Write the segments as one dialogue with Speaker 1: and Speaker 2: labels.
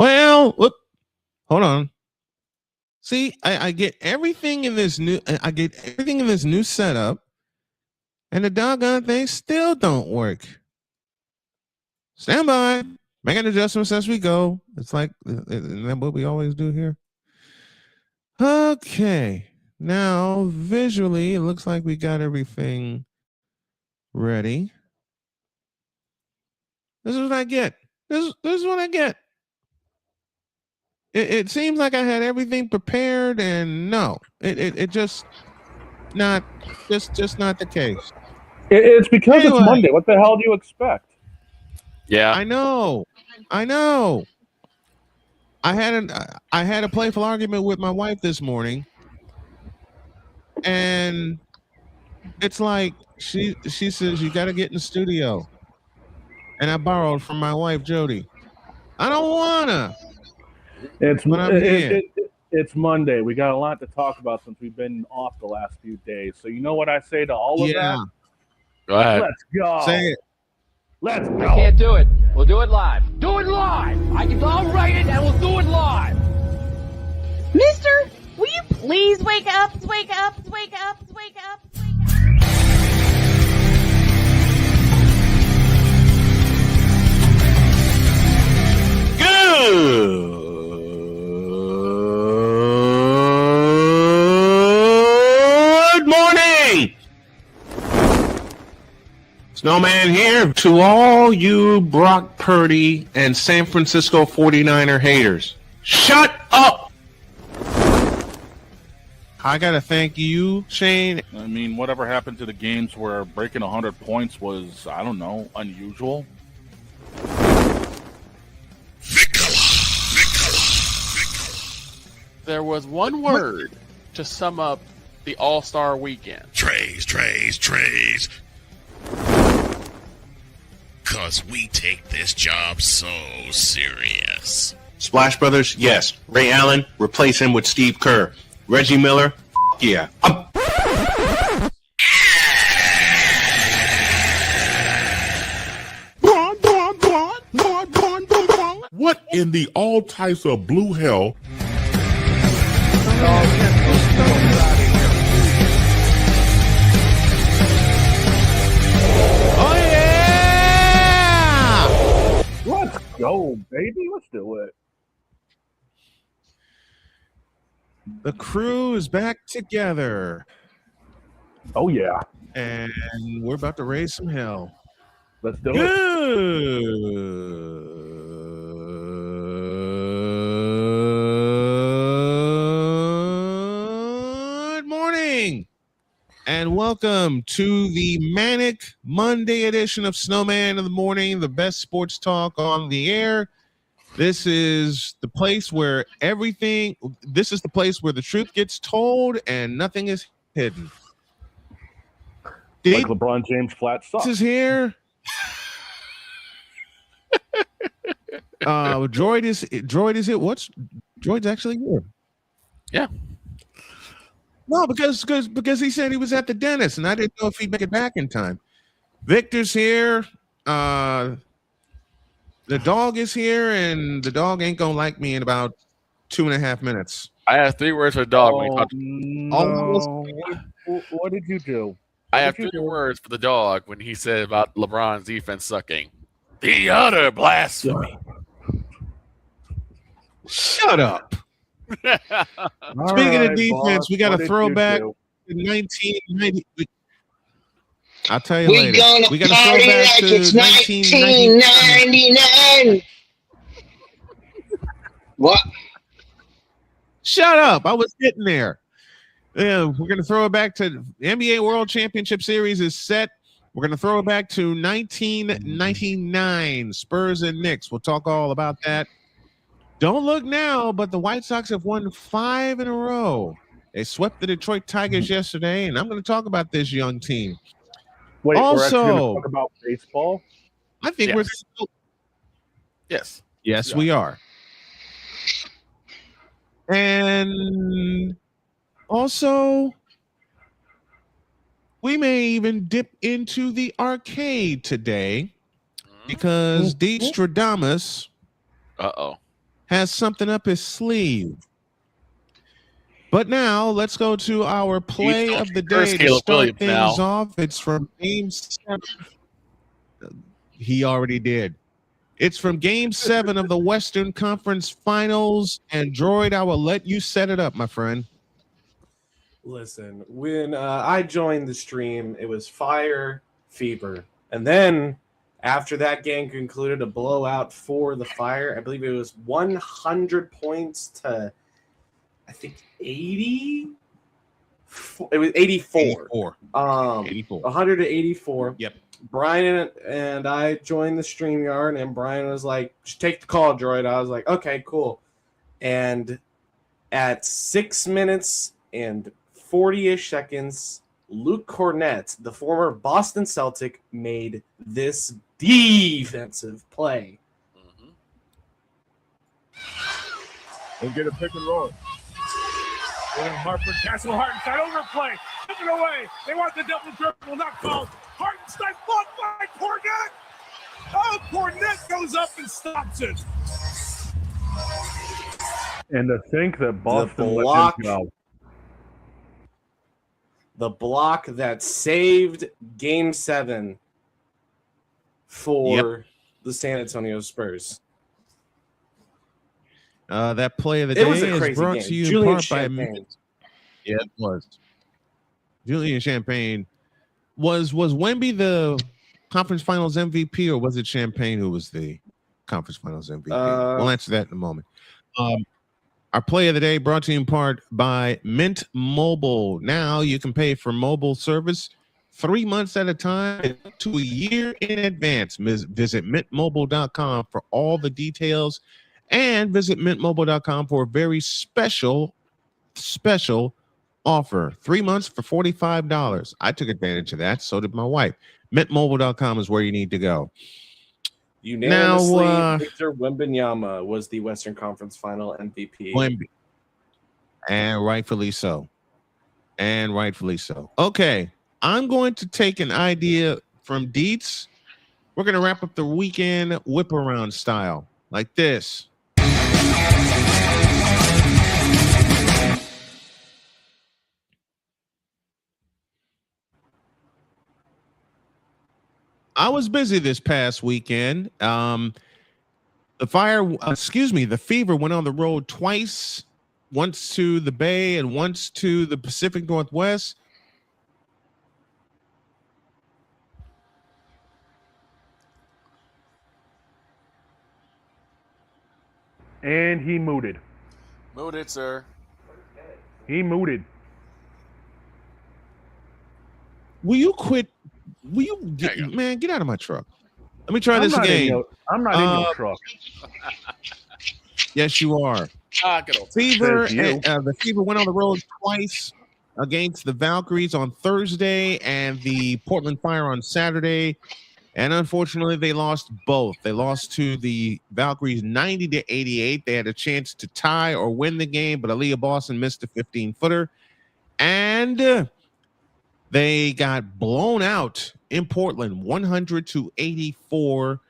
Speaker 1: Well, whoop, hold on. See, I get everything in this new. I get everything in this new setup, and the doggone thing still don't work. Stand by, making adjustments as we go. It's like, isn't that what we always do here? Okay, now visually, it looks like we got everything ready. This is what I get. This is what I get. It seems like I had everything prepared, and no, it just not not the case.
Speaker 2: It's because it's Monday. What the hell do you expect?
Speaker 3: Yeah,
Speaker 1: I know. I had a playful argument with my wife this morning, and it's like she says you got to get in the studio, and I borrowed from my wife Jody. I don't wanna.
Speaker 2: It's Monday. We got a lot to talk about since we've been off the last few days. So you know what I say to all of that?
Speaker 3: Go ahead.
Speaker 2: Let's go.
Speaker 1: Say it.
Speaker 2: Let's go.
Speaker 4: I can't do it. We'll do it live. Do it live. I'll write it and we'll do it live.
Speaker 5: Mister, will you please wake up? Wake up. Wake up. Wake up.
Speaker 1: Good morning. Snowman here to all you Brock Purdy and San Francisco 49er haters. Shut up! I gotta thank you, Shane.
Speaker 6: I mean, whatever happened to the games where breaking 100 points was, I don't know, unusual?
Speaker 3: There was one word to sum up the All-Star weekend.
Speaker 7: Trays. Cause we take this job so serious.
Speaker 1: Splash Brothers, yes. Ray Allen, replace him with Steve Kerr. Reggie Miller, yeah.
Speaker 8: What in the all types of blue hell?
Speaker 1: Oh yeah!
Speaker 2: Let's go, baby. Let's do it.
Speaker 1: The crew is back together.
Speaker 2: Oh yeah.
Speaker 1: And we're about to raise some hell.
Speaker 2: Let's do it.
Speaker 1: Good morning and welcome to the Manic Monday edition of Snowman in the Morning, the best sports talk on the air. This is the place where this is the place where the truth gets told and nothing is hidden.
Speaker 2: Like LeBron James flat socks.
Speaker 1: This is here. Droid is it? Droid's actually here?
Speaker 3: Yeah.
Speaker 1: No, because he said he was at the dentist, and I didn't know if he'd make it back in time. Victor's here. The dog is here, and the dog ain't gonna like me in about 2.5 minutes.
Speaker 3: I have 3 words for the dog.
Speaker 2: What did you do?
Speaker 3: I have 3 words for the dog when he said about LeBron's defense sucking. The utter blasphemy.
Speaker 1: Shut up. Speaking of defense, we got a throwback to 1990. I'll tell you later. We got a throwback like to it's 1999.
Speaker 9: What?
Speaker 1: Shut up. I was getting there. Yeah, we're going to throw it back to the NBA World Championship Series is set. We're going to throw it back to 1999, Spurs and Knicks. We'll talk all about that. Don't look now, but the White Sox have won 5 in a row. They swept the Detroit Tigers yesterday, and I'm going to talk about this young team.
Speaker 2: Wait,
Speaker 1: also,
Speaker 2: we're actually going to talk about baseball?
Speaker 1: I think we're still...
Speaker 3: Yes.
Speaker 1: Yes, we are. And also, we may even dip into the arcade today because Destradamus has something up his sleeve. But now let's go to our play of the day to start things off. It's from Game 7. He already did. It's from Game 7 of the Western Conference Finals. And Droid, I will let you set it up, my friend.
Speaker 9: Listen, when I joined the stream, it was fire, fever. And then after that game concluded, a blowout for the Fire. I believe it was 100 points to, I think, 80. It was 84.
Speaker 1: 84.
Speaker 9: 100 to 84.
Speaker 1: Yep.
Speaker 9: Brian and I joined the StreamYard, and Brian was like, take the call, Droid. I was like, okay, cool. And at 6 minutes and 40-ish seconds, Luke Cornett, the former Boston Celtic, made this defensive play.
Speaker 10: And get a pick and roll. William Hartford, Castle Hartenstein, overplay. Took it away. They want the double dribble, not called. Hartenstein blocked by Cornett. Oh, Cornett goes up and stops it.
Speaker 2: And to think that Boston
Speaker 9: let
Speaker 2: him go.
Speaker 9: The block that saved Game 7 for the San Antonio Spurs.
Speaker 1: That play of the day is brought to you in part by Yeah, it was. Julian Champagne. Was Wemby the conference finals MVP, or was it Champagne who was the conference finals MVP? We'll answer that in a moment. Our play of the day brought to you in part by Mint Mobile. Now you can pay for mobile service 3 months at a time to a year in advance. Visit mintmobile.com for all the details, and visit mintmobile.com for a very special offer. 3 months for $45. I took advantage of that. So did my wife. Mintmobile.com is where you need to go.
Speaker 9: Unanimously, Victor Wembanyama was the Western Conference Final MVP.
Speaker 1: Wemby. And rightfully so. Okay, I'm going to take an idea from Dietz. We're going to wrap up the weekend whip around style like this. I was busy this past weekend. The Fever went on the road twice, once to the Bay and once to the Pacific Northwest.
Speaker 2: And he mooted.
Speaker 3: Mooted, sir.
Speaker 2: He mooted.
Speaker 1: Will you quit? Will you get out of my truck? Let me try this again.
Speaker 2: I'm not in your truck.
Speaker 1: Yes, you are. Fever, the Fever went on the road twice against the Valkyries on Thursday and the Portland Fire on Saturday. And unfortunately, they lost both. They lost to the Valkyries 90-88. They had a chance to tie or win the game, but Aaliyah Boston missed a 15-footer. And they got blown out in Portland, 100-84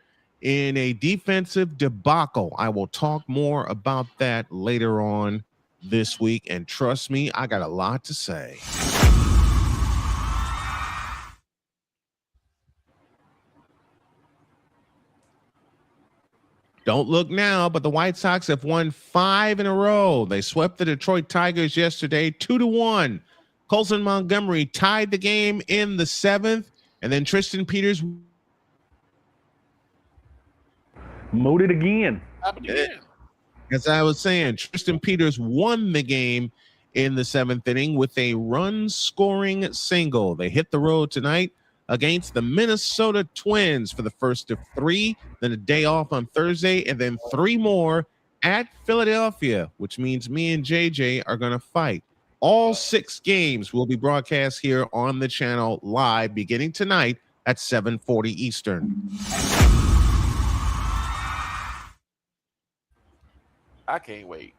Speaker 1: in a defensive debacle. I will talk more about that later on this week. And trust me, I got a lot to say. Don't look now, but the White Sox have won 5 in a row. They swept the Detroit Tigers yesterday 2-1. Colson Montgomery tied the game in the 7th, and then Tristan Peters
Speaker 2: mooted again.
Speaker 1: As I was saying, Tristan Peters won the game in the 7th inning with a run-scoring single. They hit the road tonight against the Minnesota Twins for the first of 3, then a day off on Thursday, and then 3 more at Philadelphia, which means me and JJ are going to fight. All 6 games will be broadcast here on the channel live beginning tonight at 7:40 Eastern.
Speaker 3: I can't wait.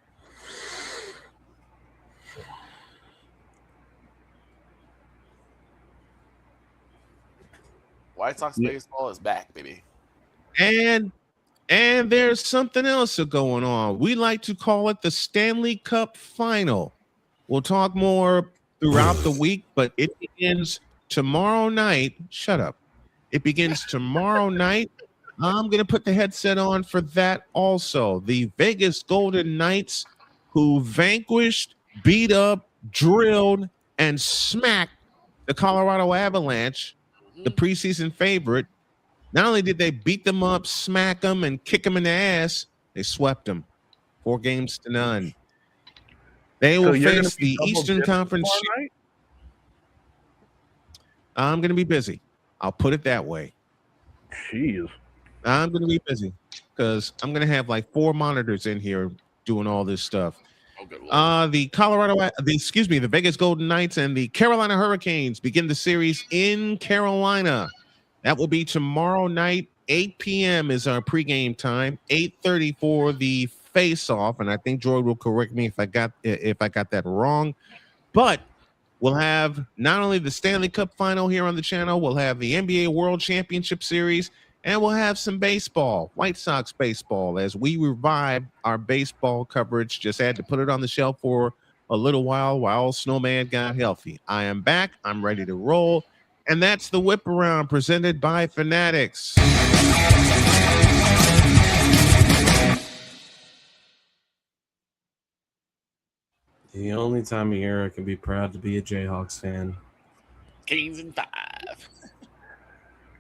Speaker 3: White Sox baseball is back, baby.
Speaker 1: And And there's something else going on. We like to call it the Stanley Cup Final. We'll talk more throughout the week, but it begins tomorrow night. Shut up. It begins tomorrow night. I'm going to put the headset on for that also. The Vegas Golden Knights, who vanquished, beat up, drilled, and smacked the Colorado Avalanche, the preseason favorite. Not only did they beat them up, smack them, and kick them in the ass, they swept them 4-0. They will face the Eastern Conference. I'm going to be busy. I'll put it that way.
Speaker 2: Jeez.
Speaker 1: I'm going to be busy because I'm going to have like 4 monitors in here doing all this stuff. The Vegas Golden Knights and the Carolina Hurricanes begin the series in Carolina. That will be tomorrow night. 8 p.m. is our pregame time. 8:30 for the face-off, and I think Jordan will correct me if I got that wrong. But we'll have not only the Stanley Cup Final here on the channel, we'll have the NBA World Championship Series, and we'll have some baseball, White Sox baseball, as we revive our baseball coverage. Just had to put it on the shelf for a little while Snowman got healthy. I am back. I'm ready to roll. And that's the Whip Around presented by Fanatics.
Speaker 9: The only time of year I can be proud to be a Jayhawks fan.
Speaker 3: Canes and 5.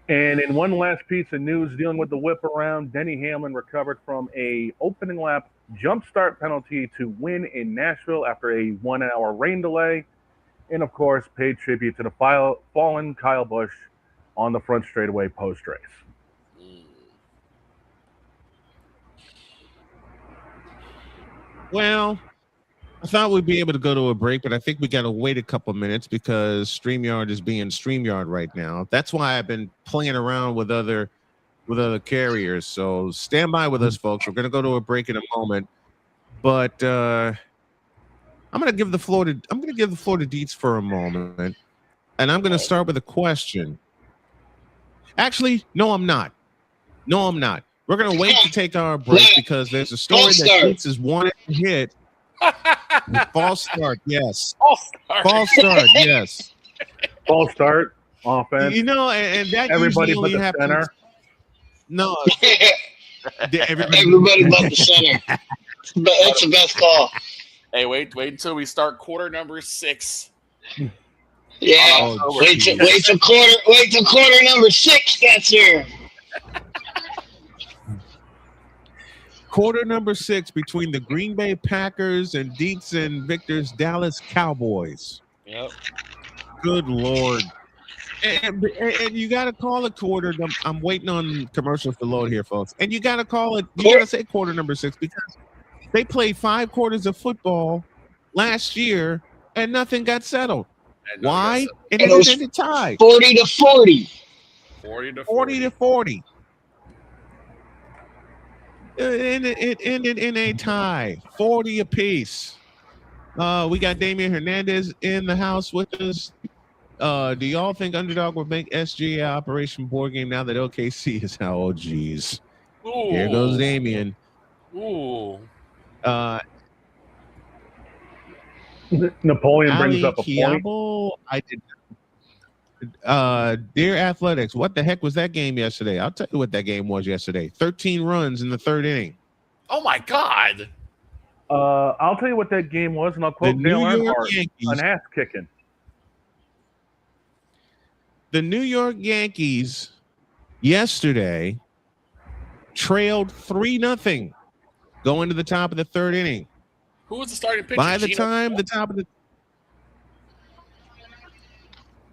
Speaker 2: And in one last piece of news dealing with the Whip Around, Denny Hamlin recovered from a opening lap jump start penalty to win in Nashville after a 1-hour rain delay. And, of course, paid tribute to the fallen Kyle Busch on the front straightaway post-race.
Speaker 1: Well, I thought we'd be able to go to a break, but I think we got to wait a couple minutes because StreamYard is being StreamYard right now. That's why I've been playing around with other carriers. So stand by with us, folks. We're going to go to a break in a moment, but I'm going to give the floor to Dietz for a moment, and I'm going to start with a question. Actually, no, I'm not. We're going to wait to take our break because there's a story that Dietz has wanted to hit. False start, yes. False start, yes.
Speaker 2: False start, offense.
Speaker 1: You know, and that
Speaker 2: everybody
Speaker 1: usually
Speaker 2: but the
Speaker 1: happens.
Speaker 2: center.
Speaker 1: No,
Speaker 11: everybody but the center. But that's the best call.
Speaker 3: Hey, wait until we start quarter number 6.
Speaker 11: Yeah, wait till quarter number 6 gets here.
Speaker 1: Quarter number 6 between the Green Bay Packers and Dietz and Victor's Dallas Cowboys.
Speaker 3: Yep.
Speaker 1: Good Lord. And you got to call it quarter. I'm waiting on commercials to load here, folks. And you got to call it, you got to say quarter number 6 because they played 5 quarters of football last year and nothing got settled. Why? And it was in a tie.
Speaker 11: 40-40.
Speaker 3: 40-40.
Speaker 1: It ended in a tie, 40 apiece. We got Damian Hernandez in the house with us. Do y'all think Underdog will make SGA Operation Board Game now that OKC is out? Oh, geez. Here goes Damian.
Speaker 3: Ooh.
Speaker 2: Napoleon brings up a point.
Speaker 1: I did. Dear Athletics, what the heck was that game yesterday? I'll tell you what that game was yesterday. 13 runs in the 3rd inning.
Speaker 3: Oh my God.
Speaker 2: I'll tell you what that game was, and I'll quote Dale Earnhardt, an ass kicking.
Speaker 1: The New York Yankees yesterday trailed 3-0 going to the top of the 3rd inning.
Speaker 3: Who was the starting pitcher?
Speaker 1: By the time the top of the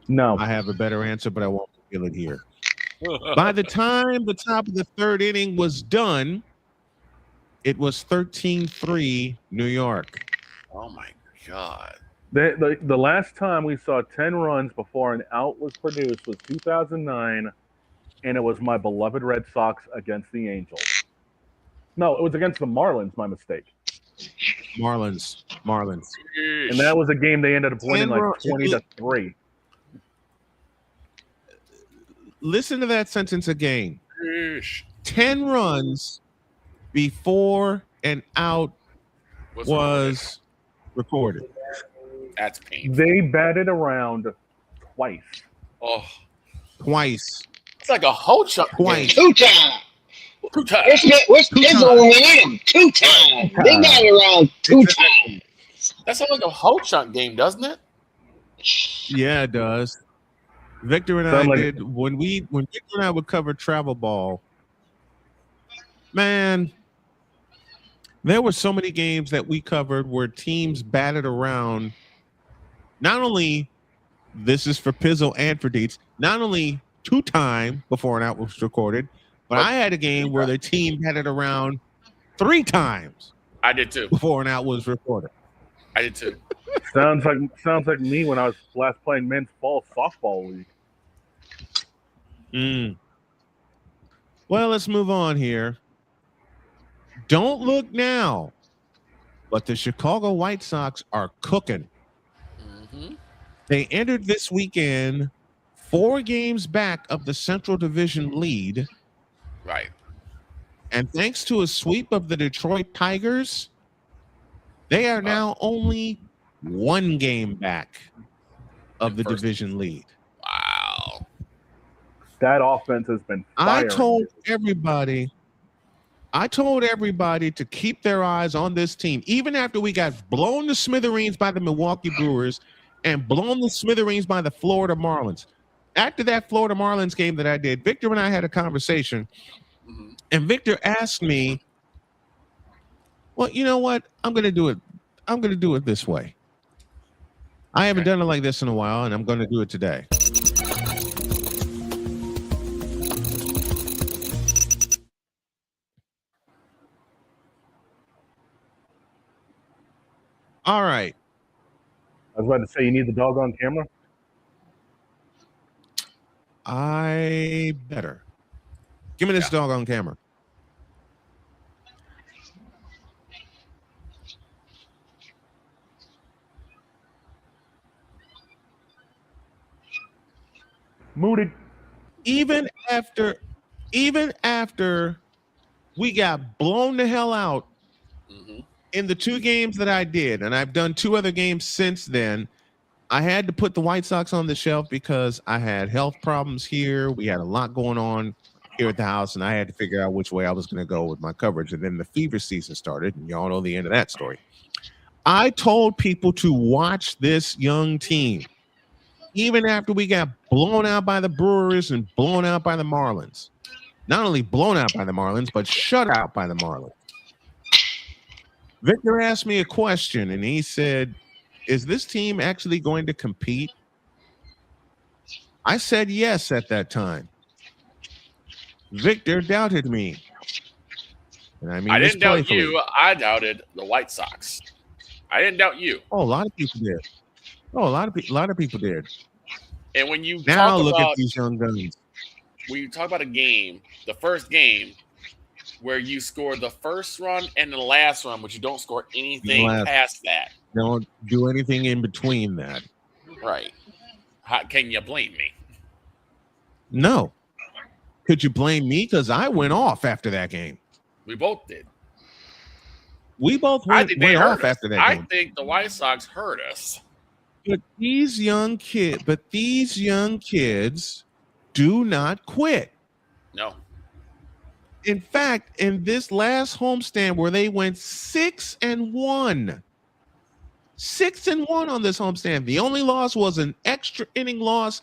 Speaker 2: No.
Speaker 1: I have a better answer, but I won't reveal it here. By the time the top of the 3rd inning was done, it was 13-3 New York.
Speaker 3: Oh, my God.
Speaker 2: The last time we saw 10 runs before an out was produced was 2009, and it was my beloved Red Sox against the Angels. No, it was against the Marlins, my mistake.
Speaker 1: Marlins.
Speaker 2: And that was a game they ended up winning like 20-3.
Speaker 1: Listen to that sentence again. 10 runs before an out was recorded.
Speaker 3: That's painful.
Speaker 2: They batted around twice.
Speaker 3: Oh,
Speaker 1: Twice.
Speaker 3: it's like a whole chunk.
Speaker 1: Twice.
Speaker 11: Two times.
Speaker 3: Two times.
Speaker 11: Where's Pizzle when we need him? Two times. They got it around two times.
Speaker 3: That sounds like a whole chunk game, doesn't it?
Speaker 1: Yeah, it does. Victor and I did when Victor and I would cover travel ball. Man, there were so many games that we covered where teams batted around. Not only, this is for Pizzle and for Deets, not only 2 times before an out was recorded, but I had a game where the team batted around 3 times.
Speaker 3: I did too.
Speaker 1: Before an out was recorded.
Speaker 3: I did too.
Speaker 2: Sounds like me when I was last playing men's fall softball league.
Speaker 1: Well, let's move on here. Don't look now, but the Chicago White Sox are cooking. They entered this weekend 4 games back of the Central Division lead.
Speaker 3: Right.
Speaker 1: And thanks to a sweep of the Detroit Tigers, they are now only 1 game back of the division lead.
Speaker 3: Wow.
Speaker 2: That offense has been firing.
Speaker 1: I told everybody to keep their eyes on this team, even after we got blown to smithereens by the Milwaukee Brewers and blown to smithereens by the Florida Marlins. After that Florida Marlins game that I did, Victor and I had a conversation, and Victor asked me, well, you know what? I'm going to do it. I'm going to do it this way. I haven't done it like this in a while, and I'm going to do it today. All right.
Speaker 2: I was about to say, you need the dog on camera?
Speaker 1: I better. Give me this dog on camera.
Speaker 2: Moody.
Speaker 1: Even after we got blown the hell out in the 2 games that I did, and I've done 2 other games since then, I had to put the White Sox on the shelf because I had health problems here. We had a lot going on here at the house, and I had to figure out which way I was going to go with my coverage. And then the fever season started, and y'all know the end of that story. I told people to watch this young team, even after we got blown out by the Brewers and blown out by the Marlins. Not only blown out by the Marlins, but shut out by the Marlins. Victor asked me a question, and he said, is this team actually going to compete? I said yes at that time. Victor doubted me. And I mean,
Speaker 3: I didn't doubt
Speaker 1: playfully.
Speaker 3: you. I doubted the White Sox. I didn't doubt you.
Speaker 1: Oh, a lot of people did. Oh, a lot of people did.
Speaker 3: And when you
Speaker 1: Now
Speaker 3: talk
Speaker 1: look
Speaker 3: about
Speaker 1: at these young guns.
Speaker 3: when you talk about a game, the first game where you score the first run and the last run, but you don't score anything past that.
Speaker 1: Don't do anything in between that.
Speaker 3: Right. How can you blame me?
Speaker 1: No. Could you blame me? Because I went off after that game.
Speaker 3: We both did.
Speaker 1: We both went off after that game.
Speaker 3: I think the White Sox hurt us.
Speaker 1: But these young kids do not quit.
Speaker 3: No.
Speaker 1: In fact, in this last homestand where they went 6-1, 6-1 on this homestand, the only loss was an extra inning loss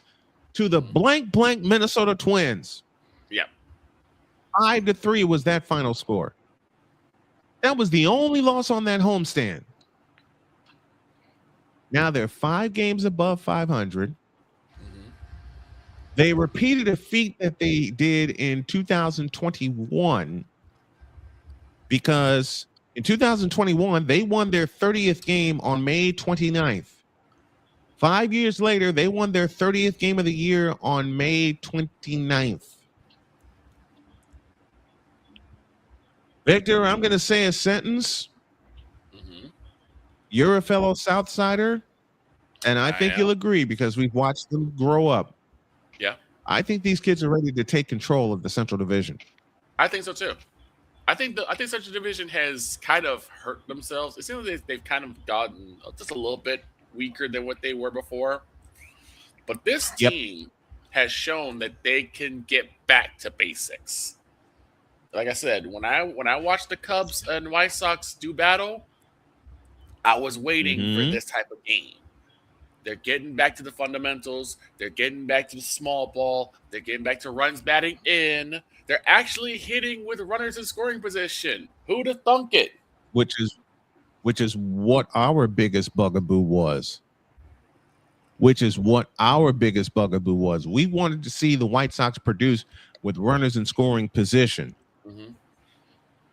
Speaker 1: to the blank Minnesota Twins.
Speaker 3: Yep.
Speaker 1: 5-3 was that final score. That was the only loss on that homestand. Now they're 5 games above 500. They repeated a feat that they did in 2021 because in 2021, they won their 30th game on May 29th. 5 years later, they won their 30th game of the year on May 29th. Victor, I'm going to say a sentence. You're a fellow Southsider, and I think you'll agree because we've watched them grow up.
Speaker 3: Yeah.
Speaker 1: I think these kids are ready to take control of the Central Division.
Speaker 3: I think so too. I think Central Division has kind of hurt themselves. It seems like they've kind of gotten just a little bit weaker than what they were before. But this team has shown that they can get back to basics. Like I said, when I watched the Cubs and White Sox do battle, I was waiting for this type of game. They're getting back to the fundamentals. They're getting back to the small ball. They're getting back to runs batting in. They're actually hitting with runners in scoring position. Who'd have thunk it?
Speaker 1: Which is what our biggest bugaboo was. We wanted to see the White Sox produce with runners in scoring position.
Speaker 3: Mm-hmm.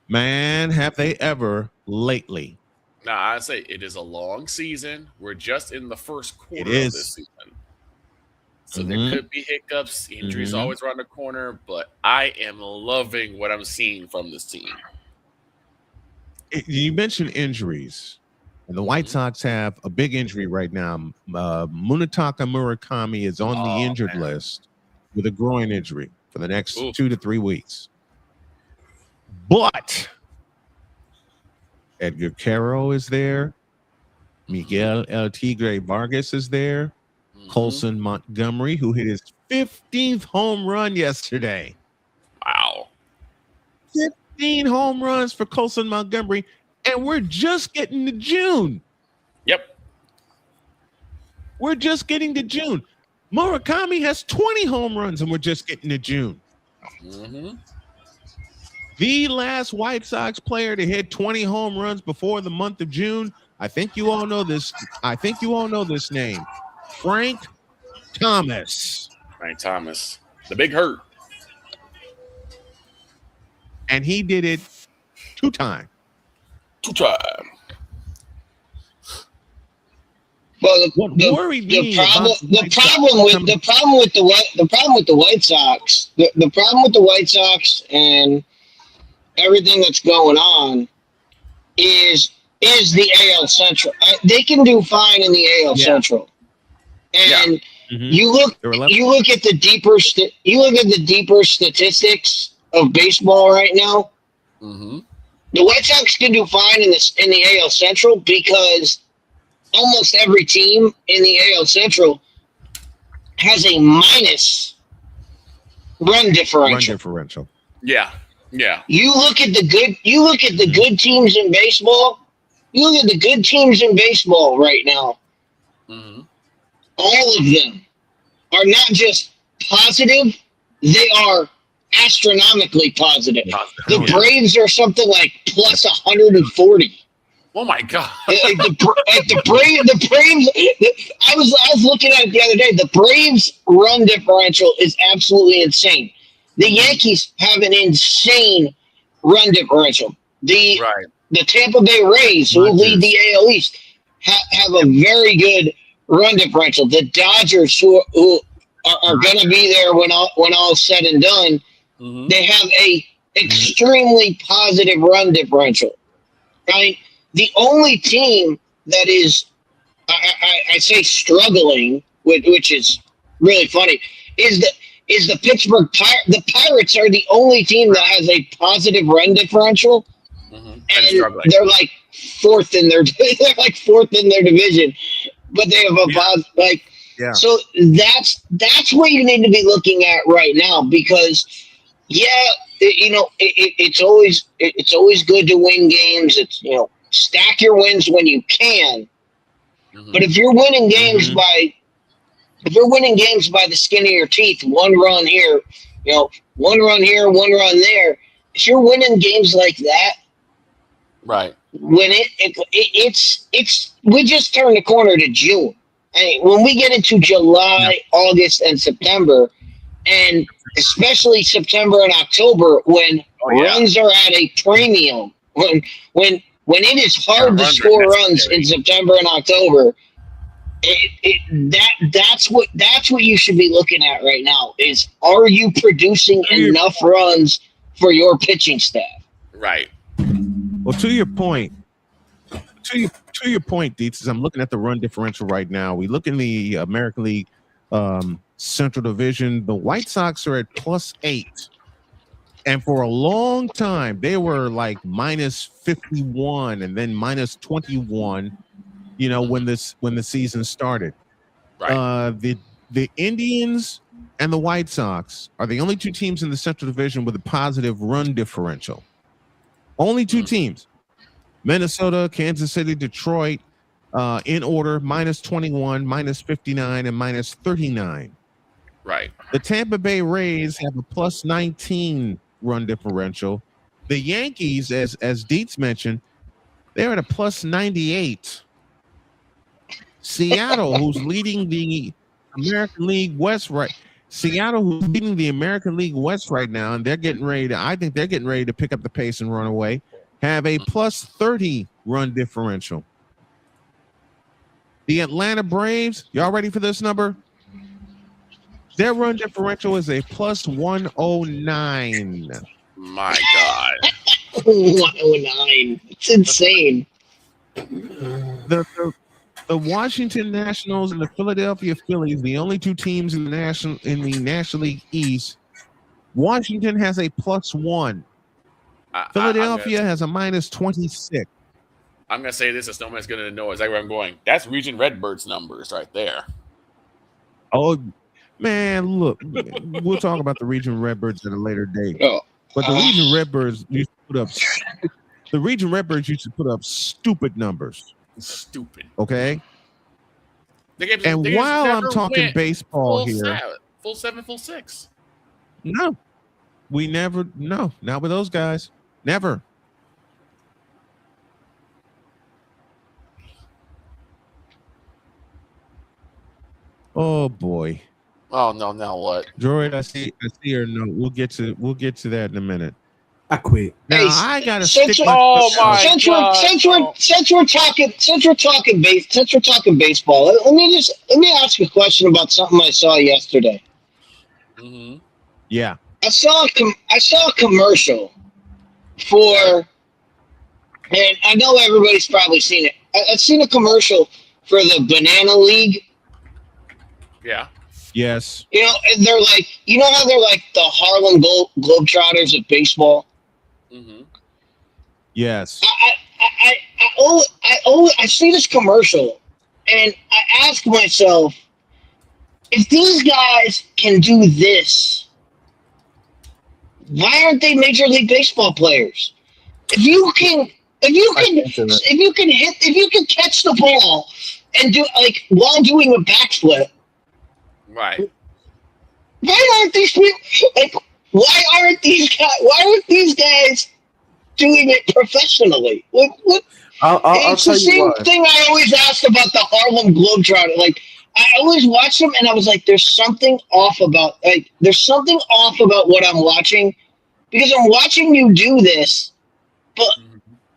Speaker 1: Man, have they ever lately.
Speaker 3: Now, I say it is a long season. We're just in the first quarter of this season. So there could be hiccups. Injuries always around the corner, but I am loving what I'm seeing from this team.
Speaker 1: You mentioned injuries, and the White Sox have a big injury right now. Munetaka Murakami is on the injured list with a groin injury for the next 2 to 3 weeks. But Edgar Caro is there. Miguel El Tigre Vargas is there. Colson Montgomery, who hit his 15th home run yesterday.
Speaker 3: Wow.
Speaker 1: 15 home runs for Colson Montgomery, and we're just getting to June.
Speaker 3: Yep.
Speaker 1: We're just getting to June. Murakami has 20 home runs, and we're just getting to June. The last White Sox player to hit 20 home runs before the month of June, I think you all know this. Name. Frank Thomas.
Speaker 3: The big hurt.
Speaker 1: And he did it 2 times.
Speaker 11: Well, the problem with the White Sox and everything that's going on is the AL Central. They can do fine in the AL Central, and you look at the deeper statistics of baseball right now. The White Sox can do fine in the AL Central because almost every team in the AL Central has a minus run differential.
Speaker 3: Yeah.
Speaker 11: You look at the good teams in baseball. You look at the good teams in baseball right now. All of them are not just positive; they are astronomically positive. The Braves are something like plus 140.
Speaker 3: Oh my God!
Speaker 11: The Braves. I was looking at it the other day. The Braves' run differential is absolutely insane. The Yankees have an insane run differential. The Tampa Bay Rays, who lead the AL East, have a very good run differential. The Dodgers, who are going to be there when all is said and done, they have a extremely positive run differential. Right. The only team that is, I say, struggling, which is really funny, is the Pittsburgh Pirates. The Pirates are the only team that has a positive run differential, and they're like fourth in their division, but they have a positive So that's what you need to be looking at right now, because it's always good to win games. It's stack your wins when you can, but if you're winning games by the skin of your teeth, one run here, one run here, one run there, if you're winning games like that,
Speaker 3: right?
Speaker 11: When it's we just turned the corner to June. When we get into July, August, and September, and especially September and October, when runs are at a premium, when it is hard to score runs in September and October, that's what you should be looking at right now. Is, are you producing enough runs for your pitching staff?
Speaker 3: Right.
Speaker 1: Well, to your point, Dietz, I'm looking at the run differential right now. We look in the American League Central Division. The White Sox are at +8. And for a long time, they were like minus 51 and then minus 21, when the season started.
Speaker 3: Right.
Speaker 1: The Indians and the White Sox are the only two teams in the Central Division with a positive run differential. Only two teams. Minnesota, Kansas City, Detroit, in order, minus 21, minus 59, and minus 39.
Speaker 3: Right.
Speaker 1: The Tampa Bay Rays have a plus 19 run differential. The Yankees, as Dietz mentioned, they're at a plus 98. Seattle, who's leading the American League West right now, and they're getting ready to pick up the pace and run away, have a plus 30 run differential. The Atlanta Braves, y'all ready for this number? Their run differential is a plus 109.
Speaker 3: My God.
Speaker 11: 109. It's insane.
Speaker 1: The Washington Nationals and the Philadelphia Phillies, the only two teams in the National League East. Washington has a plus 1. Philadelphia has a minus 26.
Speaker 3: I'm going to say this, as no one's going to know exactly where I'm going. That's Region Redbirds numbers right there.
Speaker 1: Oh, man, look. We'll talk about the Region Redbirds at a later date. But the Region Redbirds used to put up stupid numbers.
Speaker 3: Stupid.
Speaker 1: Okay? While I'm talking baseball here.
Speaker 3: Full 7, full 6.
Speaker 1: No. We never, no, not with those guys. Never. Oh boy.
Speaker 3: Oh no! Now what?
Speaker 1: Droid, I see her note. We'll get to that in a minute.
Speaker 9: I quit.
Speaker 1: Now I gotta
Speaker 11: since we're talking baseball, let me ask a question about something I saw yesterday.
Speaker 3: Mm-hmm.
Speaker 1: Yeah.
Speaker 11: I saw a commercial for, and I know everybody's probably seen it. I've seen a commercial for the Banana League.
Speaker 3: Yeah.
Speaker 1: Yes.
Speaker 11: And they're like, how they're like the Harlem Globetrotters of baseball.
Speaker 3: Mm-hmm.
Speaker 1: Yes.
Speaker 11: I see this commercial, and I ask myself, if these guys can do this, why aren't they Major League Baseball players? If you can catch the ball and do while doing a backflip.
Speaker 3: Right.
Speaker 11: Why aren't these people why aren't these guys doing it professionally? What? It's the same thing I always asked about the Harlem Globetrotter. I always watch them, and I was like, "There's something off about what I'm watching, because I'm watching you do this, but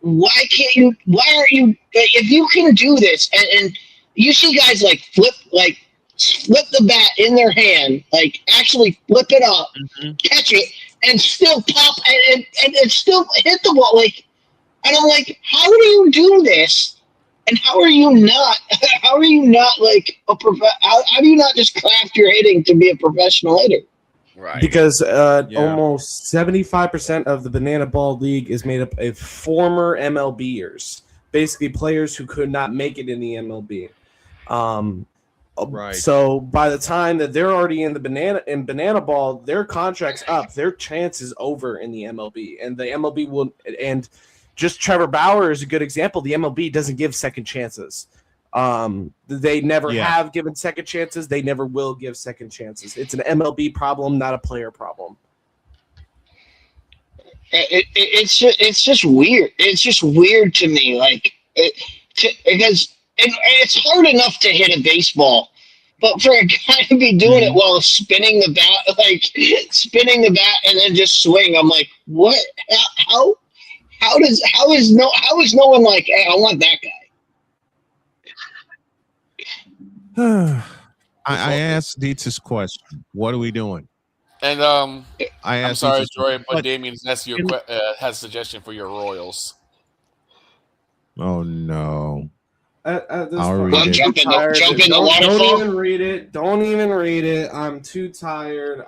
Speaker 11: why aren't you? If you can do this, and you see guys flip the bat in their hand, actually flip it up, catch it, and still pop and still hit the ball, and I'm like, how do you do this? And how are you not how do you not just craft your hitting to be a professional hitter?
Speaker 3: Right.
Speaker 9: Because almost 75% of the Banana Ball League is made up of former MLBers, basically players who could not make it in the MLB.
Speaker 1: Right.
Speaker 9: So by the time that they're already in Banana Ball, their contract's up, their chance is over in the MLB, and the MLB will. And just Trevor Bauer is a good example. The MLB doesn't give second chances. They never have given second chances. They never will give second chances. It's an MLB problem, not a player problem.
Speaker 11: It's just weird. It's just weird to me, because it's hard enough to hit a baseball, but for a guy to be doing it while spinning the bat, and then just swing, I'm like, what? How is no one like, hey, I want that
Speaker 1: guy? I asked Dietz's question. What are we doing?
Speaker 3: And I'm sorry, Joy, but Damien has a suggestion for your Royals.
Speaker 1: Oh no!
Speaker 9: I'll
Speaker 11: read it. Jump in the waterfall.
Speaker 9: Don't even read it. Don't even read it. I'm too tired.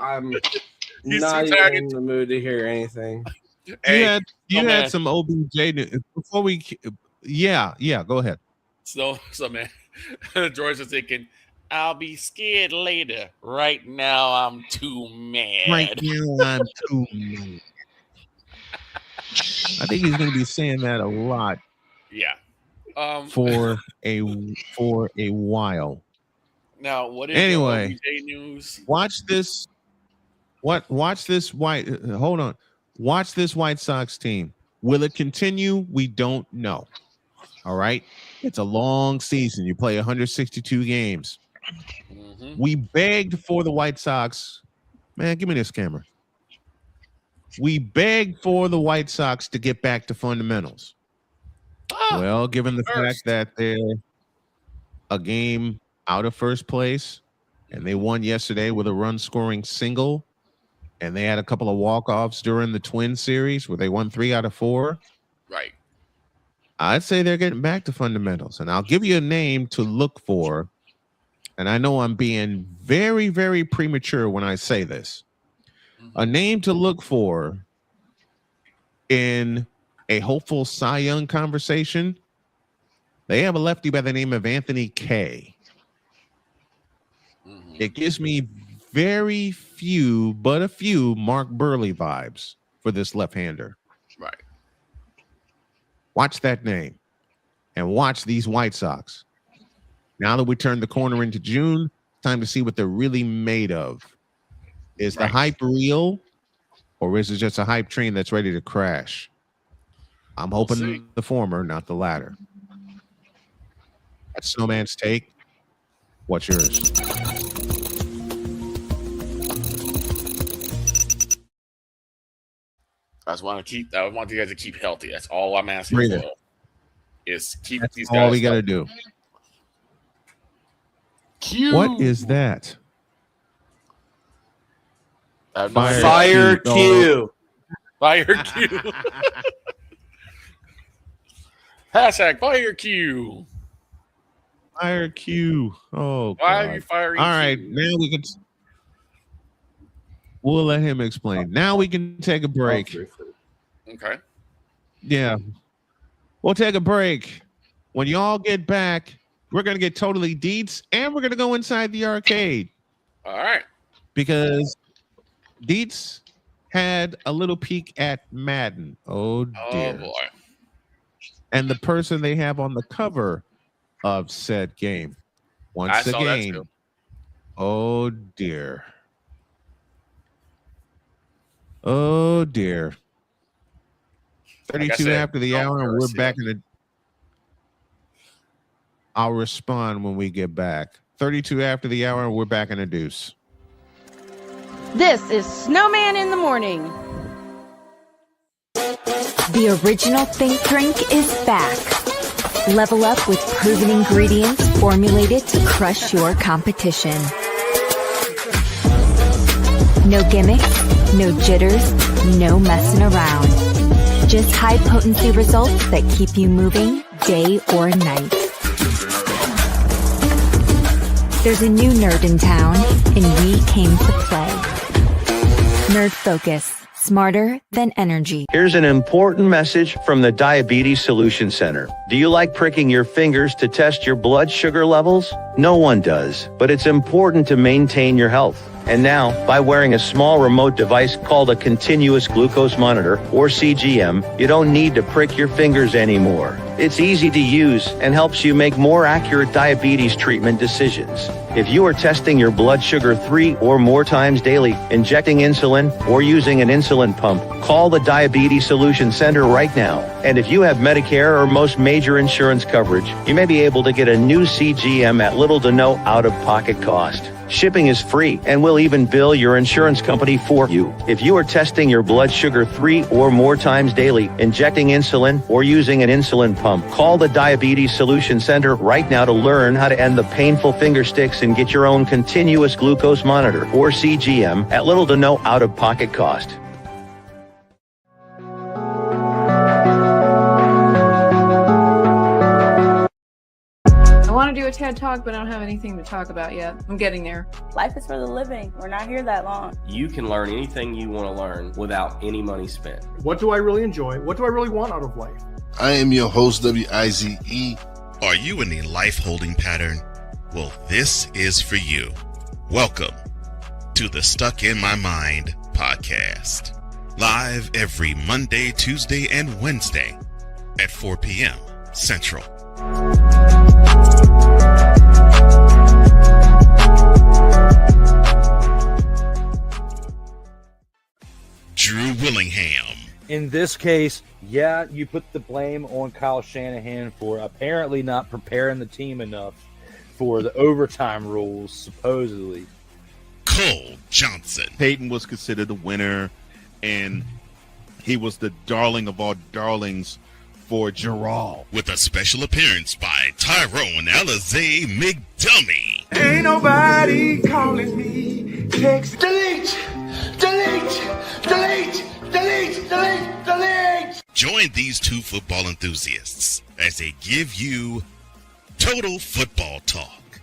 Speaker 3: He's
Speaker 9: not
Speaker 3: too
Speaker 9: even
Speaker 3: tired.
Speaker 9: in the mood to hear anything.
Speaker 3: Hey,
Speaker 1: you
Speaker 3: man.
Speaker 1: had some OBJ news. Before we, yeah, go ahead.
Speaker 3: So man, George is thinking, I'll be scared later. Right now, I'm too mad.
Speaker 1: Right now, I'm too mad. I think he's going to be saying that a lot.
Speaker 3: Yeah.
Speaker 1: For a while.
Speaker 3: Now, what is
Speaker 1: anyway?
Speaker 3: OBJ news?
Speaker 1: Watch this. Watch this Hold on. Watch this White Sox team. Will it continue? We don't know. All right. It's a long season. You play 162 games.
Speaker 3: Mm-hmm.
Speaker 1: We begged for the White Sox. Man, give me this camera. We begged for the White Sox to get back to fundamentals. Well, given the fact that they're a game out of first place and they won yesterday with a run-scoring single, and they had a couple of walk-offs during the Twin series where they won 3 out of 4.
Speaker 3: Right.
Speaker 1: I'd say they're getting back to fundamentals. And I'll give you a name to look for. And I know I'm being very, very premature when I say this. A name to look for in a hopeful Cy Young conversation. They have a lefty by the name of Anthony Kay.
Speaker 3: Mm-hmm.
Speaker 1: It gives me very few, but a few Mark Burley vibes for this left-hander.
Speaker 3: Right.
Speaker 1: Watch that name and watch these White Sox. Now that we turn the corner into June, time to see what they're really made of. Is the hype real, or is it just a hype train that's ready to crash? I'm hoping the former, not the latter. That's Snowman's take. What's yours?
Speaker 3: I want you guys to keep healthy. That's all I'm asking
Speaker 1: Breathe
Speaker 3: for. Is keep
Speaker 1: That's
Speaker 3: these
Speaker 1: all
Speaker 3: guys
Speaker 1: we got to
Speaker 3: healthy.
Speaker 1: do.
Speaker 3: Q.
Speaker 1: What is that?
Speaker 9: Fire Q.
Speaker 3: Fire Q. Hashtag fire Q.
Speaker 1: Fire Q. Oh,
Speaker 3: Why
Speaker 1: God.
Speaker 3: are you firing
Speaker 1: All
Speaker 3: Q?
Speaker 1: right, now we can. We'll let him explain. Now we can take a break.
Speaker 3: Okay.
Speaker 1: Yeah. We'll take a break. When y'all get back, we're going to get totally deets and we're going to go inside the arcade.
Speaker 3: All right.
Speaker 1: Because Deets had a little peek at Madden. Oh, dear.
Speaker 3: Oh, boy.
Speaker 1: And the person they have on the cover of said game. Once
Speaker 3: I saw that
Speaker 1: again.
Speaker 3: too.
Speaker 1: Oh, dear. Oh, dear. 32 after the hour, and we're back in the. I'll respond when we get back. 32 after the hour, and we're back in the deuce.
Speaker 5: This is Snowman in the Morning.
Speaker 12: The original Think Drink is back. Level up with proven ingredients formulated to crush your competition. No gimmicks, no jitters, no messing around. Just high potency results that keep you moving day or night. There's a new nerd in town, and we came to play. Nerd Focus. Smarter than energy.
Speaker 13: Here's an important message from the Diabetes Solution Center. Do you like pricking your fingers to test your blood sugar levels? No one does, but it's important to maintain your health. And now, by wearing a small remote device called a continuous glucose monitor, or CGM, you don't need to prick your fingers anymore. It's easy to use and helps you make more accurate diabetes treatment decisions. If you are testing your blood sugar 3 or more times daily, injecting insulin, or using an insulin pump, call the Diabetes Solution Center right now. And if you have Medicare or most major insurance coverage, you may be able to get a new CGM at little to no out-of-pocket cost. Shipping is free, and we'll even bill your insurance company for you. If you are testing your blood sugar 3 or more times daily, injecting insulin, or using an insulin pump, call the Diabetes Solution Center right now to learn how to end the painful finger sticks and get your own continuous glucose monitor, or CGM, at little to no out-of-pocket cost.
Speaker 14: I want to do a TED Talk, but I don't have anything to talk about yet. I'm getting there.
Speaker 15: Life is for the living. We're not here that long.
Speaker 16: You can learn anything you want to learn without any money spent.
Speaker 17: What do I really enjoy? What do I really want out of life?
Speaker 18: I am your host, WIZE.
Speaker 7: Are you in a life holding pattern? Well, this is for you. Welcome to the Stuck in My Mind podcast. Live every Monday, Tuesday, and Wednesday at 4 p.m. Central. Drew Willingham.
Speaker 19: In this case, yeah, you put the blame on Kyle Shanahan for apparently not preparing the team enough for the overtime rules, supposedly.
Speaker 7: Cole Johnson.
Speaker 8: Peyton was considered the winner, and he was the darling of all darlings for Gerald.
Speaker 7: With a special appearance by Tyrone Alizé McDummy.
Speaker 10: Ain't nobody calling me. Text delete, delete, delete, delete, delete, delete.
Speaker 7: Join these two football enthusiasts as they give you total football talk.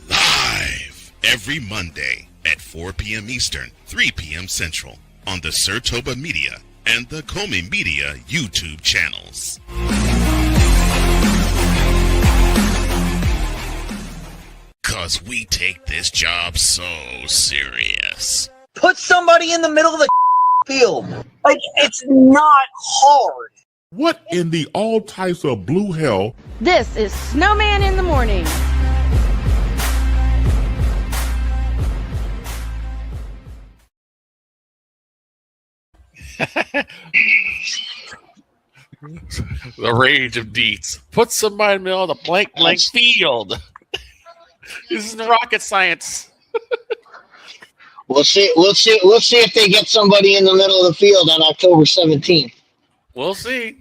Speaker 7: Live every Monday at 4 p.m. Eastern, 3 p.m. Central on the Sertoba Media and the Comey Media YouTube channels. Cause we take this job so serious.
Speaker 11: Put somebody in the middle of the field. Like, it's not hard.
Speaker 8: What in the all types of blue hell?
Speaker 5: This is Snowman in the Morning.
Speaker 3: The rage of deets. Put somebody in the middle of the blank field. This is rocket science.
Speaker 11: We'll see if they get somebody in the middle of the field on October 17th.
Speaker 3: We'll see.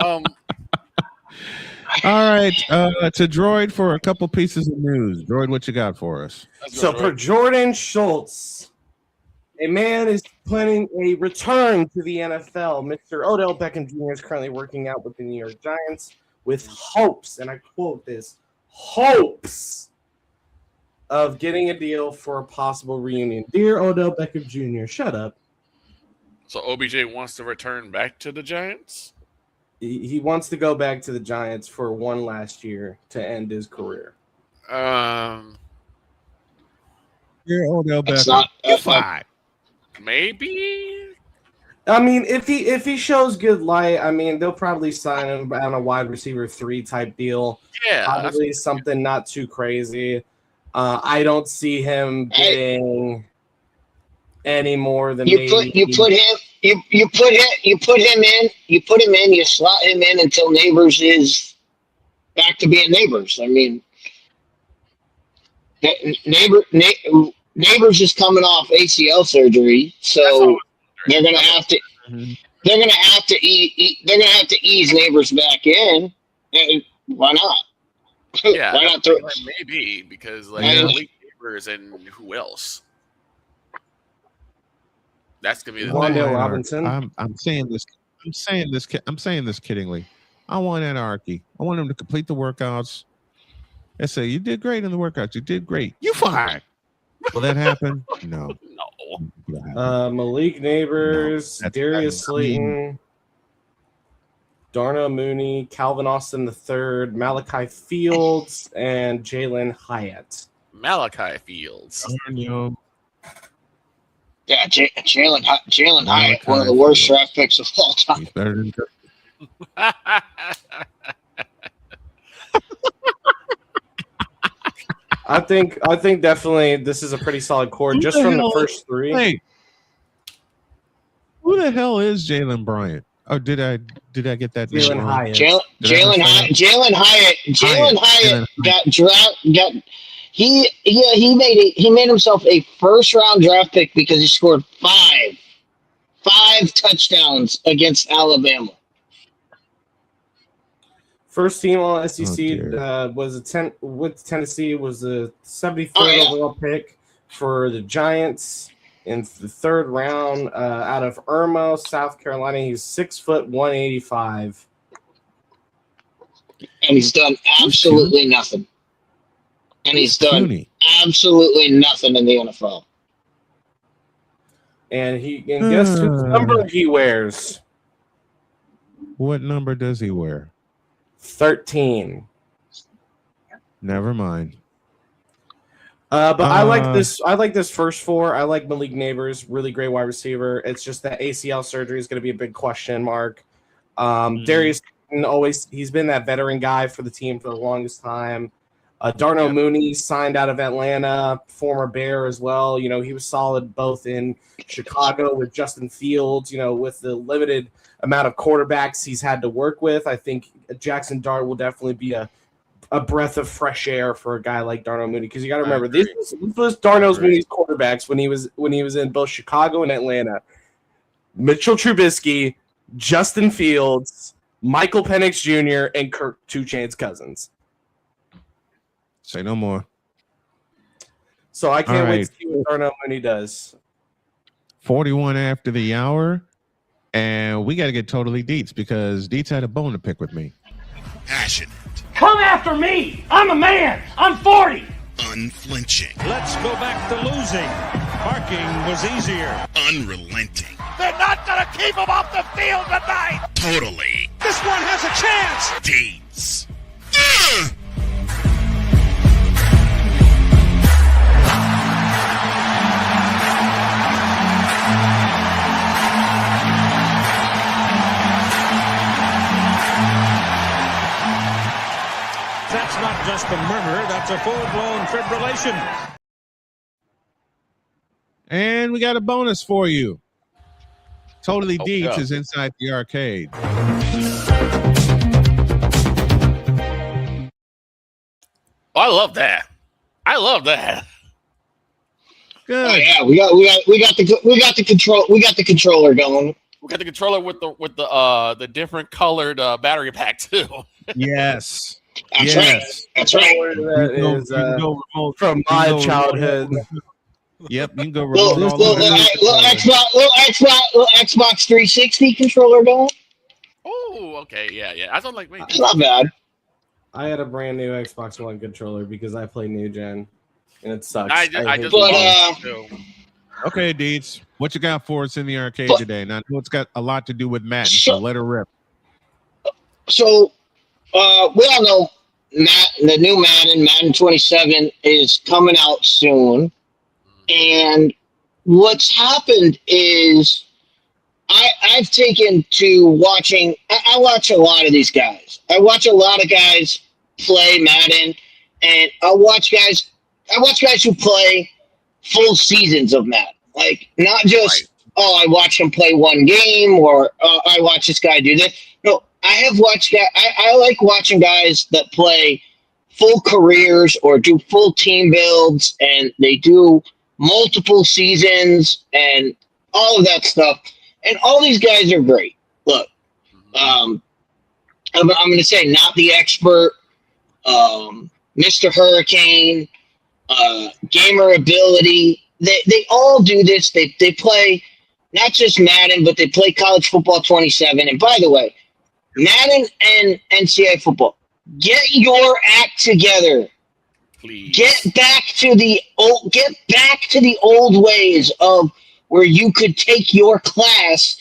Speaker 1: All right, to Droid for a couple pieces of news. Droid, what you got for us?
Speaker 9: So for Jordan Schultz, a man is planning a return to the NFL. Mr. Odell Beckham Jr. is currently working out with the New York Giants with hopes, and I quote this, hopes of getting a deal for a possible reunion. Dear Odell Beckham Jr., shut up.
Speaker 3: So OBJ wants to return back to the Giants?
Speaker 9: He wants to go back to the Giants for one last year to end his career.
Speaker 1: Dear Odell Beckham, you're fine.
Speaker 3: Maybe.
Speaker 9: I mean, if he shows good light, I mean, they'll probably sign him on a wide receiver 3 type deal.
Speaker 3: Yeah,
Speaker 9: probably something not too crazy. I don't see him getting any more than
Speaker 11: you put him in. You slot him in until Neighbors is back to being Neighbors. I mean, Neighbors is coming off ACL surgery, so they're gonna have to. They're gonna have to ease Neighbors back in. And why not?
Speaker 3: Yeah,
Speaker 11: why not
Speaker 3: maybe because elite Neighbors and who else? That's gonna be the
Speaker 9: Wanda Robinson.
Speaker 1: I'm saying this kiddingly. I want anarchy. I want him to complete the workouts and say, "You did great in the workouts. You did great. You fine." Will that happen? No.
Speaker 9: Malik Neighbors, Darius Slayton, Darnell Mooney, Calvin Austin III, Malachi Fields, and Jalen Hyatt.
Speaker 3: Malachi Fields.
Speaker 11: Yeah, Jalen Hyatt, one of the worst draft picks of all time.
Speaker 1: He's better than
Speaker 9: I think definitely this is a pretty solid core just from the first 3.
Speaker 1: Hey, who the hell is Jalen Bryant? Oh, did I get that?
Speaker 9: Jalen Hyatt.
Speaker 11: Jalen Hyatt got drafted. He made himself a first-round draft pick because he scored five touchdowns against Alabama.
Speaker 9: First team all SEC was with Tennessee was a 73rd overall pick for the Giants in the third round out of Irmo, South Carolina. He's 6 foot 185.
Speaker 11: And he's done absolutely nothing. And he's done absolutely nothing in the NFL.
Speaker 9: And guess whose number he wears?
Speaker 1: What number does he wear?
Speaker 9: 13.
Speaker 1: Never mind.
Speaker 9: But I like this. I like this first four. I like Malik Neighbors, really great wide receiver. It's just that ACL surgery is going to be a big question mark. Darius he's been that veteran guy for the team for the longest time. Darnell Mooney signed out of Atlanta, former Bear as well. You know, he was solid both in Chicago with Justin Fields. You know, with the limited amount of quarterbacks he's had to work with, I think Jackson Dart will definitely be a breath of fresh air for a guy like Darnell Mooney, because you got to remember this was Darnell Mooney's quarterbacks when he was in both Chicago and Atlanta. Mitchell Trubisky, Justin Fields, Michael Penix Jr., and Kirk 2 Chainz Cousins.
Speaker 1: Say no more.
Speaker 9: So I can't wait to see what Darnell Mooney does.
Speaker 1: 41 after the hour, and we got to get totally Deets because Deets had a bone to pick with me.
Speaker 7: Passionate.
Speaker 4: Come after me. I'm a man. I'm 40.
Speaker 7: Unflinching.
Speaker 10: Let's go back to losing. Parking was easier.
Speaker 7: Unrelenting.
Speaker 10: They're not going to keep him off the field tonight.
Speaker 7: Totally.
Speaker 10: This one has a chance.
Speaker 7: Deeds.
Speaker 10: That's not just a murmur, that's a full-blown fibrillation.
Speaker 1: And we got a bonus for you. Totally Deets is inside the arcade.
Speaker 3: Oh, I love that. I love that.
Speaker 1: Good.
Speaker 11: Oh yeah, we got the controller going.
Speaker 3: We got the controller with the different colored battery pack too.
Speaker 1: Yes.
Speaker 11: That's right. That's right.
Speaker 9: That is from my childhood.
Speaker 1: Yep, you can go
Speaker 11: little Xbox 360 controller going.
Speaker 3: Oh, okay, yeah. I don't like me.
Speaker 11: It's not bad.
Speaker 9: I had a brand new Xbox One controller because I play new gen, and it sucks.
Speaker 1: Okay, Deeds, what you got for us in the arcade today? Now, I know it's got a lot to do with Madden, so let her rip.
Speaker 11: So, we all know the new Madden 27, is coming out soon. And what's happened is I've taken to watching. I watch a lot of these guys. I watch a lot of guys play Madden, and I watch guys who play full seasons of Madden. Like, not just, I watch him play one game, or I watch this guy do this. No, I have watched guys. I like watching guys that play full careers or do full team builds, and they do multiple seasons and all of that stuff. And all these guys are great. Look, I'm going to say not the expert, Mr. Hurricane, gamer ability. They all do this. They play not just Madden, but they play college football 27. And by the way, Madden and NCAA football, get your act together.
Speaker 3: Please.
Speaker 11: Get back to the old ways of where you could take your class,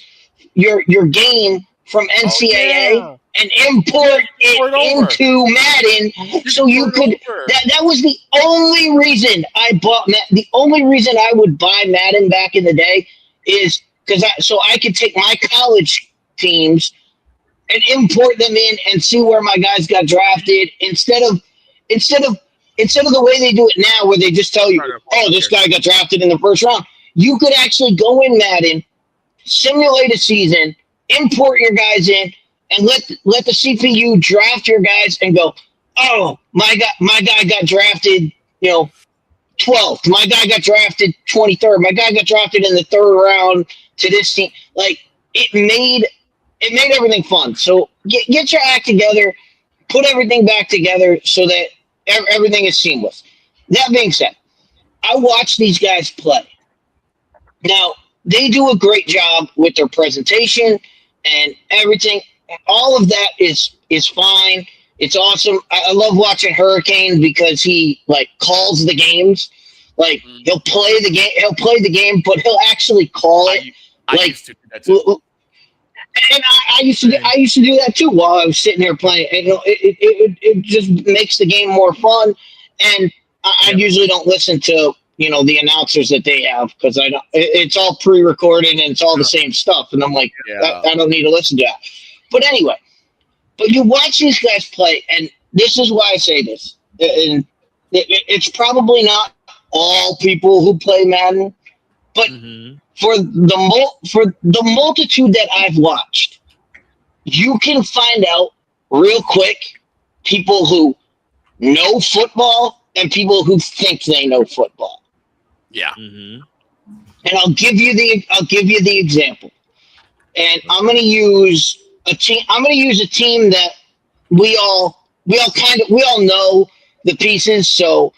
Speaker 11: your game from NCAA and import it into Madden, so you could. That was the only reason I bought. The only reason I would buy Madden back in the day is because I could take my college teams and import them in and see where my guys got drafted instead of the way they do it now, where they just tell you, oh, this guy got drafted in the first round. You could actually go in Madden, simulate a season, import your guys in, and let the CPU draft your guys and go, oh, my guy got drafted, 12th. My guy got drafted 23rd. My guy got drafted in the third round to this team. Like, it made everything fun. So get your act together, put everything back together so that everything is seamless. That being said, I watch these guys play, Now, they do a great job with their presentation and everything. All of that is fine. It's awesome. I love watching Hurricane because he like calls the games. Like he'll play the game, but he'll actually call it.
Speaker 3: I used to do that too.
Speaker 11: And I used to do that too while I was sitting here playing. And, it just makes the game more fun. And I usually don't listen to the announcers that they have because I don't. It's all pre-recorded and it's all the same stuff. And I'm like, I don't need to listen to that. But anyway, you watch these guys play, and this is why I say this. And it's probably not all people who play Madden, but for the multitude that I've watched, you can find out real quick people who know football and people who think they know football.
Speaker 3: Yeah.
Speaker 11: And I'll give you the example. And I'm going to use a team that we all know the pieces, so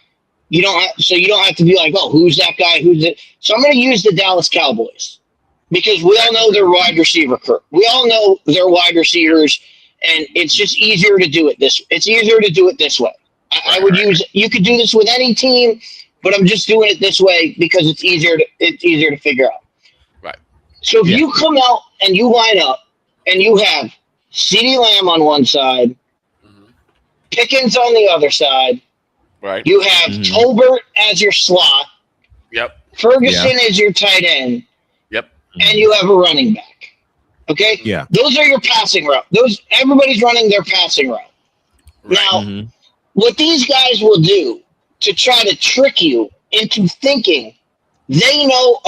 Speaker 11: you don't have to be like, oh, who's that guy? Who's it? So I'm going to use the Dallas Cowboys because we all know their wide receiver crew. We all know their wide receivers, and it's just easier to do it this. It's easier to do it this way. I would use. You could do this with any team, but I'm just doing it this way because it's easier to figure out.
Speaker 3: Right.
Speaker 11: So if you come out and you line up and you have CeeDee Lamb on one side, Pickens on the other side.
Speaker 3: Right.
Speaker 11: You have Tolbert as your slot.
Speaker 3: Yep.
Speaker 11: Ferguson is your tight end.
Speaker 3: Yep.
Speaker 11: And you have a running back. Okay?
Speaker 1: Yeah.
Speaker 11: Those are your passing route. Everybody's running their passing route. Right. Now, what these guys will do to try to trick you into thinking they know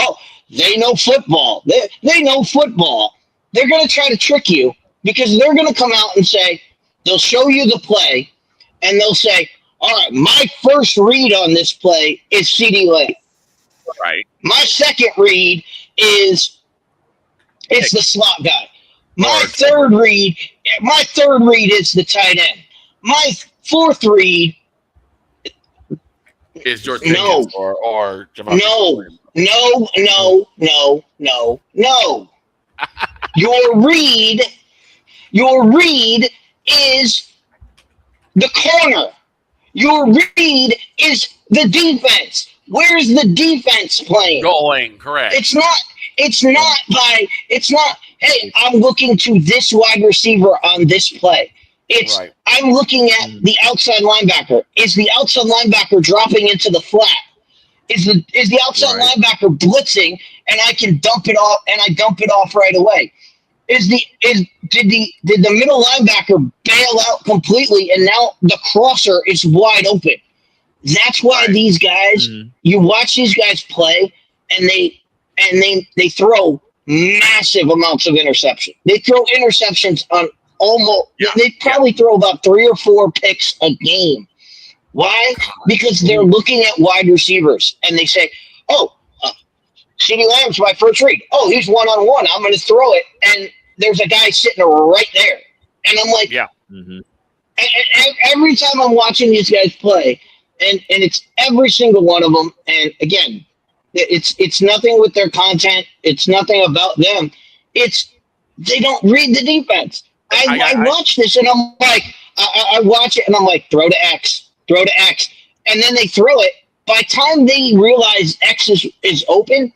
Speaker 11: football. They know football. They're going to try to trick you because they're going to come out and say, they'll show you the play, and they'll say, all right, my first read on this play is CeeDee Lamb.
Speaker 3: Right.
Speaker 11: My second read is it's the slot guy. My third read is the tight end. My fourth read
Speaker 3: is George Jenkins or Javon.
Speaker 11: No. Your read is the corner. Your read is the defense. Where's the defense playing?
Speaker 3: Going, correct.
Speaker 11: It's not, hey, I'm looking to this wide receiver on this play. I'm looking at the outside linebacker. Is the outside linebacker dropping into the flat? Is the outside linebacker blitzing and I can dump it off right away? Did the middle linebacker bail out completely and now the crosser is wide open? That's why these guys, you watch these guys play and they throw massive amounts of interception. They throw interceptions on they probably throw about 3 or 4 picks a game. Why? Because they're looking at wide receivers and they say, oh, CeeDee Lamb's my first read. Oh, he's one-on-one. I'm going to throw it. And there's a guy sitting right there. And I'm like, every time I'm watching these guys play, and it's every single one of them. And again, it's nothing with their content. It's nothing about them. They don't read the defense. I watch this and I'm like, I watch it and I'm like, throw to X. And then they throw it. By the time they realize X is open,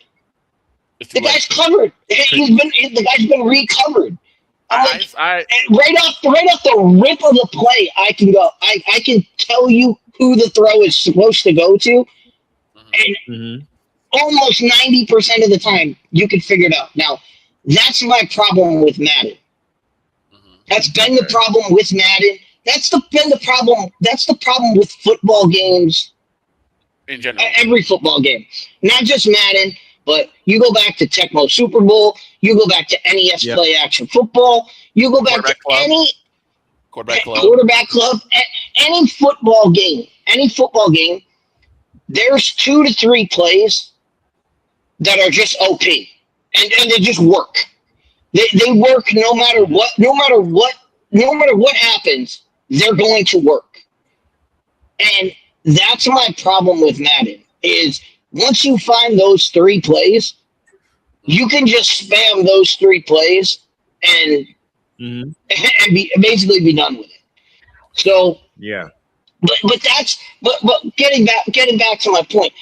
Speaker 11: the guy's covered. The guy's been recovered. And right off the rip of the play, I can go. I can tell you who the throw is supposed to go to, and almost 90% of the time you can figure it out. Now, that's my problem with Madden. That's been the problem with Madden. That's been the problem. That's the problem with football games
Speaker 3: in general.
Speaker 11: Every football game, not just Madden. But you go back to Tecmo Super Bowl, you go back to NES Play Action Football, you go back to any quarterback club, any football game, there's 2 to 3 plays that are just OP, and they just work. They work no matter what happens, they're going to work. And that's my problem with Madden is once you find those 3 plays, You can just spam those 3 plays and basically be done with it. So
Speaker 8: yeah,
Speaker 11: but getting back to my point,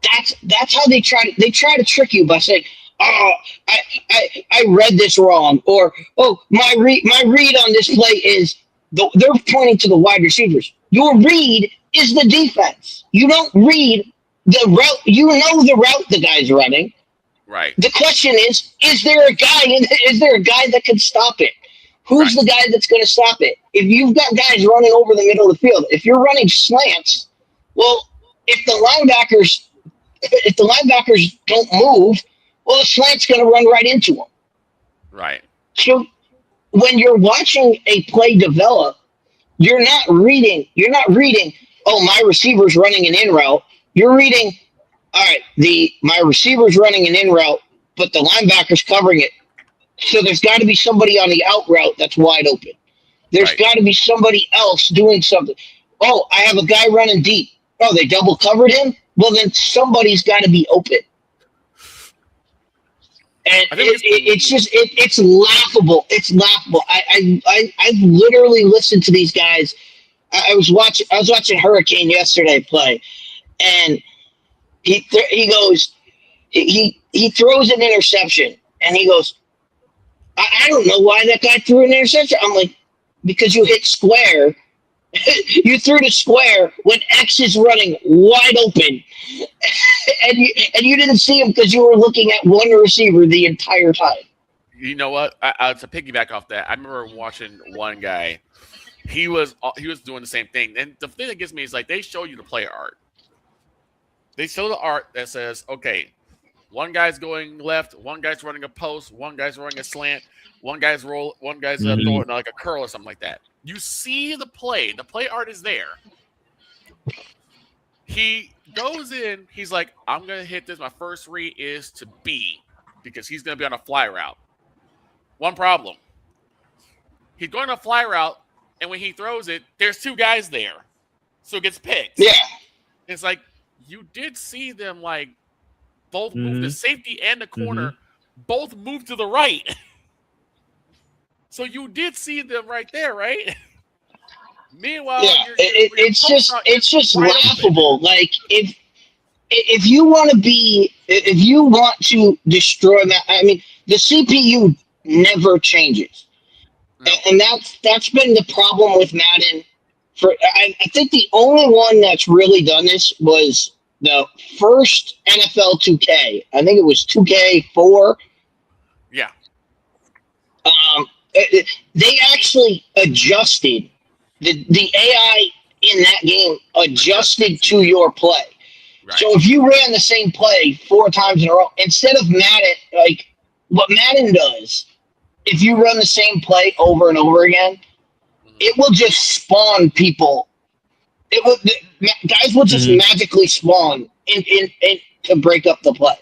Speaker 11: that's how they try to trick you by saying, oh, I read this wrong, or oh, my read on this play is they're pointing to the wide receivers. Your read is the defense. You don't read the route. You know the route the guy's running.
Speaker 3: Right.
Speaker 11: The question is there a guy that can stop it? Who's the guy that's going to stop it? If you've got guys running over the middle of the field, if you're running slants, well, if the linebackers don't move, well, the slant's going to run right into them.
Speaker 3: Right.
Speaker 11: So when you're watching a play develop, you're not reading, oh, my receiver's running an in route. You're reading, all right, my receiver's running an in route, but the linebacker's covering it. So there's got to be somebody on the out route that's wide open. There's got to be somebody else doing something. Oh, I have a guy running deep. Oh, they double covered him? Well, then somebody's got to be open. And it's laughable. It's laughable. I've literally listened to these guys. I was watching Hurricane yesterday play, and he throws an interception, and he goes, I don't know why that guy threw an interception. I'm like, because you hit square. You threw to square when X is running wide open, and you didn't see him because you were looking at one receiver the entire time.
Speaker 3: You know what? To piggyback off that, I remember watching one guy. He was doing the same thing, and the thing that gets me is like they show you the player art. They show the art that says, okay, one guy's going left, one guy's running a post, one guy's running a slant, one guy's throwing like a curl or something like that. You see the play. The play art is there. He goes in. He's like, I'm going to hit this. My first read is to B because he's going to be on a fly route. One problem. He's going on a fly route, and when he throws it, there's 2 guys there. So it gets picked.
Speaker 11: Yeah.
Speaker 3: It's like you did see them like both move, the safety and the corner, both move to the right. So you did see them right there, right? Meanwhile,
Speaker 11: it's just laughable. Open. Like if you want to destroy that, I mean, the CPU never changes, and that's been the problem with Madden. I think the only one that's really done this was the first NFL 2K. I think it was 2K4.
Speaker 3: Yeah.
Speaker 11: They actually adjusted the AI in that game adjusted to your play. Right. So if you ran the same play 4 times in a row, instead of Madden, like what Madden does, if you run the same play over and over again, it will just spawn people. Guys will just magically spawn in to break up the play.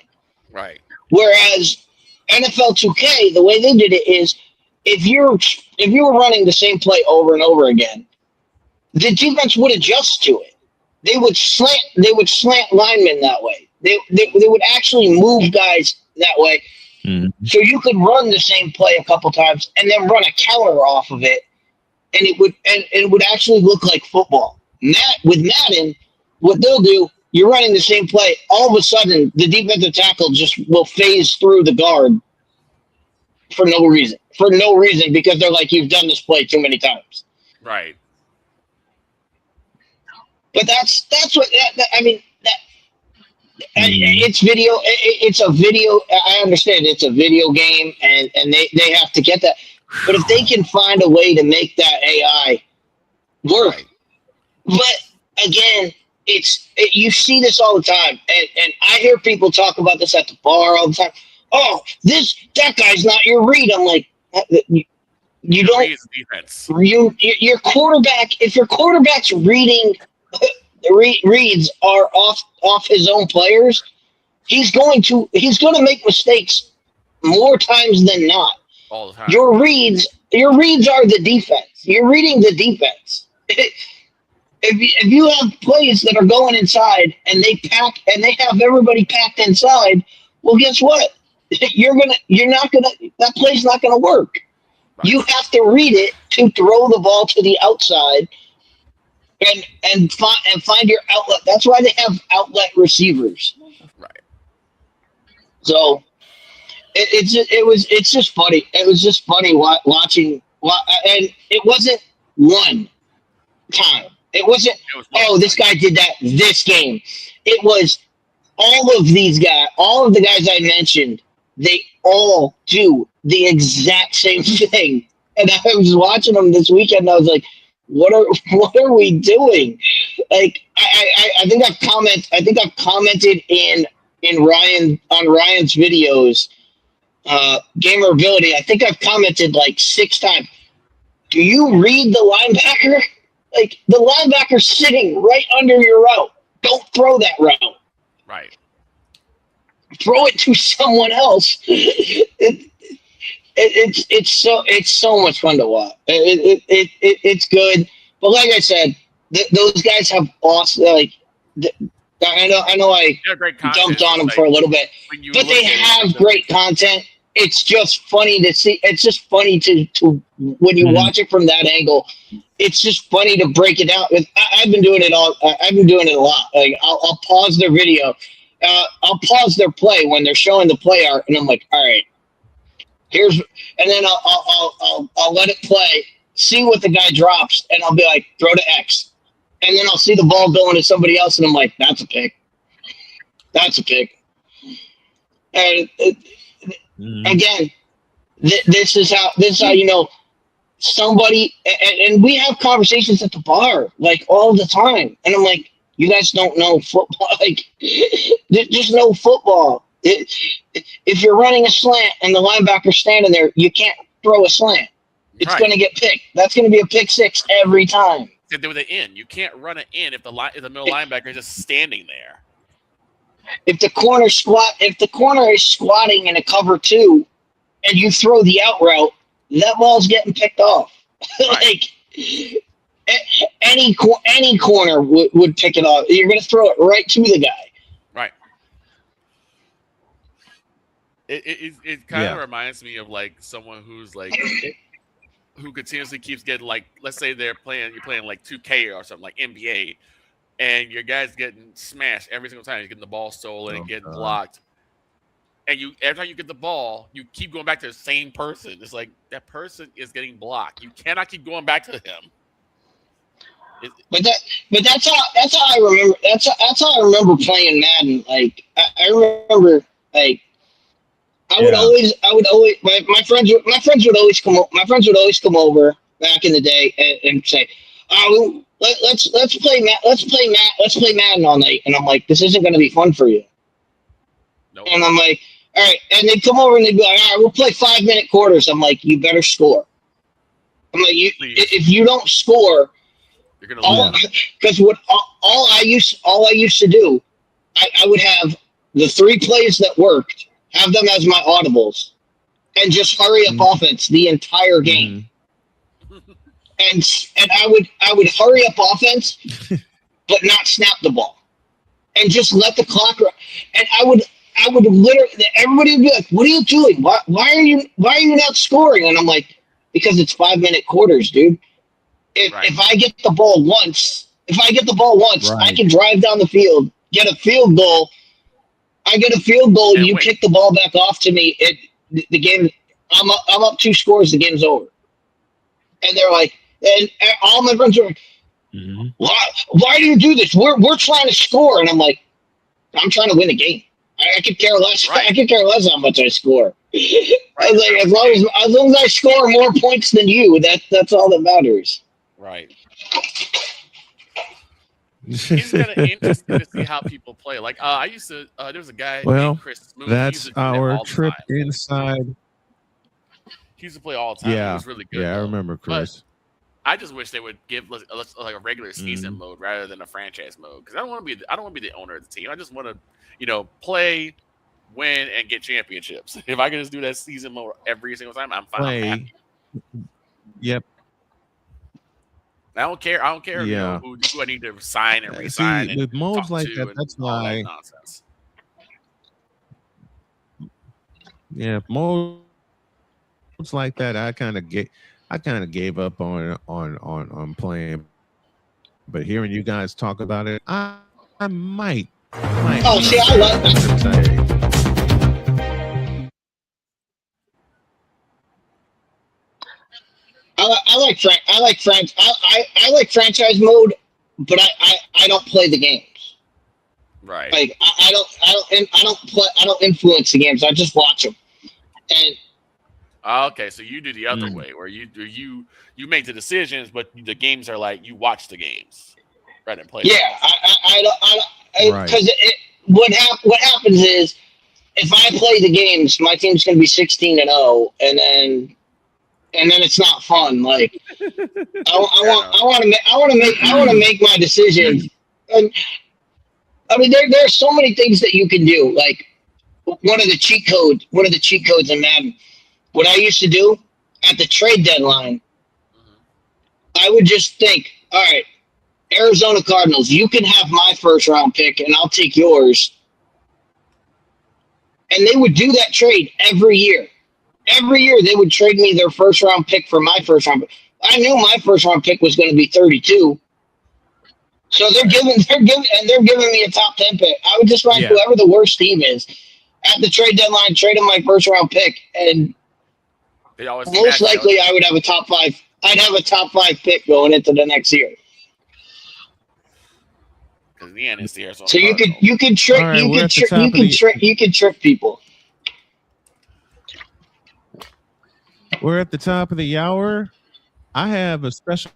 Speaker 3: Right.
Speaker 11: Whereas NFL 2K, the way they did it is, if you were running the same play over and over again, the defense would adjust to it. They would slant linemen that way. They would actually move guys that way. So you could run the same play a couple times and then run a counter off of it, and it would actually look like football. With Madden, what they'll do, you're running the same play, all of a sudden the defensive tackle just will phase through the guard for no reason. Because they're like, you've done this play too many times.
Speaker 3: Right.
Speaker 11: But that's what I mean. It's video. It's a video. I understand it's a video game, and they have to get that. But if they can find a way to make that AI work, but again, you see this all the time, and I hear people talk about this at the bar all the time. Oh, that guy's not your read. I'm like, you don't. Your quarterback. If your quarterback's reading reads are off his own players, he's going to make mistakes more times than not.
Speaker 3: All the time. Your reads
Speaker 11: are the defense. You're reading the defense. If you have plays that are going inside and they have everybody packed inside, well, guess what? that play's not gonna work. Right. You have to read it to throw the ball to the outside and find your outlet. That's why they have outlet receivers.
Speaker 3: Right.
Speaker 11: So it's just funny. It was just funny watching, and it wasn't one time. It wasn't, this guy did that this game. It was all of these guys, all of the guys I mentioned, they all do the exact same thing. And I was watching them this weekend, and I was like, what are we doing? Like, I think I've commented on Ryan's videos, Gamer Ability. I think I've commented like 6 times. Do you read the linebacker? Like, the linebacker's sitting right under your route. Don't throw that route.
Speaker 3: Right.
Speaker 11: Throw it to someone else. It's so much fun to watch. It's good. But like I said, those guys have awesome, like, I know I dumped on them for a little bit, but they have great content. It's just funny to see. It's just funny to when you watch it from that angle. It's just funny to break it down. I've been doing it all. I've been doing it a lot. Like, I'll pause their video. I'll pause their play when they're showing the play art, and I'm like, all right, and then I'll let it play, see what the guy drops, and I'll be like, throw to X, and then I'll see the ball going to somebody else, and I'm like, that's a pick. That's a pick. And again, this is how you know somebody. And we have conversations at the bar like all the time, and I'm like, you guys don't know football. Like, just know football. If you're running a slant and the linebacker's standing there, you can't throw a slant. It's going to get picked. That's going to be a pick six every time.
Speaker 3: With an in, you can't run an in if the middle linebacker is just standing there.
Speaker 11: If the corner is squatting in a cover 2, and you throw the out route, that ball's getting picked off. Like, any corner would pick it off. You're going to throw it right to the guy.
Speaker 3: Right. It kind of reminds me of like someone who's like who continuously keeps getting, like, let's say you're playing like 2K or something like NBA, and your guy's getting smashed every single time. He's getting the ball stolen and getting blocked. And every time you get the ball, you keep going back to the same person. It's like that person is getting blocked. You cannot keep going back to him.
Speaker 11: But that's how I remember. That's how I remember playing Madden. Like, I remember, like, I would always my friends would always come over back in the day and say, let's play Madden all night. And I'm like, this isn't going to be fun for you. Nope. And I'm like, all right. And they'd come over and they'd be like, all right, we'll play 5-minute quarters. I'm like, you better score. I'm like, if you don't score, you're gonna lose. Because all I used to do, I would have the 3 plays that worked, have them as my audibles, and just hurry up offense the entire game. And I would hurry up offense, but not snap the ball, and just let the clock run. And I would literally, everybody would be like, "What are you doing? Why are you not scoring?" And I'm like, because it's 5-minute quarters, dude. If I get the ball once, I can drive down the field, get a field goal. I get a field goal, and you kick the ball back off to me. The game, I'm up 2 scores. The game's over. And they're like, and all my friends are like, why do you do this? We're trying to score, and I'm like, I'm trying to win the game. I could care less. Right. I could care less how much I score. I was like, as long as I score more points than you, that's all that matters.
Speaker 3: Right. It's kind of interesting to see how people play. Like, I used to. There was a guy named Chris Smoot.
Speaker 1: That's our trip inside.
Speaker 3: He used to play all the time.
Speaker 1: Yeah,
Speaker 3: he was really good.
Speaker 1: Yeah, I remember Chris.
Speaker 3: But I just wish they would give like a regular season mode rather than a franchise mode, because I don't want to be the owner of the team. I just want to, play, win, and get championships. If I can just do that season mode every single time, I'm fine. I'm happy.
Speaker 1: Yep.
Speaker 3: I don't care.
Speaker 1: Yeah.
Speaker 3: Who I need to sign and resign.
Speaker 1: See, with modes like that, that's why.
Speaker 3: Nonsense.
Speaker 1: Yeah, modes like that, I kind of gave up on playing. But hearing you guys talk about it, I might.
Speaker 11: Oh, see, I love that. I like franchise mode, but I don't play the games.
Speaker 3: Right.
Speaker 11: Like I don't influence the games. I just watch them. And
Speaker 3: okay, so you do the other way, where you make the decisions, but the games are like you watch the games rather than play.
Speaker 11: Yeah, I don't because what happens is if I play the games, my team's going to be 16-0, and then it's not fun. Like I want to make my decisions. And I mean, there are so many things that you can do. Like one of the cheat codes in Madden. What I used to do at the trade deadline, I would just think, all right, Arizona Cardinals, you can have my first round pick and I'll take yours. And they would do that trade every year. Every year they would trade me their first round pick for my first round pick. I knew my first round pick was going to be 32. So they're giving me a top 10 pick. I would just rank whoever the worst team is at the trade deadline, trade them my first round pick, and most likely I would have a top 5. I'd have a top 5 pick going into the next year.
Speaker 3: Because the end is the Arizona.
Speaker 11: So you could trick people.
Speaker 1: We're at the top of the hour. I have a special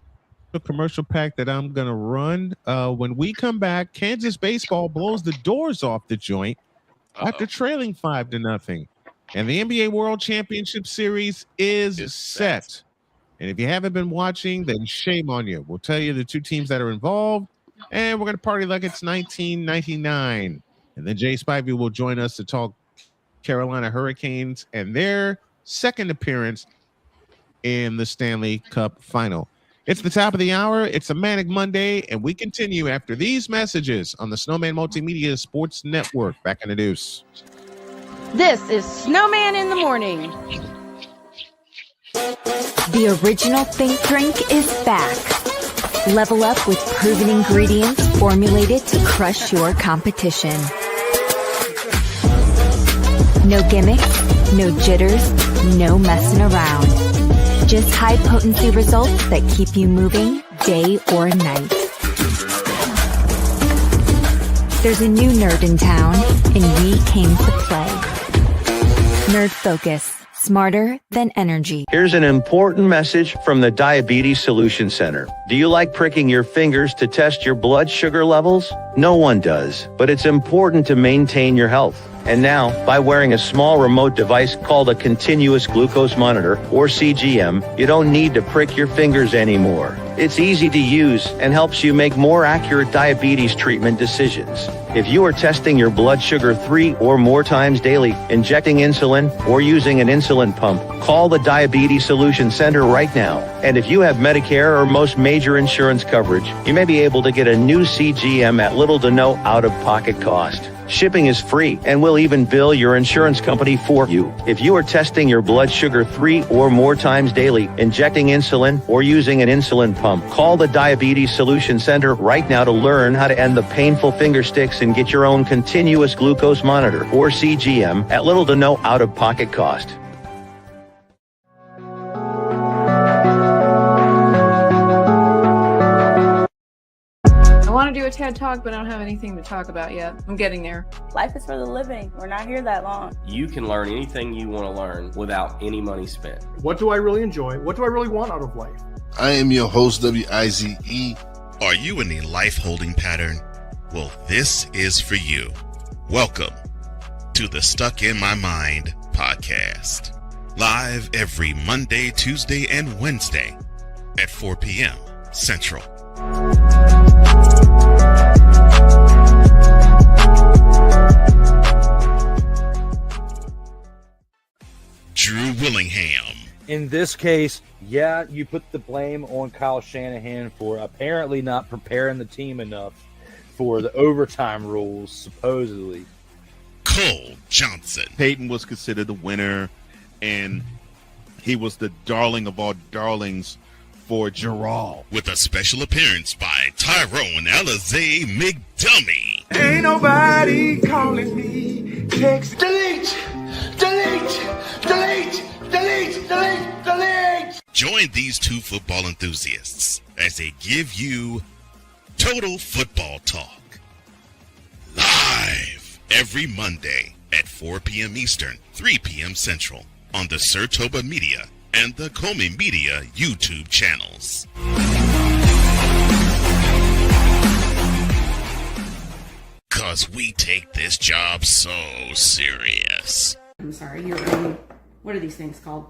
Speaker 1: commercial pack that I'm gonna run. When we come back, Kansas baseball blows the doors off the joint after trailing 5-0. And the NBA World Championship Series is set. And if you haven't been watching, then shame on you. We'll tell you the two teams that are involved, and we're going to party like it's 1999. And then Jay Spivey will join us to talk Carolina Hurricanes and their second appearance in the Stanley Cup Final. It's the top of the hour. It's a Manic Monday, and we continue after these messages on the Snowman Multimedia Sports Network. Back in the deuce.
Speaker 5: This is Snowman in the Morning.
Speaker 12: The original Think Drink is back. Level up with proven ingredients formulated to crush your competition. No gimmicks, no jitters, no messing around. Just high-potency results that keep you moving day or night. There's a new nerd in town, and we came to play. Nerd Focus. Smarter than energy.
Speaker 13: Here's an important message from the Diabetes Solution Center. Do you like pricking your fingers to test your blood sugar levels? No one does, but it's important to maintain your health. And now, by wearing a small remote device called a continuous glucose monitor, or CGM, you don't need to prick your fingers anymore. It's easy to use and helps you make more accurate diabetes treatment decisions. If you are testing your blood sugar 3 or more times daily, injecting insulin, or using an insulin pump, call the Diabetes Solution Center right now. And if you have Medicare or most major insurance coverage, you may be able to get a new CGM at little to no out-of-pocket cost. Shipping is free, and we'll even bill your insurance company for you. If you are testing your blood sugar 3 or more times daily, injecting insulin, or using an insulin pump, call the Diabetes Solution Center right now to learn how to end the painful finger sticks and get your own continuous glucose monitor, or CGM, at little to no out-of-pocket cost.
Speaker 14: I want to do a TED Talk, but I don't have anything to talk about yet. I'm getting there.
Speaker 15: Life is for the living. We're not here that long.
Speaker 16: You can learn anything you want to learn without any money spent.
Speaker 17: What do I really enjoy? What do I really want out of life?
Speaker 18: I am your host, WIZE.
Speaker 7: Are you in a life holding pattern? Well, this is for you. Welcome to the Stuck in My Mind podcast. Live every Monday, Tuesday, and Wednesday at 4 p.m. Central. Drew Willingham.
Speaker 19: In this case, yeah, you put the blame on Kyle Shanahan for apparently not preparing the team enough for the overtime rules, supposedly.
Speaker 7: Cold Johnson.
Speaker 8: Peyton was considered the winner, and he was the darling of all darlings for Gerald.
Speaker 7: With a special appearance by Tyrone Alizé McDummy.
Speaker 10: Ain't nobody calling me. Text. Delete.
Speaker 7: Join these two football enthusiasts as they give you Total Football Talk. Live every Monday at 4 p.m. Eastern, 3 p.m. Central on the Sertoba Media and the Comey Media YouTube channels. Cause we take this job so serious.
Speaker 20: I'm sorry, what are these things called?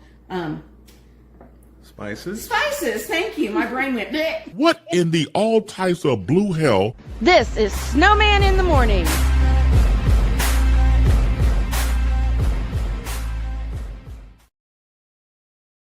Speaker 10: Spices.
Speaker 20: Spices, thank you. My brain went bleh.
Speaker 10: What in the all types of blue hell?
Speaker 5: This is Snowman in the Morning.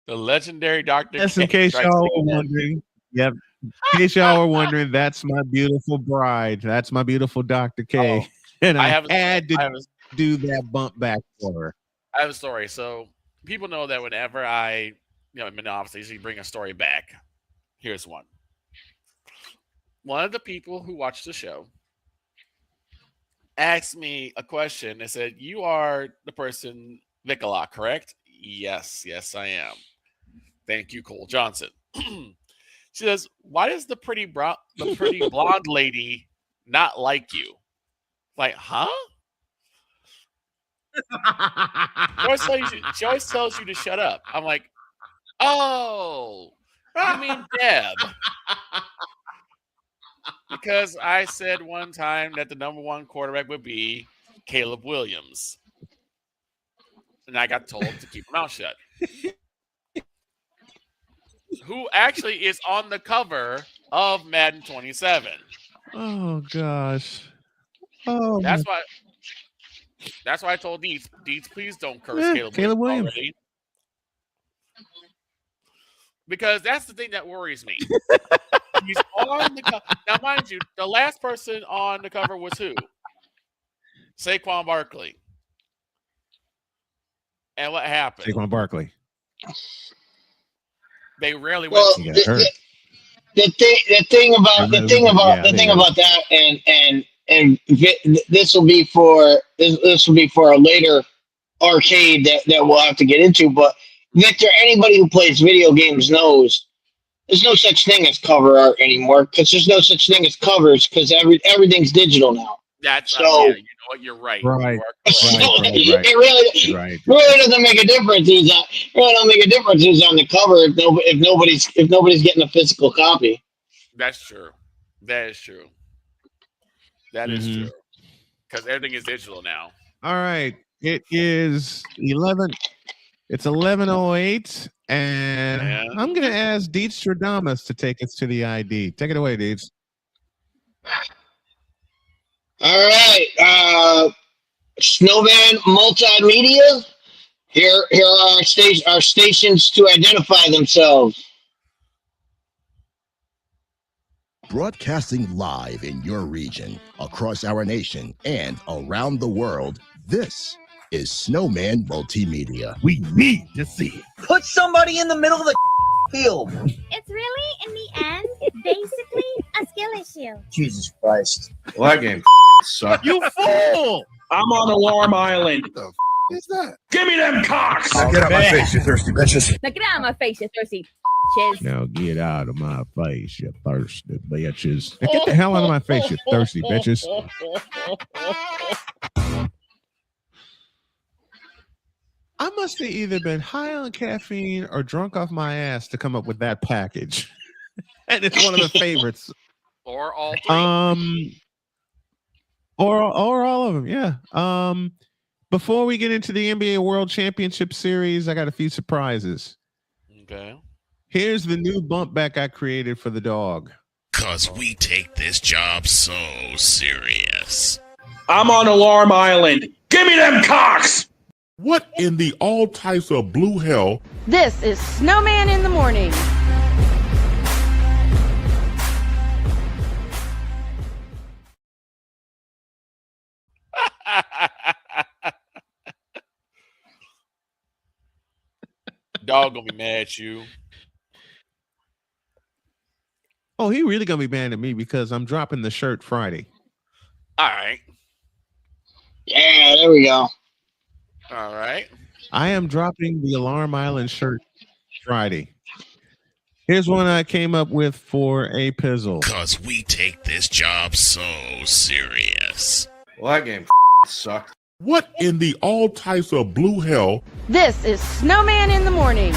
Speaker 3: The legendary Dr.
Speaker 1: Yes, in case y'all were wondering. Yep. In case y'all were wondering, that's my beautiful bride. That's my beautiful Dr. K.
Speaker 3: Oh,
Speaker 1: and I
Speaker 3: have
Speaker 1: had to do that bump back for her.
Speaker 3: I have a story. So people know that whenever I obviously usually bring a story back. Here's one. One of the people who watched the show asked me a question. They said, "You are the person, Nicola, correct?" Yes, I am. Thank you, Cole Johnson. She says, "Why does the pretty blonde lady not like you?" Like, huh? She always tells you to shut up. I'm like, oh, you mean Deb? Because I said one time that the number one quarterback would be Caleb Williams. And I got told to keep my mouth shut. Who actually is on the cover of Madden 27.
Speaker 1: Oh, gosh. Oh,
Speaker 3: That's why I told Deeds, please don't curse
Speaker 1: Caleb Williams.
Speaker 3: already. Because that's the thing that worries me. He's on the cover. Now, mind you, the last person on the cover was who? Saquon Barkley. And what happened?
Speaker 1: Saquon Barkley.
Speaker 3: They rarely
Speaker 11: Well,
Speaker 3: went.
Speaker 11: the thing about that, and this will be for a later arcade that we'll have to get into. But Victor, anybody who plays video games knows there's no such thing as cover art anymore because there's no such thing as covers because everything's digital now.
Speaker 3: That's
Speaker 11: so.
Speaker 3: You know what? You're right.
Speaker 1: Right.
Speaker 11: It really doesn't make a difference. Who's on the cover if nobody's getting a physical copy.
Speaker 3: That's true. That is true. That is true. Because everything is digital now.
Speaker 1: All right. It is 11. It's 11:08, and I'm going to ask Dietz Stradamus to take us to the ID. Take it away, Dietz.
Speaker 11: All right. Snowman Multimedia. Here are our stations to identify themselves.
Speaker 21: Broadcasting live in your region, across our nation, and around the world, this is Snowman Multimedia. We need to see it.
Speaker 22: Put somebody in the middle of the field.
Speaker 23: It's really, in the end, basically a skill issue.
Speaker 22: Jesus Christ.
Speaker 10: Well, that game sucked.
Speaker 21: You fool!
Speaker 10: I'm on Alarm Island.
Speaker 21: What the is that?
Speaker 10: Give me them cocks!
Speaker 21: Get out my face, you thirsty bitches.
Speaker 23: Now get out of my face, you thirsty bitches.
Speaker 1: Now get out of my face, you thirsty bitches. Now get the hell out of my face, you thirsty bitches. I must have either been high on caffeine or drunk off my ass to come up with that package. And it's one of the favorites.
Speaker 3: Or all three.
Speaker 1: Or all of them, yeah. Before we get into the NBA World Championship Series, I got a few surprises.
Speaker 3: Okay.
Speaker 1: Here's the new bump back I created for the Dawg.
Speaker 7: Cause we take this job so serious.
Speaker 10: I'm on Alarm Island. Give me them cocks! What in the all types of blue hell?
Speaker 5: This is Snowman in the Morning.
Speaker 3: Dawg gonna be mad at you.
Speaker 1: Oh, he really gonna be mad at me because I'm dropping the shirt Friday.
Speaker 3: All right.
Speaker 11: Yeah, there we go.
Speaker 3: All right.
Speaker 1: I am dropping the Alarm Island shirt Friday. Here's one I came up with for a pizzle.
Speaker 7: Cause we take this job so serious.
Speaker 2: Well, that game sucked.
Speaker 10: What in the all types of blue hell?
Speaker 5: This is Snowman in the Morning.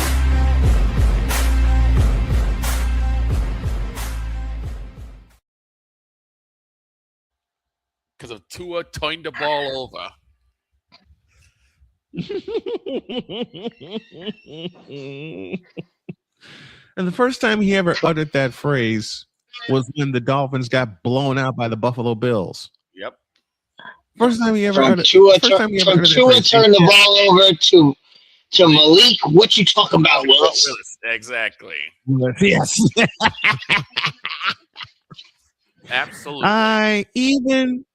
Speaker 3: Because of Tua turning the ball over.
Speaker 1: And the first time he ever uttered that phrase was when the Dolphins got blown out by the Buffalo Bills.
Speaker 3: Yep.
Speaker 1: First time he ever
Speaker 11: From
Speaker 1: uttered,
Speaker 11: Tua
Speaker 1: first time he ever
Speaker 11: turn
Speaker 1: uttered that phrase.
Speaker 11: the ball over to Malik. What you talking about, Willis?
Speaker 3: Exactly.
Speaker 1: Yes.
Speaker 3: Absolutely.
Speaker 1: I even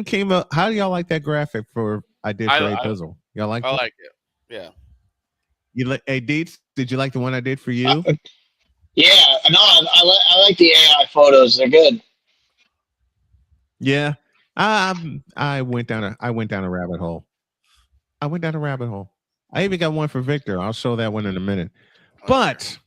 Speaker 1: came up. How do y'all like that graphic for I did for a pizzle? Y'all like
Speaker 3: I
Speaker 1: it?
Speaker 3: like it. Yeah.
Speaker 1: You like Deets? Did you like the one I did for you?
Speaker 11: Yeah, no, I like the AI photos. They're good.
Speaker 1: Yeah. I went down a rabbit hole. I even got one for Victor. I'll show that one in a minute. But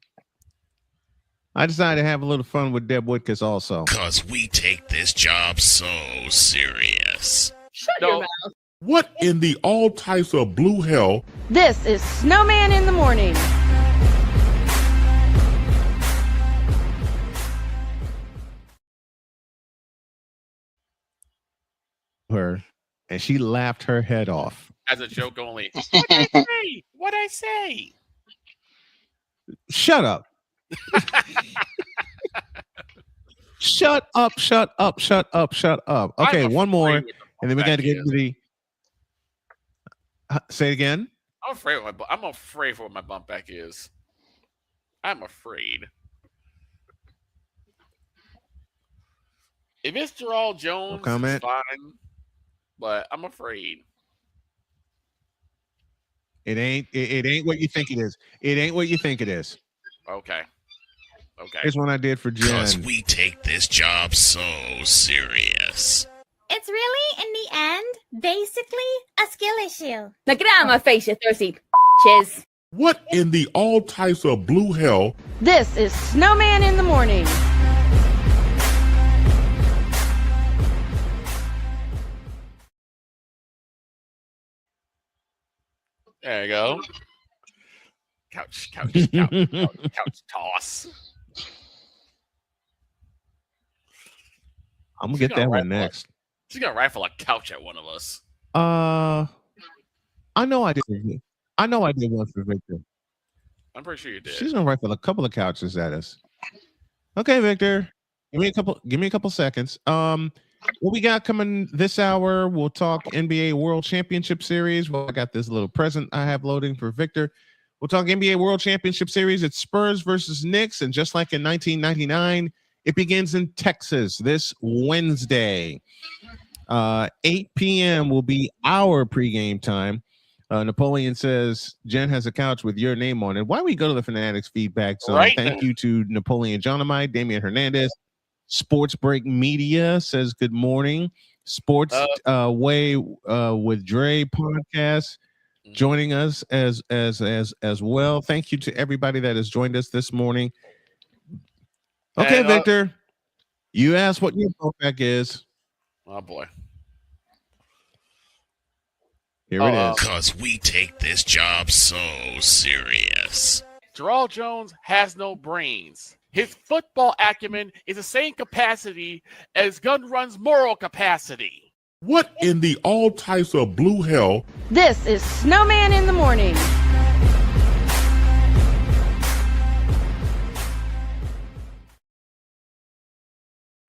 Speaker 1: I decided to have a little fun with Deb Woodkiss also.
Speaker 7: Cause we take this job so serious.
Speaker 14: Shut your mouth.
Speaker 10: What in the all types of blue hell?
Speaker 5: This is Snowman in the Morning.
Speaker 1: Her, and she laughed her head off.
Speaker 3: As a joke only. What'd I say? What'd I say?
Speaker 1: Shut up. Shut up. Okay, one more. And then we got to get to the. Say it again.
Speaker 3: I'm afraid for what my bump back is. I'm afraid. If it's Jarrell Jones, it's fine. But I'm afraid.
Speaker 1: It ain't what you think it is. It ain't what you think it is.
Speaker 3: Okay.
Speaker 1: Here's one I did for Jen.
Speaker 7: Cause we take this job so serious.
Speaker 23: It's really, in the end, basically a skill issue.
Speaker 5: Now get out of my face, you thirsty chiz.
Speaker 10: What in the all types of blue hell?
Speaker 5: This is Snowman in the Morning.
Speaker 3: There you go. Couch toss.
Speaker 1: I'm gonna get that one next.
Speaker 3: She's gonna rifle a couch at one of us.
Speaker 1: I know I did one for Victor.
Speaker 3: I'm pretty sure you did.
Speaker 1: She's gonna rifle a couple of couches at us. Okay, Victor. Give me a couple seconds. What we got coming this hour? We'll talk NBA World Championship Series. Well, I got this little present I have loading for Victor. We'll talk NBA World Championship Series. It's Spurs versus Knicks, and just like in 1999, it begins in Texas this Wednesday. 8 p.m. will be our pregame time. Napoleon says Jen has a couch with your name on it. Why don't we go to the Fanatics feedback zone?
Speaker 3: Right.
Speaker 1: Thank you to Napoleon Johnamite, Damian Hernandez. Sports Break Media says good morning. Sports Way with Dre podcast joining us as well. Thank you to everybody that has joined us this morning. Okay, and, Victor, you asked what your throwback is.
Speaker 3: Oh boy.
Speaker 1: Here it is.
Speaker 7: Cause we take this job so serious.
Speaker 3: Jarrell Jones has no brains. His football acumen is the same capacity as Gun Run's moral capacity.
Speaker 10: What in the all types of blue hell?
Speaker 5: This is Snowman in the Morning.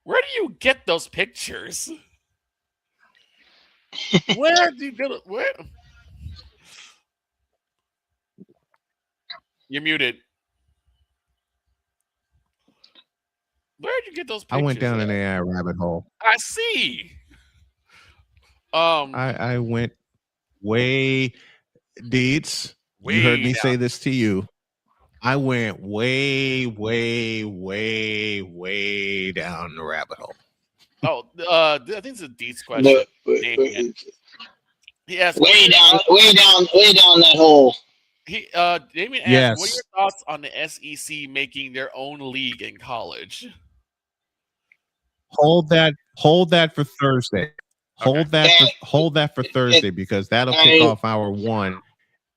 Speaker 3: Where do you get those pictures? Where do you get it? Where? You're muted. Where'd you get those pictures?
Speaker 1: I went down an AI rabbit hole.
Speaker 3: I see.
Speaker 1: I went way Deeds. You heard me say this to you. I went way, way, way, way down the rabbit hole.
Speaker 3: Oh, I think it's a Deets question. He asked,
Speaker 11: way down that hole.
Speaker 3: Damien asked, what are your thoughts on the SEC making their own league in college?
Speaker 1: Hold that for Thursday. Hold that for Thursday, because that'll kick off hour one.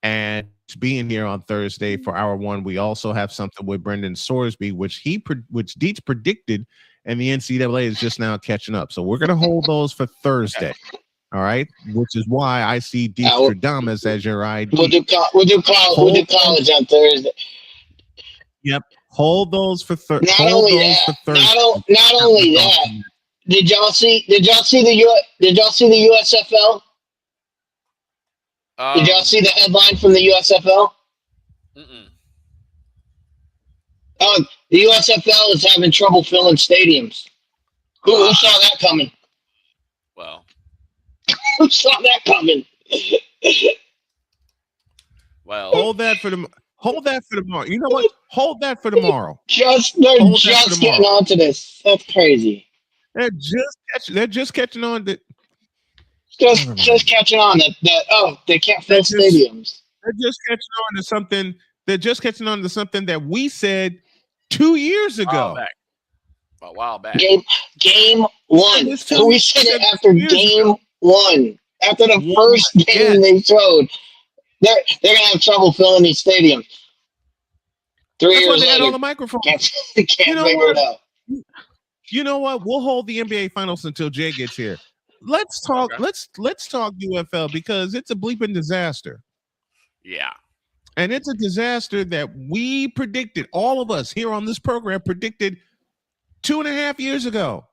Speaker 1: And being here on Thursday for hour one, we also have something with Brendan Sorsby, which Deets predicted, and the NCAA is just now catching up. So we're going to hold those for Thursday. All right, which is why I see Deestradamus as your ID.
Speaker 11: We'll do college on Thursday.
Speaker 1: Yep, hold those for Thursday.
Speaker 11: Not only that, did y'all see the USFL? Did y'all see the headline from the USFL? Oh, the USFL is having trouble filling stadiums. Who saw that coming?
Speaker 3: Well,
Speaker 11: who saw that coming?
Speaker 3: Well,
Speaker 1: hold that for tomorrow. You know what? Hold that for tomorrow.
Speaker 11: They're just getting onto this. That's crazy.
Speaker 1: They're just catching on that.
Speaker 11: Just catching on that they can't fill stadiums.
Speaker 1: They're just catching on to something. They're just catching on to something that we said 2 years ago.
Speaker 3: A while back.
Speaker 11: Game one. We said it after game one. After the first game they showed. They're gonna have trouble filling these stadiums. 3
Speaker 1: That's
Speaker 11: years
Speaker 1: why they
Speaker 11: later,
Speaker 1: got all the microphones.
Speaker 11: Can't figure it out.
Speaker 1: You know what? We'll hold the NBA Finals until Jay gets here. Let's talk. Okay. Let's talk UFL, because it's a bleeping disaster.
Speaker 3: Yeah,
Speaker 1: and it's a disaster that we predicted. All of us here on this program predicted 2.5 years ago,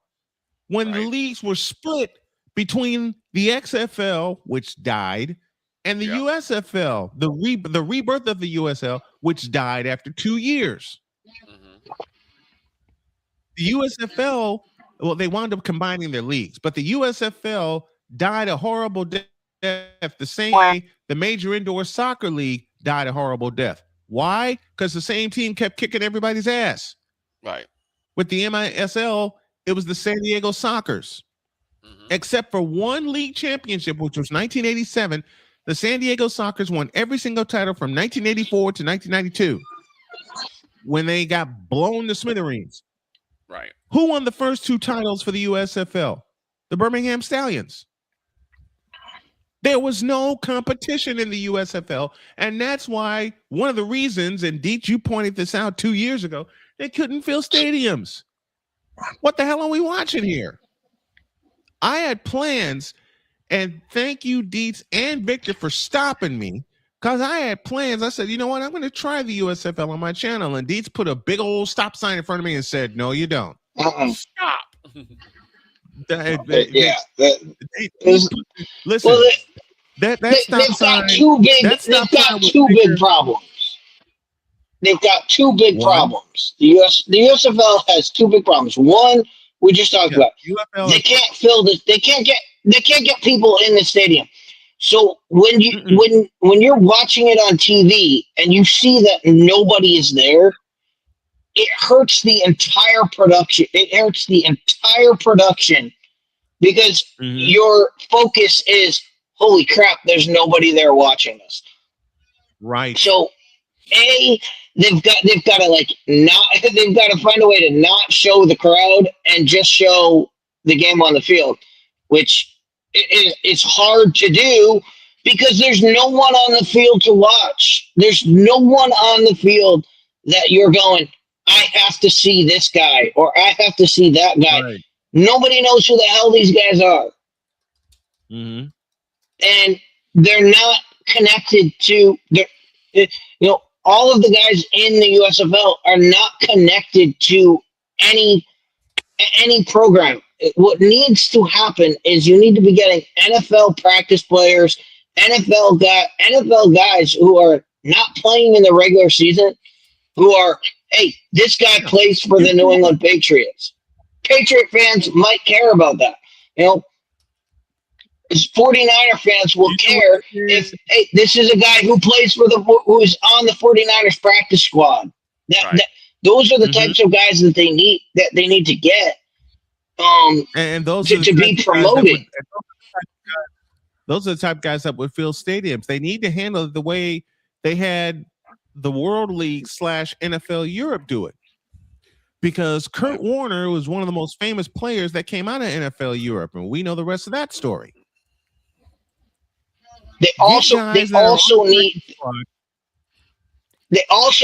Speaker 1: when the leagues were split between the XFL, which died, and the USFL, the rebirth of the USL, which died after 2 years. The USFL, well, they wound up combining their leagues, but the USFL died a horrible death the same way the Major Indoor Soccer League died a horrible death. Why? Because the same team kept kicking everybody's ass.
Speaker 3: Right.
Speaker 1: With the MISL, it was the San Diego Sockers. Except for one league championship, which was 1987, the San Diego Sockers won every single title from 1984 to 1992, when they got blown to smithereens.
Speaker 3: Right.
Speaker 1: Who won the first 2 titles for the USFL? The Birmingham Stallions. There was no competition in the USFL, and that's why one of the reasons, and Deet, you pointed this out 2 years ago, they couldn't fill stadiums. What the hell are we watching here? I had plans, and thank you, Deets and Victor, for stopping me, because I had plans. I said, you know what? I'm going to try the USFL on my channel, and Deets put a big old stop sign in front of me and said, no, you don't.
Speaker 3: Stop.
Speaker 1: Listen, that stop sign.
Speaker 11: They've got two big problems. They've got 2 big problems. The USFL has 2 big problems. One, we just talked about. UFL, they can't fill this. They can't get people in the stadium. So when you're watching it on TV and you see that nobody is there, it hurts the entire production. It hurts the entire production, because your focus is, holy crap, there's nobody there watching us.
Speaker 1: Right.
Speaker 11: So they've got to find a way to not show the crowd and just show the game on the field, which it's hard to do because there's no one on the field to watch. There's no one on the field that you're going, I have to see this guy or I have to see that guy. Right. Nobody knows who the hell these guys are.
Speaker 1: Mm-hmm.
Speaker 11: And they're not connected to all of the guys in the USFL are not connected to any program. What needs to happen is you need to be getting NFL practice players, NFL guys who are not playing in the regular season, who are, hey, this guy plays for the New England Patriots. Patriot fans might care about that. 49er fans will care if this is a guy who plays for who's on the 49ers practice squad. Those are the types of guys that they need to get
Speaker 1: and those
Speaker 11: to be promoted.
Speaker 1: Those are the type of guys that would fill stadiums. They need to handle it the way they had the World League / NFL Europe do it. Because Kurt Warner was one of the most famous players that came out of NFL Europe, and we know the rest of that story.
Speaker 11: They also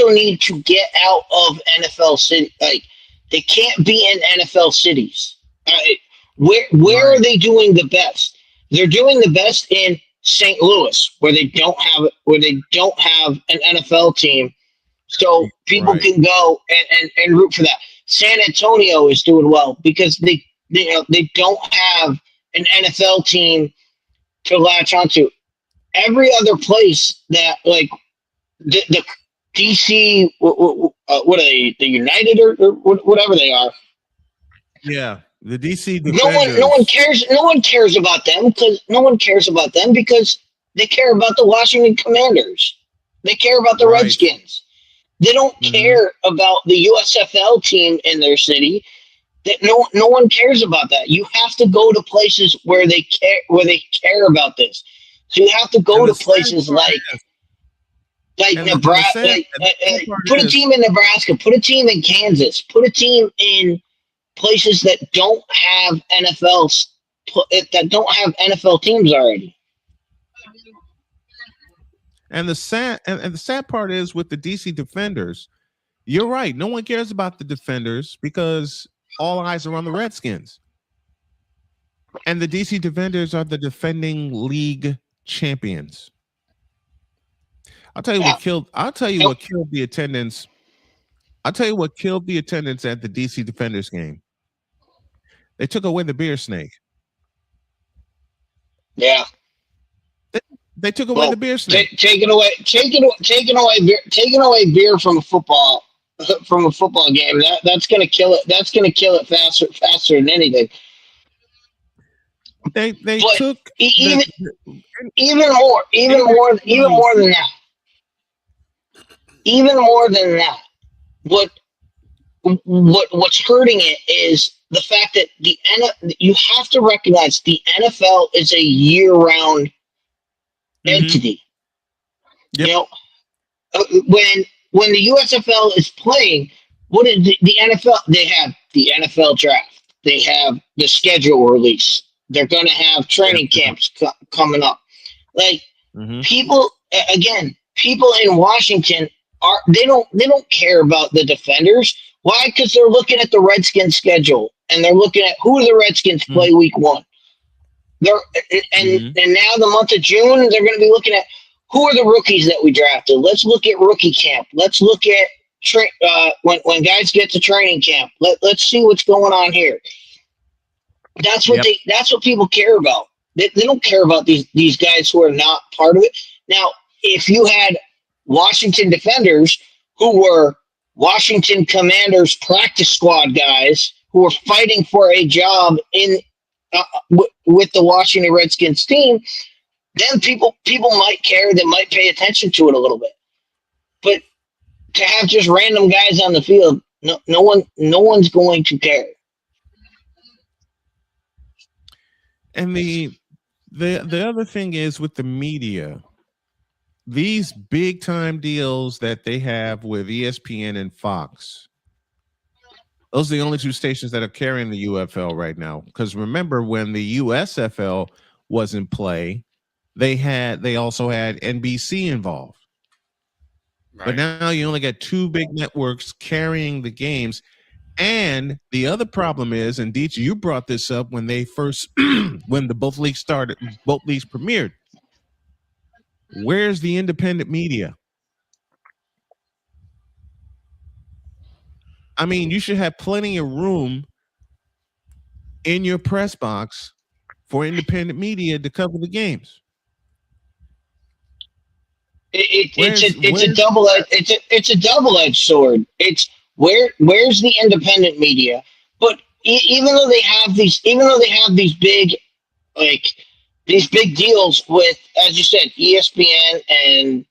Speaker 11: need to get out of NFL city. Like, they can't be in NFL cities. Where are they doing the best? They're doing the best in St. Louis, where they don't have an NFL team, so people can go and root for that. San Antonio is doing well because they don't have an NFL team to latch onto. Every other place that, like, the DC, what are they? The United or whatever they are.
Speaker 1: Yeah, the DC
Speaker 11: Defenders. No one cares. No one cares about them because they care about the Washington Commanders. They care about the Redskins. They don't care about the USFL team in their city. That no one cares about that. You have to go to places where they care about this. So you have to go to places like Nebraska. Put a team in Nebraska. Put a team in Kansas. Put a team in places that don't have NFL teams already.
Speaker 1: And the sad part is with the DC Defenders, you're right. No one cares about the Defenders because all eyes are on the Redskins. And the DC Defenders are the defending league champions. I'll tell you what killed the attendance. I'll tell you what killed the attendance at the DC Defenders game. They took away the beer snake.
Speaker 11: Yeah.
Speaker 1: They took away the beer snake.
Speaker 11: Taking away beer from a football game. That's gonna kill it. That's gonna kill it faster than anything.
Speaker 1: They took
Speaker 11: even more than that. Even more than that. What's hurting it is the fact that you have to recognize the NFL is a year-round entity.
Speaker 1: Yep.
Speaker 11: You know, when the USFL is playing, what is the NFL? They have the NFL draft. They have the schedule release. They're going to have training camps coming up. Like people in Washington they don't care about the Defenders. Why? Because they're looking at the Redskins schedule and they're looking at who the Redskins play week 1. And now the month of June, they're going to be looking at who are the rookies that we drafted. Let's look at rookie camp. Let's look at when guys get to training camp. Let's see what's going on here. That's what that's what people care about. They don't care about these guys who are not part of it. Now, if you had Washington Defenders who were Washington Commanders practice squad guys who were fighting for a job in with the Washington Redskins team, then people might care. They might pay attention to it a little bit. But to have just random guys on the field, no one's going to care.
Speaker 1: And the other thing is with the media, these big time deals that they have with ESPN and Fox, those are the only two stations that are carrying the UFL right now. Because remember, when the USFL was in play, they also had NBC involved. Right. But now you only got two big networks carrying the games. And the other problem is, and Deech, you brought this up when they first, when both leagues premiered. Where's the independent media? I mean, you should have plenty of room in your press box for independent media to cover the games.
Speaker 11: It's a double-edged sword. It's where's the independent media? But even though they have these big, like, these big deals with, as you said, ESPN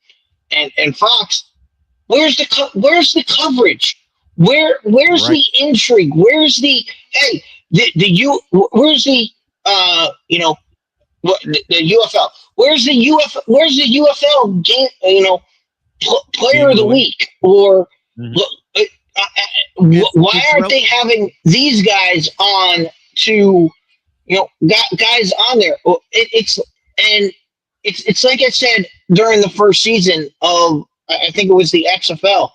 Speaker 11: and Fox. Where's the coverage? Where's the intrigue? Where's the where's the UFL? Where's the UFL game? Player of the week, or why aren't they having these guys on to, guys on there? It's like I said during the first season of, I think it was the XFL,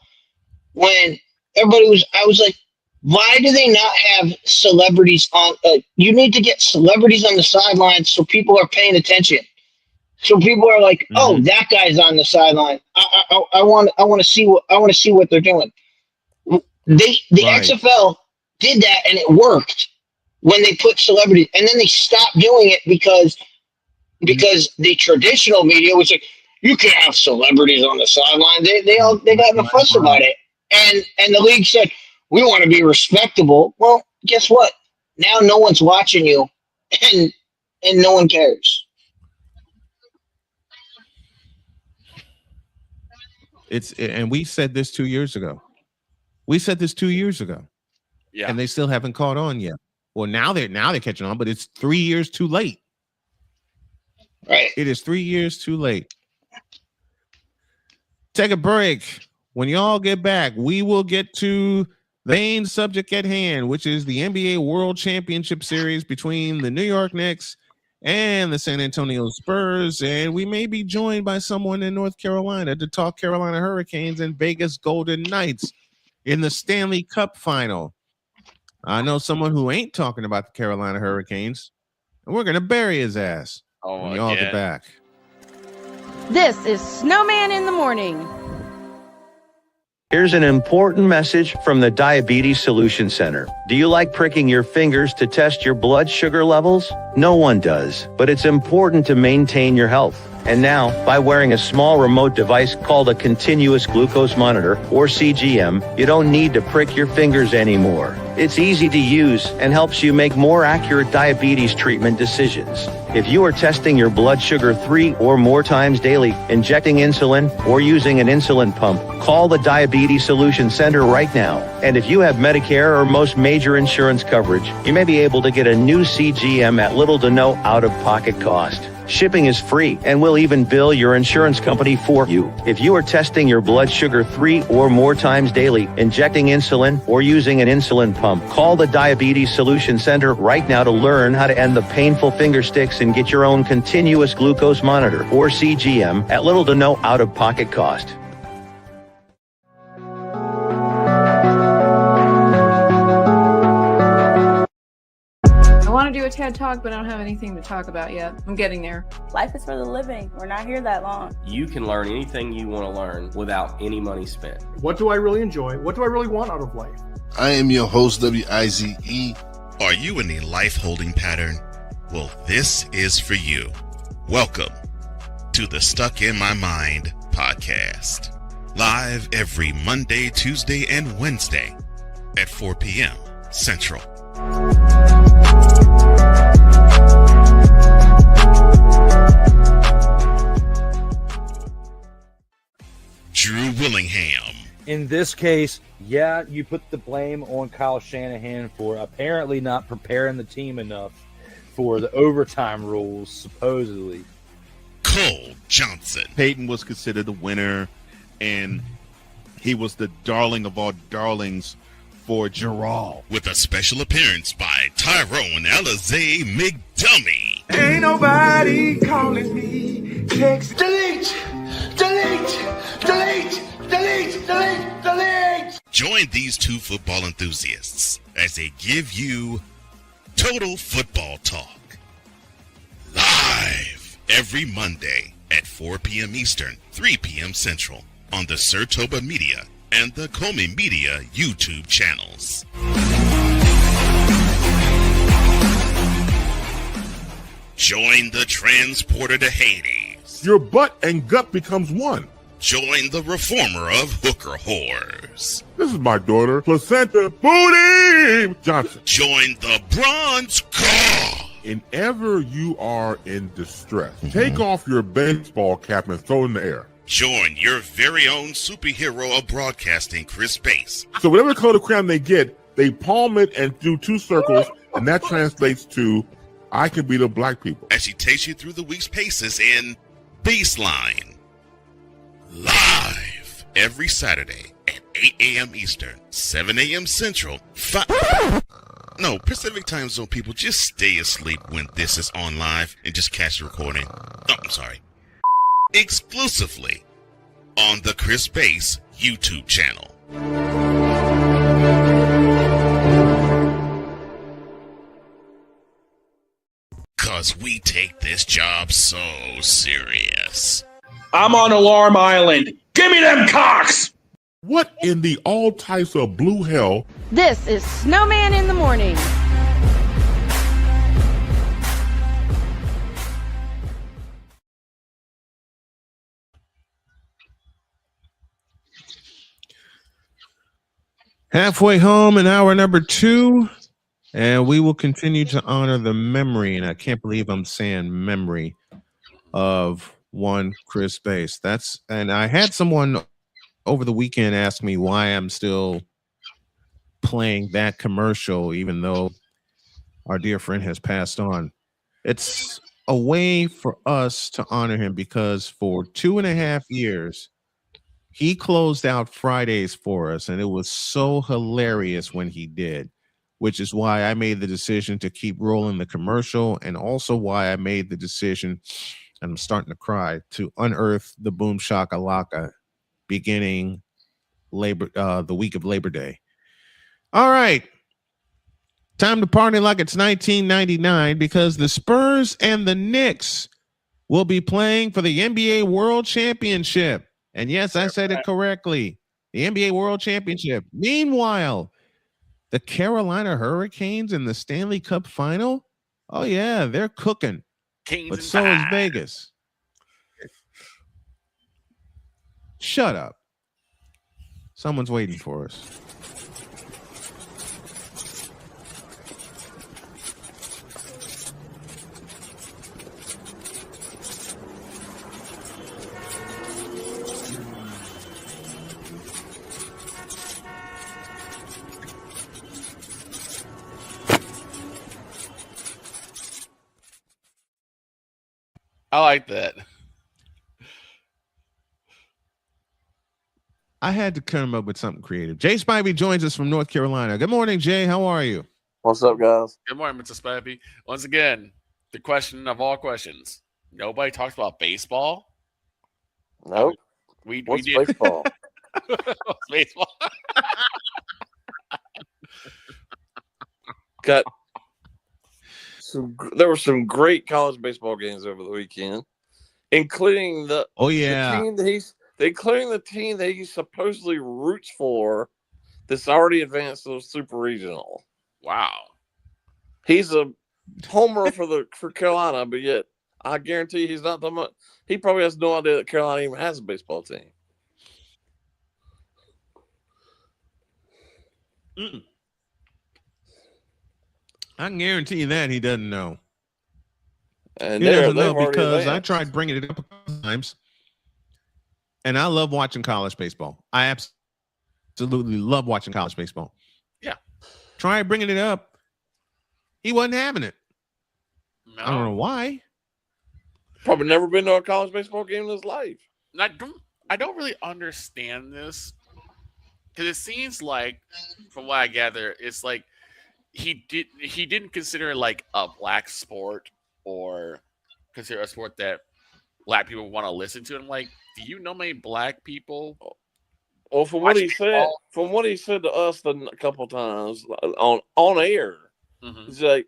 Speaker 11: when I was like, why do they not have celebrities on? You need to get celebrities on the sidelines so people are paying attention. So people are like, oh, that guy's on the sideline. I want to see what they're doing. The XFL did that and it worked when they put celebrities, and then they stopped doing it because the traditional media was like, you can't have celebrities on the sideline. They got in a fuss about it. And the league said, we want to be respectable. Well, guess what? Now no one's watching you, and no one cares.
Speaker 1: And we said this 2 years ago.
Speaker 3: Yeah.
Speaker 1: And they still haven't caught on yet. Well, now they're catching on, but it's 3 years too late.
Speaker 11: Right.
Speaker 1: It is 3 years too late. Take a break. When y'all get back, we will get to the main subject at hand, which is the NBA World Championship Series between the New York Knicks and the San Antonio Spurs. And we may be joined by someone in North Carolina to talk Carolina Hurricanes and Vegas Golden Knights in the Stanley Cup final. I know someone who ain't talking about the Carolina Hurricanes, and we're going to bury his ass when y'all get back.
Speaker 5: This is Snowman in the Morning.
Speaker 13: Here's an important message from the Diabetes Solution Center. Do you like pricking your fingers to test your blood sugar levels? No one does, but it's important to maintain your health. And now, by wearing a small remote device called a continuous glucose monitor, or CGM, you don't need to prick your fingers anymore. It's easy to use and helps you make more accurate diabetes treatment decisions. If you are testing your blood sugar 3 or more times daily, injecting insulin, or using an insulin pump, call the Diabetes Solution Center right now. And if you have Medicare or most major insurance coverage, you may be able to get a new CGM at little to no out-of-pocket cost. Shipping is free, and we'll even bill your insurance company for you. If you are testing your blood sugar 3 or more times daily, injecting insulin, or using an insulin pump, call the Diabetes Solution Center right now to learn how to end the painful finger sticks and get your own continuous glucose monitor, or CGM, at little to no out-of-pocket cost.
Speaker 14: I want to do a TED Talk, but I don't have anything to talk about yet. I'm getting there.
Speaker 15: Life is for the living. We're not here that long.
Speaker 16: You can learn anything you want to learn without any money spent.
Speaker 17: What do I really enjoy? What do I really want out of life?
Speaker 18: I am your host, WIZE.
Speaker 7: Are you in a life holding pattern? Well, this is for you. Welcome to the Stuck in My Mind podcast. Live every Monday, Tuesday, and Wednesday at 4 p.m. Central. Drew Willingham.
Speaker 19: In this case, yeah, you put the blame on Kyle Shanahan for apparently not preparing the team enough for the overtime rules, supposedly.
Speaker 7: Cole Johnson.
Speaker 8: Peyton was considered the winner, and he was the darling of all darlings for Gerald.
Speaker 7: With a special appearance by Tyrone Alizé McDummy.
Speaker 10: Ain't nobody calling me. Text delete.
Speaker 7: Join these two football enthusiasts as they give you Total Football Talk. Live every Monday at 4 p.m. Eastern, 3 p.m. Central on the Sertoba Media and the Comey Media YouTube channels. Join the transporter to Hades.
Speaker 10: Your butt and gut becomes one.
Speaker 7: Join the reformer of hooker whores.
Speaker 10: This is my daughter, Placenta Booty Johnson.
Speaker 7: Join the bronze god
Speaker 10: whenever you are in distress, take off your baseball cap and throw it in the air.
Speaker 7: Join your very own superhero of broadcasting, Chris Bass.
Speaker 10: So whatever color crayon they get, they palm it and do 2 circles, and that translates to, I can be the black people.
Speaker 7: As she takes you through the week's paces in Baseline. Live every Saturday at 8 a.m. Eastern, 7 a.m. Central, Pacific time zone people, just stay asleep when this is on live and just catch the recording. Oh, I'm sorry. Exclusively on the Chris Bass YouTube channel. Cause we take this job so serious.
Speaker 4: I'm on Alarm Island. Give me them cocks!
Speaker 10: What in the all types of blue hell?
Speaker 5: This is Snowman in the Morning.
Speaker 1: Halfway home in hour number 2, and we will continue to honor the memory, and I can't believe I'm saying memory, of one Chris Bass. And I had someone over the weekend ask me why I'm still playing that commercial, even though our dear friend has passed on. It's a way for us to honor him because for 2.5 years, he closed out Fridays for us, and it was so hilarious when he did, which is why I made the decision to keep rolling the commercial, and also why I made the decision, and I'm starting to cry, to unearth the Boom Shakalaka beginning the week of Labor Day. All right. Time to party like it's 1999 because the Spurs and the Knicks will be playing for the NBA World Championship. And yes, I said it correctly. The NBA World Championship. Meanwhile, the Carolina Hurricanes in the Stanley Cup Final. Oh, yeah, they're cooking. But so is Vegas. Shut up. Someone's waiting for us.
Speaker 3: I like that.
Speaker 1: I had to come up with something creative. Jay Spivey joins us from North Carolina. Good morning, Jay. How are you?
Speaker 6: What's up, guys?
Speaker 3: Good morning, Mr. Spivey. Once again, the question of all questions. Nobody talks about baseball?
Speaker 6: Nope.
Speaker 3: What's
Speaker 6: did. Baseball?
Speaker 3: What's baseball?
Speaker 6: There were some great college baseball games over the weekend, including the the team that he supposedly roots for that's already advanced to the Super Regional.
Speaker 3: Wow.
Speaker 6: He's a homer for Carolina, but yet I guarantee he's not the much. He probably has no idea that Carolina even has a baseball team.
Speaker 1: Mm-mm. I can guarantee you that he doesn't know.
Speaker 6: And
Speaker 1: he doesn't know because I tried bringing it up a couple times, and I love watching college baseball. I absolutely love watching college baseball.
Speaker 3: Yeah.
Speaker 1: Try bringing it up. He wasn't having it.
Speaker 3: No.
Speaker 1: I don't know why.
Speaker 6: Probably never been to a college baseball game in his life.
Speaker 3: I don't really understand this because it seems like, from what I gather, it's like he didn't consider it like a black sport or consider a sport that black people want to listen to. I'm like, do you know many black people?
Speaker 6: Well, from what he said to us a couple times on air, he's like,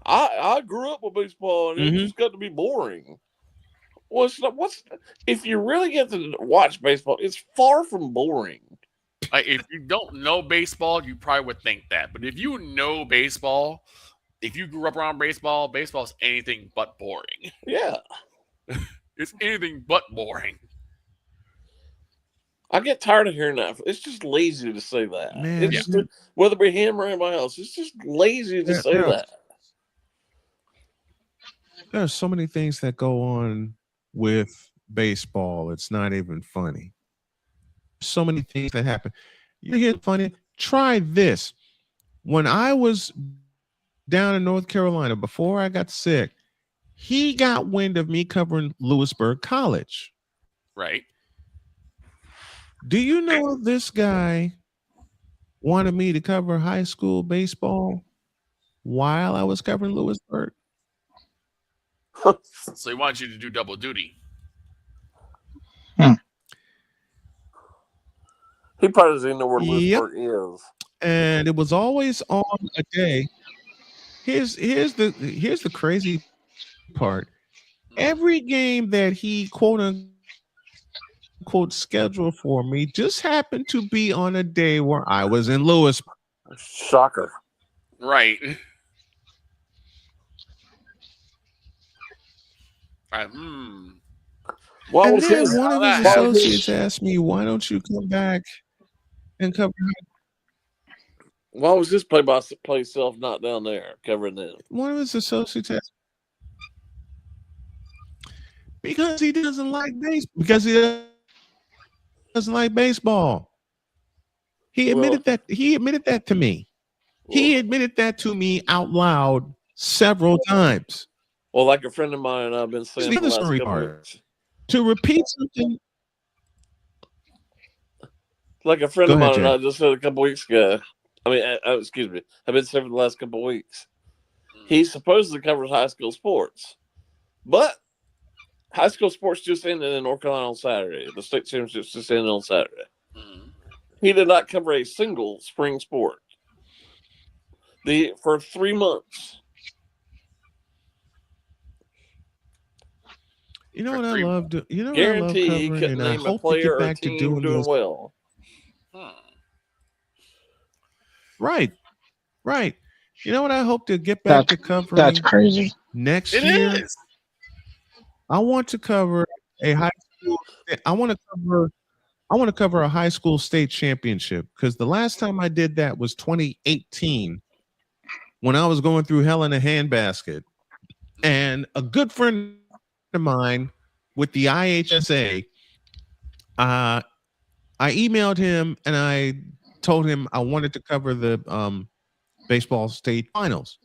Speaker 6: I grew up with baseball and it just got to be boring. Well, if you really get to watch baseball, it's far from boring.
Speaker 3: Like, if you don't know baseball, you probably would think that. But if you know baseball, if you grew up around baseball, baseball's anything but boring.
Speaker 6: Yeah.
Speaker 3: It's anything but boring.
Speaker 6: I get tired of hearing that. It's just lazy to say that.
Speaker 1: Man.
Speaker 6: It's just, whether it be him or anybody else, it's just lazy to say that.
Speaker 1: There are so many things that go on with baseball. It's not even funny. So many things that happen. You hear funny? Try this. When I was down in North Carolina, before I got sick, he got wind of me covering Lewisburg College.
Speaker 3: Right.
Speaker 1: Do you know this guy wanted me to cover high school baseball while I was covering Lewisburg?
Speaker 3: So he wants you to do double duty.
Speaker 6: He probably doesn't even know where Lewisburg is.
Speaker 1: And it was always on a day. Here's the crazy part. Every game that he quote unquote scheduled for me just happened to be on a day where I was in Lewisburg.
Speaker 6: Shocker.
Speaker 3: Right.
Speaker 6: What
Speaker 1: And
Speaker 6: was
Speaker 1: then
Speaker 6: his,
Speaker 1: one of his associates asked me, "Why don't you come back and cover?"
Speaker 6: Why was this play-by-play self not down there covering them?
Speaker 1: One of his associates asked, because he doesn't like baseball. Because he doesn't like baseball. He admitted that. He admitted that to me. He admitted that to me out loud several times.
Speaker 6: Well, like a friend of mine and I've been saying
Speaker 1: The
Speaker 6: for the last
Speaker 1: story
Speaker 6: couple
Speaker 1: part.
Speaker 6: weeks.
Speaker 1: To repeat something.
Speaker 6: Like a friend
Speaker 1: Go
Speaker 6: of
Speaker 1: ahead,
Speaker 6: mine and
Speaker 1: Jay.
Speaker 6: I just said a couple weeks ago. I mean, excuse me. I've been saying for the last couple of weeks. He supposedly covers high school sports, but high school sports just ended in North Carolina on Saturday. The state championships just ended on Saturday. He did not cover a single spring sport for 3 months.
Speaker 1: You know what I love? You know what I love
Speaker 6: Guarantee he
Speaker 1: covering,
Speaker 6: couldn't
Speaker 1: and I
Speaker 6: name a
Speaker 1: hope to
Speaker 6: player
Speaker 1: get
Speaker 6: or
Speaker 1: back to
Speaker 6: team
Speaker 1: doing
Speaker 6: doing
Speaker 1: this.
Speaker 6: well.
Speaker 1: Right. You know what I hope to get back to covering?
Speaker 22: That's crazy.
Speaker 1: Next
Speaker 3: It
Speaker 1: year.
Speaker 3: is.
Speaker 1: I want to cover a high school. I want to cover a high school state championship, because the last time I did that was 2018, when I was going through hell in a handbasket, and a good friend of mine with the IHSA, I emailed him and I told him I wanted to cover the baseball state finals,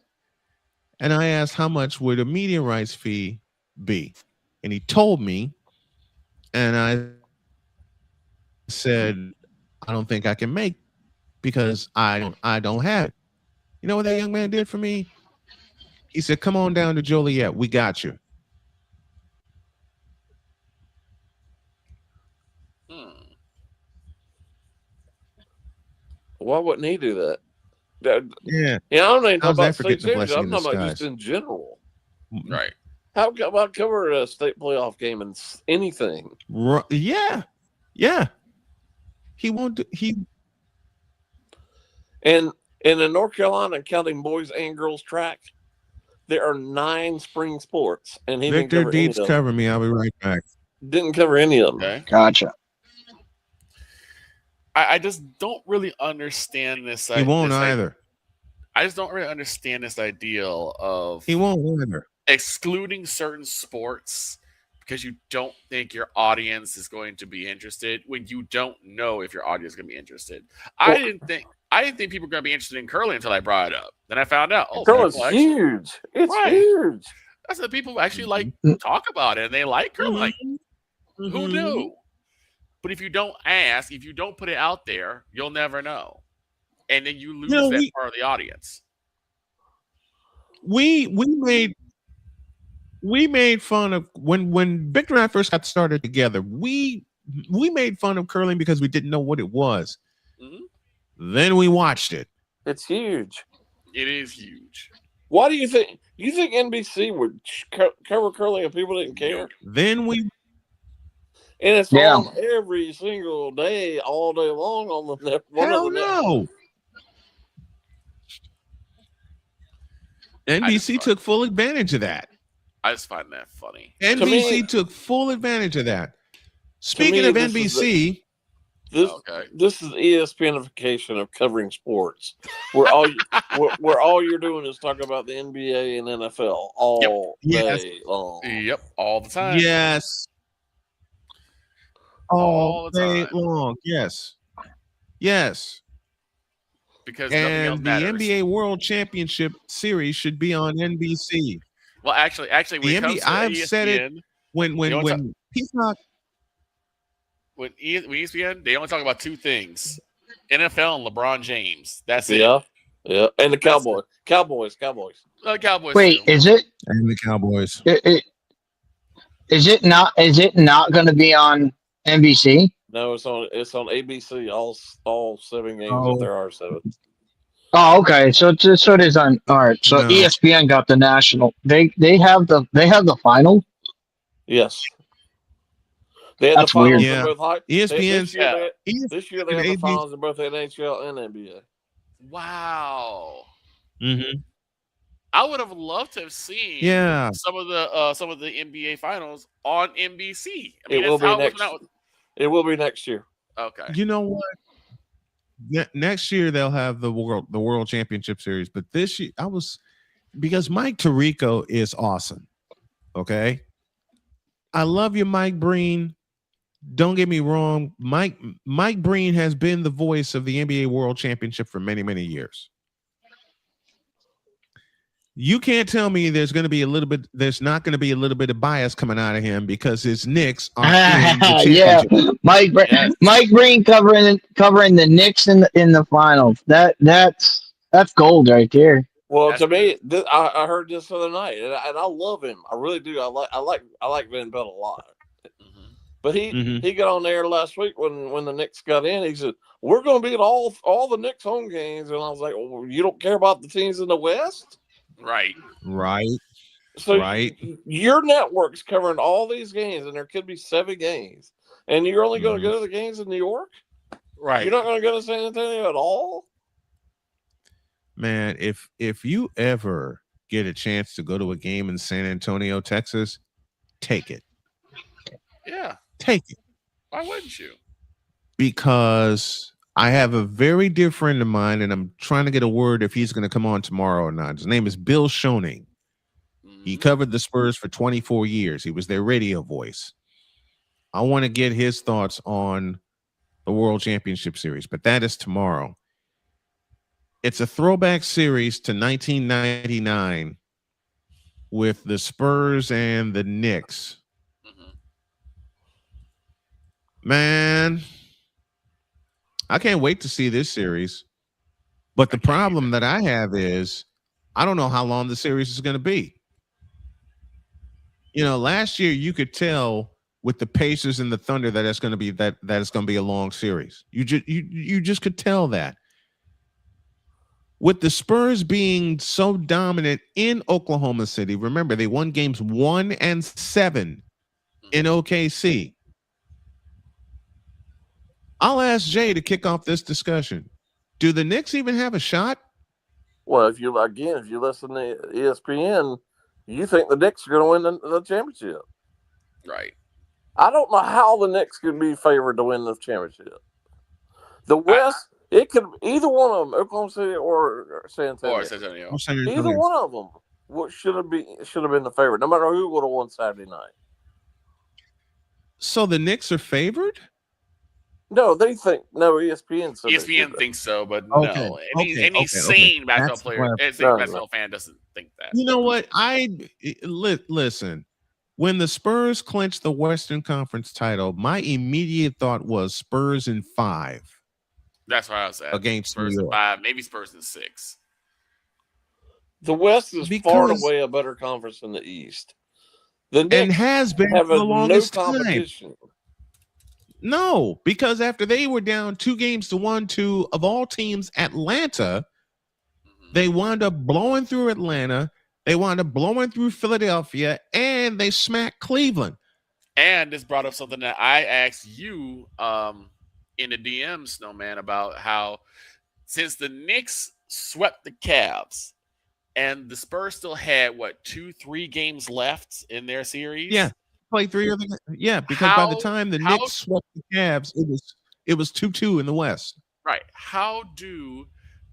Speaker 1: and I asked how much would a media rights fee be, and he told me, and I said, I don't think I can make, because I don't have it. You know what that young man did for me? He said, "Come on down to Joliet. We got you."
Speaker 6: Why wouldn't he do that?
Speaker 1: Yeah.
Speaker 6: I don't even talk
Speaker 1: How's that
Speaker 6: about
Speaker 1: for
Speaker 6: state
Speaker 1: getting a
Speaker 6: championships.
Speaker 1: blessing
Speaker 6: I'm
Speaker 1: in
Speaker 6: talking about
Speaker 1: disguise?
Speaker 6: just in general.
Speaker 3: Right.
Speaker 6: How about cover a state playoff game and anything?
Speaker 1: Yeah. He won't do,
Speaker 6: And in North Carolina, counting boys and girls track, there are 9 spring sports, and he
Speaker 1: Victor
Speaker 6: didn't cover any
Speaker 1: Deeds
Speaker 6: of them.
Speaker 1: cover me. I'll be right back.
Speaker 6: Didn't cover any of them.
Speaker 3: Okay.
Speaker 22: Gotcha.
Speaker 3: I just don't really understand this.
Speaker 1: He won't either.
Speaker 3: I just don't really understand this ideal of
Speaker 1: He won't either.
Speaker 3: excluding certain sports because you don't think your audience is going to be interested when you don't know if your audience is going to be interested. I didn't think people were going to be interested in curling until I brought it up. Then I found out,
Speaker 6: curling's huge. It's huge.
Speaker 3: That's what people actually like talk about it, and they like curling. Who knew? But if you don't ask, if you don't put it out there, you'll never know, and then you lose that part of the audience.
Speaker 1: We made fun of when Victor and I first got started together. We made fun of curling because we didn't know what it was. Then we watched it.
Speaker 6: It's huge.
Speaker 3: It is huge.
Speaker 6: Why do you think? You think NBC would cover curling if people didn't care?
Speaker 1: Then we.
Speaker 6: And it's on every single day, all day long on the
Speaker 1: Hell no. NBC took full advantage of that.
Speaker 3: I just find that funny.
Speaker 1: NBC took full advantage of that. Speaking of NBC,
Speaker 6: This is ESPNification of covering sports, where all you're doing is talking about the NBA and NFL all day long.
Speaker 3: Yep, all the time.
Speaker 1: Yes. All day long. Yes. Yes.
Speaker 3: Because nothing else
Speaker 1: and the
Speaker 3: matters.
Speaker 1: NBA World Championship Series should be on NBC.
Speaker 3: Well, actually, when it comes to
Speaker 1: I've
Speaker 3: ESPN,
Speaker 1: said it when Peacock.
Speaker 3: With ESPN, they only talk about two things: NFL and LeBron James. That's it.
Speaker 6: Yeah, and the Cowboys. Cowboys.
Speaker 11: Wait, is it?
Speaker 1: And the Cowboys.
Speaker 11: Is it not going to be on NBC?
Speaker 6: No, it's on ABC. All 7 games if there are 7.
Speaker 11: Oh, okay. So it is on. All right. So ESPN got the national. They have the final.
Speaker 6: Yes. They had
Speaker 11: That's
Speaker 6: the finals
Speaker 11: weird.
Speaker 6: in both high.
Speaker 1: ESPN's
Speaker 6: This year they had the finals in both NHL and NBA.
Speaker 3: Wow.
Speaker 1: Mm-hmm.
Speaker 3: I would have loved to have seen some of the NBA finals on NBC. I mean,
Speaker 6: it will be next year.
Speaker 3: Okay.
Speaker 1: You know what? Next year they'll have the World Championship Series, but this year because Mike Tirico is awesome. Okay, I love you, Mike Breen. Don't get me wrong, Mike Breen has been the voice of the NBA World Championship for many, many years. You can't tell me there's not going to be a little bit of bias coming out of him because his Knicks are in the championship.
Speaker 11: Mike Breen covering the Knicks in the finals. That's gold right there.
Speaker 6: Well, to me, I heard this the other night, and I love him. I really do. I like Van Pelt a lot. But he got on there last week when the Knicks got in. He said, "We're going to be at all the Knicks home games," and I was like, "Well, you don't care about the teams in the West?"
Speaker 3: Right.
Speaker 6: So your network's covering all these games, and there could be 7 games, and you're only going to go to the games in New York?
Speaker 3: Right.
Speaker 6: You're not going to go to San Antonio at all?
Speaker 1: Man, if you ever get a chance to go to a game in San Antonio, Texas, take it.
Speaker 3: Yeah.
Speaker 1: Take it.
Speaker 3: Why wouldn't you?
Speaker 1: Because I have a very dear friend of mine, and I'm trying to get a word if he's going to come on tomorrow or not. His name is Bill Schoening. He covered the Spurs for 24 years. He was their radio voice. I want to get his thoughts on the World Championship Series, but that is tomorrow. It's a throwback series to 1999 with the Spurs and the Knicks. Man, I can't wait to see this series. But the problem that I have is I don't know how long the series is going to be. You know, last year you could tell with the Pacers and the Thunder that it's going to be that it's going to be a long series. You just could tell that. With the Spurs being so dominant in Oklahoma City, remember they won games 1 and 7 in OKC. I'll ask Jay to kick off this discussion. Do the Knicks even have a shot?
Speaker 6: Well, if you listen to ESPN, you think the Knicks are going to win the championship.
Speaker 3: Right.
Speaker 6: I don't know how the Knicks could be favored to win the championship. The West, it could either one of them, Oklahoma City or San Antonio. Either one of them should have been the favorite, no matter who would have won Saturday night.
Speaker 1: So the Knicks are favored?
Speaker 6: No, ESPN
Speaker 3: thinks so, but no. Any sane basketball fan doesn't think that.
Speaker 1: You know what? Listen. When the Spurs clinched the Western Conference title, my immediate thought was Spurs in 5.
Speaker 3: That's what I was at.
Speaker 1: Against
Speaker 3: Spurs
Speaker 1: New
Speaker 3: in
Speaker 1: York.
Speaker 3: 5, maybe Spurs in 6.
Speaker 6: The West is far and away a better conference than the East. The Knicks
Speaker 1: and has been
Speaker 6: have
Speaker 1: for the longest
Speaker 6: no
Speaker 1: time.
Speaker 6: competition.
Speaker 1: No, because after they were down 2-1 to, of all teams, Atlanta, they wound up blowing through Atlanta. They wound up blowing through Philadelphia, and they smacked Cleveland.
Speaker 3: And this brought up something that I asked you in the DM, Snowman, about how since the Knicks swept the Cavs and the Spurs still had, 2-3 games left in their series?
Speaker 1: Yeah. Play 3 other. Yeah, because by the time the Knicks swept the Cavs, It was 2-2 in the West.
Speaker 3: Right. How do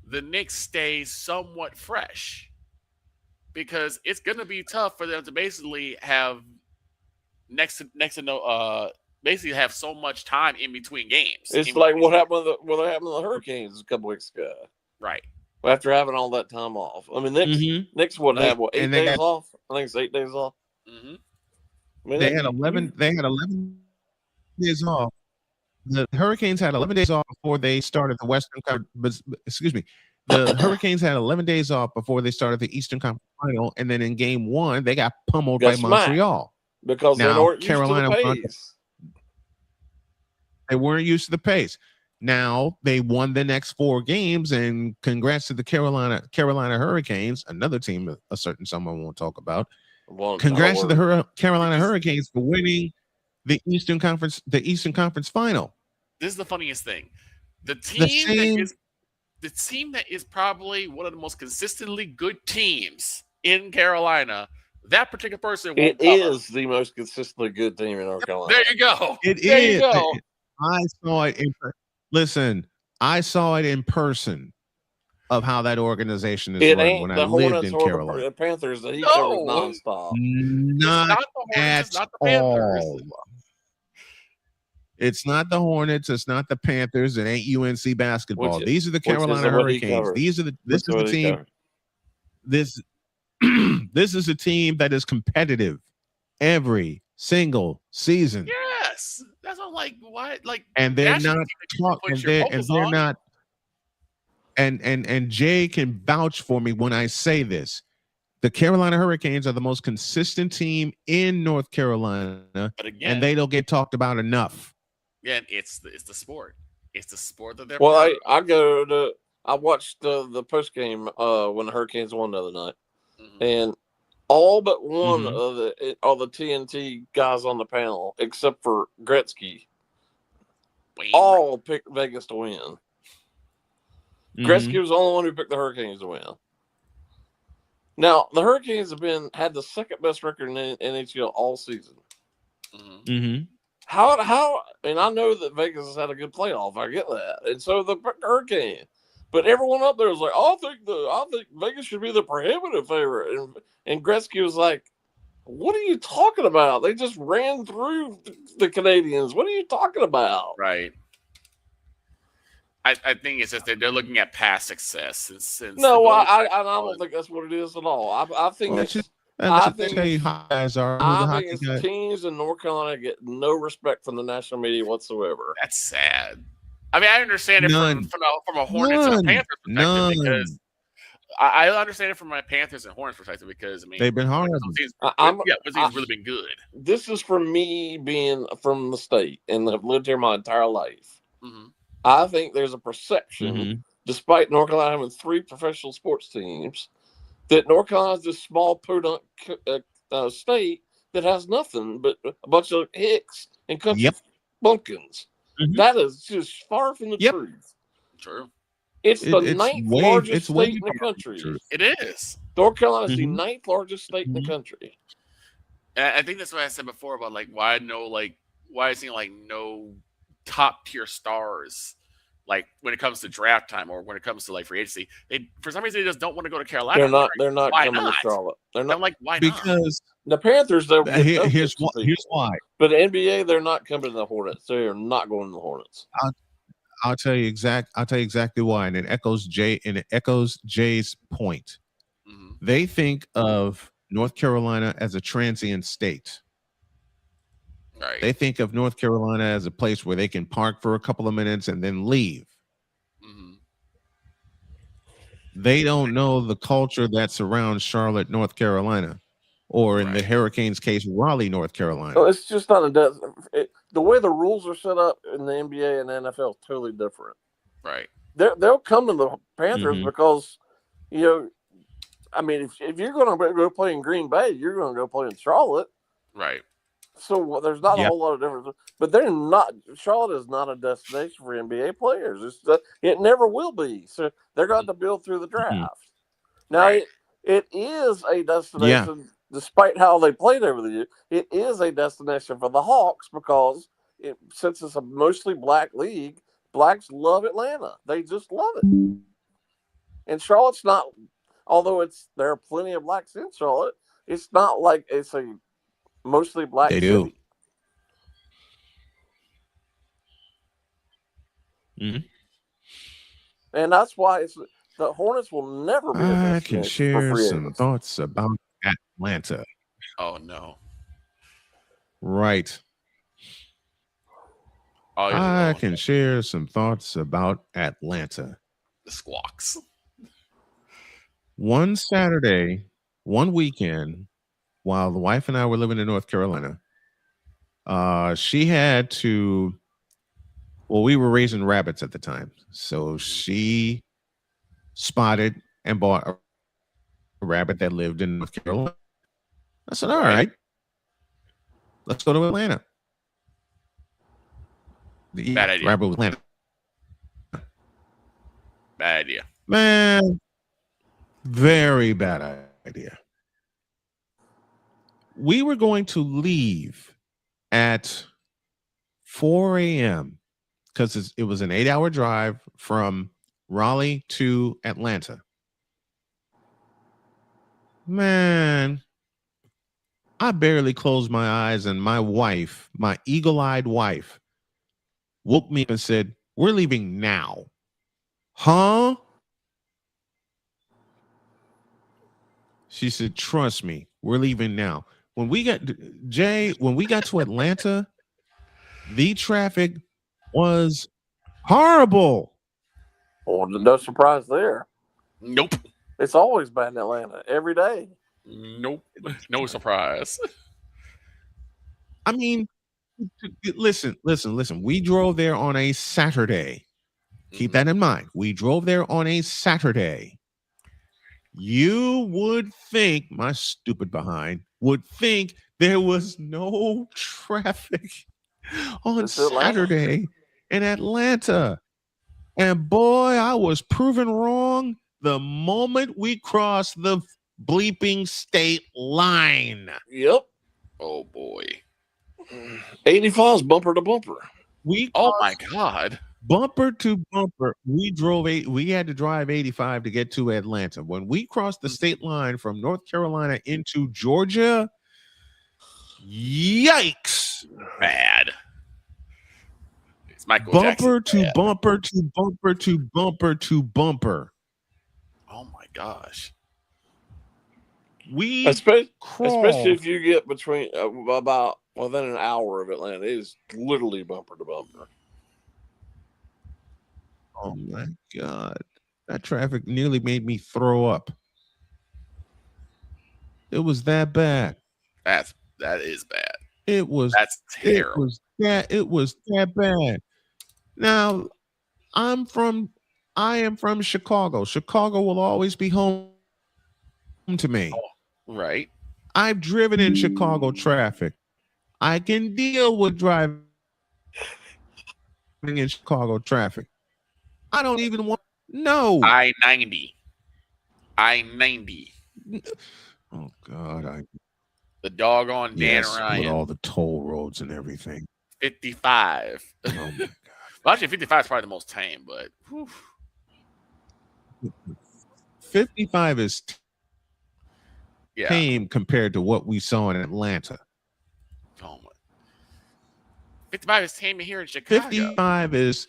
Speaker 3: the Knicks stay somewhat fresh? Because it's going to be tough for them to basically have next to no basically have so much time in between games.
Speaker 6: It's like what happened to the Hurricanes a couple weeks ago.
Speaker 3: Right.
Speaker 6: After having all that time off. I mean, Knicks would have 8 days off. I think it's 8 days off.
Speaker 3: Mm-hmm.
Speaker 6: I mean,
Speaker 1: They had 11 days off. The Hurricanes had 11 days off before they started the Western Conference. Excuse me. The Hurricanes had 11 days off before they started the Eastern Conference Final, and then in Game 1 they got pummeled by Montreal
Speaker 6: because
Speaker 1: now
Speaker 6: they weren't
Speaker 1: Carolina
Speaker 6: used to the pace.
Speaker 1: They weren't used to the pace. Now they won the next 4 games, and congrats to the Carolina Hurricanes, another team a certain someone won't talk about. Congrats to the Carolina Hurricanes for winning the Eastern Conference Final.
Speaker 3: This is the funniest thing. The team that is probably one of the most consistently good teams in Carolina, that particular person won't cover.
Speaker 6: Is the most consistently good team in North Carolina.
Speaker 3: There you go.
Speaker 1: There you go. I saw it I saw it in person of how that organization is run when I lived in Carolina.
Speaker 6: The Panthers that he covers nonstop.
Speaker 1: Not at all. It's not the Hornets. It's not the Panthers. It ain't UNC basketball. These are the Carolina Hurricanes. This is the team. This is a team that is competitive every single season.
Speaker 3: Yes, that's what I'm like. Why? Like,
Speaker 1: and they're not and Jay can vouch for me when I say this. The Carolina Hurricanes are the most consistent team in North Carolina,
Speaker 3: but again,
Speaker 1: and they don't get talked about enough.
Speaker 3: Again, it's the sport. It's the sport that they're.
Speaker 6: Well, I watched the post game when the Hurricanes won the other night, and all but one of the TNT guys on the panel, except for Gretzky, all picked Vegas to win. Gretzky was the only one who picked the Hurricanes to win. Now the Hurricanes had the second best record in NHL all season. How? And I know that Vegas has had a good playoff. I get that, and so the Hurricane. But everyone up there was like, I think Vegas should be the prohibitive favorite. And Gretzky was like, what are you talking about? They just ran through the Canadians. What are you talking about?
Speaker 3: Right. I think it's just that they're looking at past success.
Speaker 6: No, I don't think that's what it is at all. I think it's teams in North Carolina get no respect from the national media whatsoever.
Speaker 3: That's sad. I mean, I understand it from a Hornets and a Panthers perspective because I understand it from my Panthers and Hornets perspective because I mean
Speaker 1: they've been hard.
Speaker 3: But he's really been good.
Speaker 6: This is from me being from the state and I've lived here my entire life. I think there's a perception, despite North Carolina having 3 professional sports teams, that North Carolina is this small podunk state that has nothing but a bunch of hicks and country bumpkins. That is just far from the truth.
Speaker 3: True.
Speaker 6: It's the ninth largest state in the country.
Speaker 3: It is.
Speaker 6: North Carolina is the 9th largest state in the country.
Speaker 3: And I think that's what I said before about why is it like no top tier stars like when it comes to draft time or when it comes to like free agency. They for some reason they just don't want to go to Carolina.
Speaker 6: They're not coming to Charlotte. They're not.
Speaker 3: I'm like, why not?
Speaker 6: Because the Panthers
Speaker 1: here's why.
Speaker 6: But the NBA, they're not coming to the Hornets. They are not going to the Hornets.
Speaker 1: I'll tell you exactly why, and it echoes Jay's point. They think of North Carolina as a transient state.
Speaker 3: Right.
Speaker 1: They think of North Carolina as a place where they can park for a couple of minutes and then leave. They don't know the culture that surrounds Charlotte, North Carolina, or in the Hurricanes' case, Raleigh, North Carolina.
Speaker 6: No, it's just not the way the rules are set up in the NBA and the NFL is totally different.
Speaker 3: Right.
Speaker 6: They'll come to the Panthers because, I mean, if you're going to go play in Green Bay, you're going to go play in Charlotte.
Speaker 3: Right.
Speaker 6: So there's not a whole lot of difference. But Charlotte is not a destination for NBA players. It never will be. So they're going to build through the draft. Now, it is a destination, despite how they played over the year, it is a destination for the Hawks because since it's a mostly black league, blacks love Atlanta. They just love it. And Charlotte's not, although there are plenty of blacks in Charlotte, it's not like it's a mostly black
Speaker 1: They do.
Speaker 6: city.
Speaker 1: Mm-hmm.
Speaker 6: And that's why the Hornets will never be a
Speaker 1: I can
Speaker 6: destination for
Speaker 1: share
Speaker 6: free
Speaker 1: some
Speaker 6: agents.
Speaker 1: thoughts about Atlanta.
Speaker 3: Oh no.
Speaker 1: Right.
Speaker 3: Oh,
Speaker 1: I can share some thoughts about Atlanta.
Speaker 3: The Squawks.
Speaker 1: One Saturday, one weekend, while the wife and I were living in North Carolina, she had to. Well, we were raising rabbits at the time, so she spotted and bought a rabbit that lived in North Carolina. I said, "All right, let's go to Atlanta."
Speaker 3: Bad idea.
Speaker 1: Rabbit was Atlanta.
Speaker 3: Bad idea.
Speaker 1: Man, very bad idea. We were going to leave at 4 a.m. because it was an 8-hour drive from Raleigh to Atlanta. Man, I barely closed my eyes, and my wife, my eagle-eyed wife, woke me up and said, "We're leaving now." Huh? She said, "Trust me, we're leaving now." When we got to Atlanta, the traffic was horrible.
Speaker 6: Well, no surprise there.
Speaker 3: Nope.
Speaker 6: It's always bad in Atlanta every day.
Speaker 3: Nope. No surprise.
Speaker 1: I mean, listen. We drove there on a Saturday. Keep that in mind. We drove there on a Saturday. You would think, my stupid behind would think there was no traffic on Saturday in Atlanta. And boy, I was proven wrong the moment we crossed the bleeping state line.
Speaker 6: Yep.
Speaker 3: Oh boy.
Speaker 6: 85 is bumper to bumper.
Speaker 3: Oh my God.
Speaker 1: Bumper to bumper. We had to drive 85 to get to Atlanta. When we crossed the state line from North Carolina into Georgia, yikes.
Speaker 3: Bad. It's Michael
Speaker 1: Bumper
Speaker 3: Jackson.
Speaker 1: to bumper to bumper to bumper to bumper.
Speaker 3: Oh my gosh.
Speaker 1: We
Speaker 6: especially if you get between about within an hour of Atlanta, it is literally bumper to bumper.
Speaker 1: Oh my God. That traffic nearly made me throw up. It was that bad.
Speaker 3: That is bad.
Speaker 1: That's
Speaker 3: terrible.
Speaker 1: It was that bad. Now, I am from Chicago. Chicago will always be home to me.
Speaker 3: Oh, right.
Speaker 1: I've driven in Chicago traffic. I can deal with driving in Chicago traffic. I don't even want
Speaker 3: I-90.
Speaker 1: Oh God,
Speaker 3: the doggone Dan
Speaker 1: yes,
Speaker 3: Ryan.
Speaker 1: with all the toll roads and everything.
Speaker 3: 55.
Speaker 1: Oh my God.
Speaker 3: Well, actually, 55 is probably the most tame, but whew.
Speaker 1: 55 is tame compared to what we saw in Atlanta.
Speaker 3: Oh my. 55 is tame here in Chicago.
Speaker 1: 55 is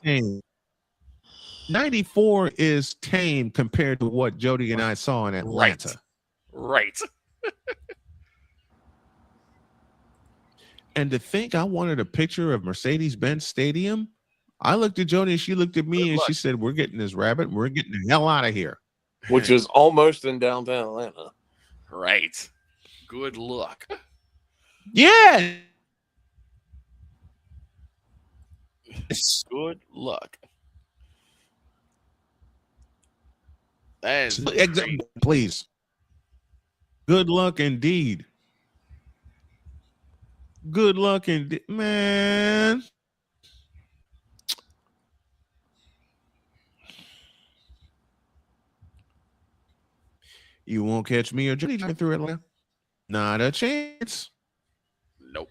Speaker 1: tame. 94 is tame compared to what Jody and I saw in Atlanta.
Speaker 3: Right.
Speaker 1: And to think I wanted a picture of Mercedes-Benz Stadium, I looked at Jody and she looked at me and she said, "We're getting this rabbit. And we're getting the hell out of here."
Speaker 6: Which is almost in downtown Atlanta.
Speaker 3: Right. Good luck.
Speaker 1: Yeah.
Speaker 3: Good luck. That is
Speaker 1: please. Good luck indeed. Good luck indeed, man. You won't catch me or Jody driving through Atlanta. Not a chance.
Speaker 3: Nope.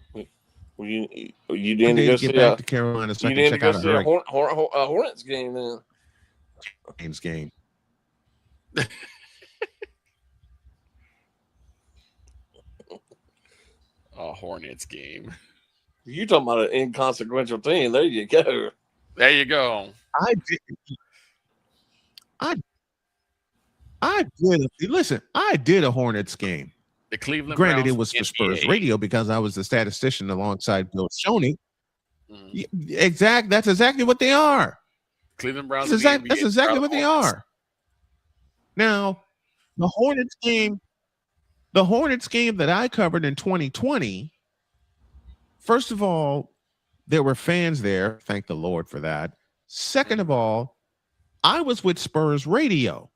Speaker 6: You
Speaker 1: I
Speaker 6: didn't
Speaker 1: need
Speaker 6: go
Speaker 1: to
Speaker 6: see
Speaker 1: get back to Carolina so I
Speaker 6: you
Speaker 1: can
Speaker 6: didn't
Speaker 1: check
Speaker 6: go
Speaker 1: out
Speaker 6: see
Speaker 1: a
Speaker 6: a Hornets game then.
Speaker 1: Hurricanes game.
Speaker 3: A Hornets game.
Speaker 6: You talking about an inconsequential team? There you go.
Speaker 3: There you go.
Speaker 1: I did. Listen, I did a Hornets game.
Speaker 3: The Cleveland
Speaker 1: Granted,
Speaker 3: Browns
Speaker 1: it was for
Speaker 3: NBA.
Speaker 1: Spurs Radio because I was the statistician alongside Bill Shoney.
Speaker 3: Mm-hmm.
Speaker 1: That's exactly what they are.
Speaker 3: Cleveland Browns.
Speaker 1: That's exactly what they are. Now, the Hornets game that I covered in 2020. First of all, there were fans there. Thank the Lord for that. Second of all, I was with Spurs Radio.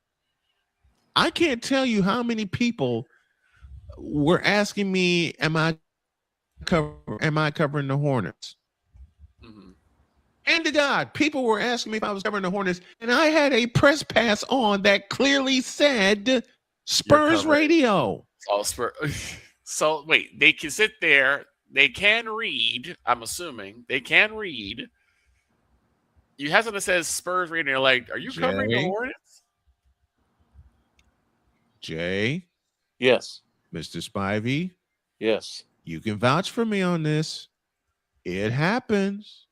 Speaker 1: I can't tell you how many people were asking me, am I covering the Hornets?
Speaker 3: Mm-hmm.
Speaker 1: And to God, people were asking me if I was covering the Hornets, and I had a press pass on that clearly said Spurs Radio.
Speaker 3: So wait, they can sit there, they can read, I'm assuming, they can read. You have something that says Spurs Radio, and you're like, are you covering the Hornets?
Speaker 1: Jay?
Speaker 6: Yes.
Speaker 1: Mr. Spivey?
Speaker 6: Yes.
Speaker 1: You can vouch for me on this. It happens.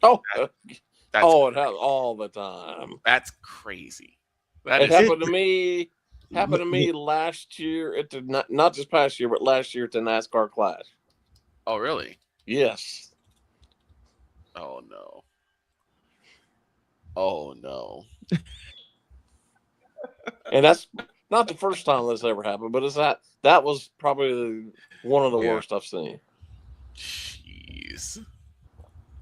Speaker 6: Oh, it happens all the time.
Speaker 3: That's crazy.
Speaker 6: It happened to me. Happened to me last year at the not this past year, but last year at the NASCAR Clash.
Speaker 3: Oh, really?
Speaker 6: Yes.
Speaker 3: Oh no. Oh no.
Speaker 6: And that's not the first time this ever happened, but that was probably one of the worst I've seen.
Speaker 3: Jeez.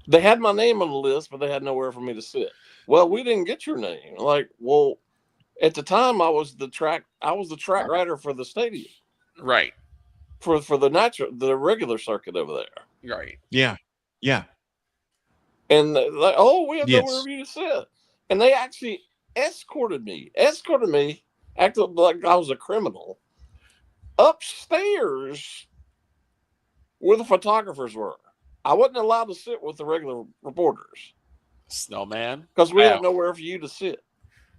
Speaker 6: They had my name on the list, but they had nowhere for me to sit. Well, we didn't get your name. Like, well, at the time I was the track writer for the stadium.
Speaker 3: Right.
Speaker 6: For the regular circuit over there.
Speaker 3: Right.
Speaker 1: Yeah. Yeah.
Speaker 6: And like, oh, we have nowhere for you to sit. And they actually escorted me, acted like I was a criminal, upstairs where the photographers were. I wasn't allowed to sit with the regular reporters.
Speaker 3: Snowman?
Speaker 6: Because we had nowhere for you to sit.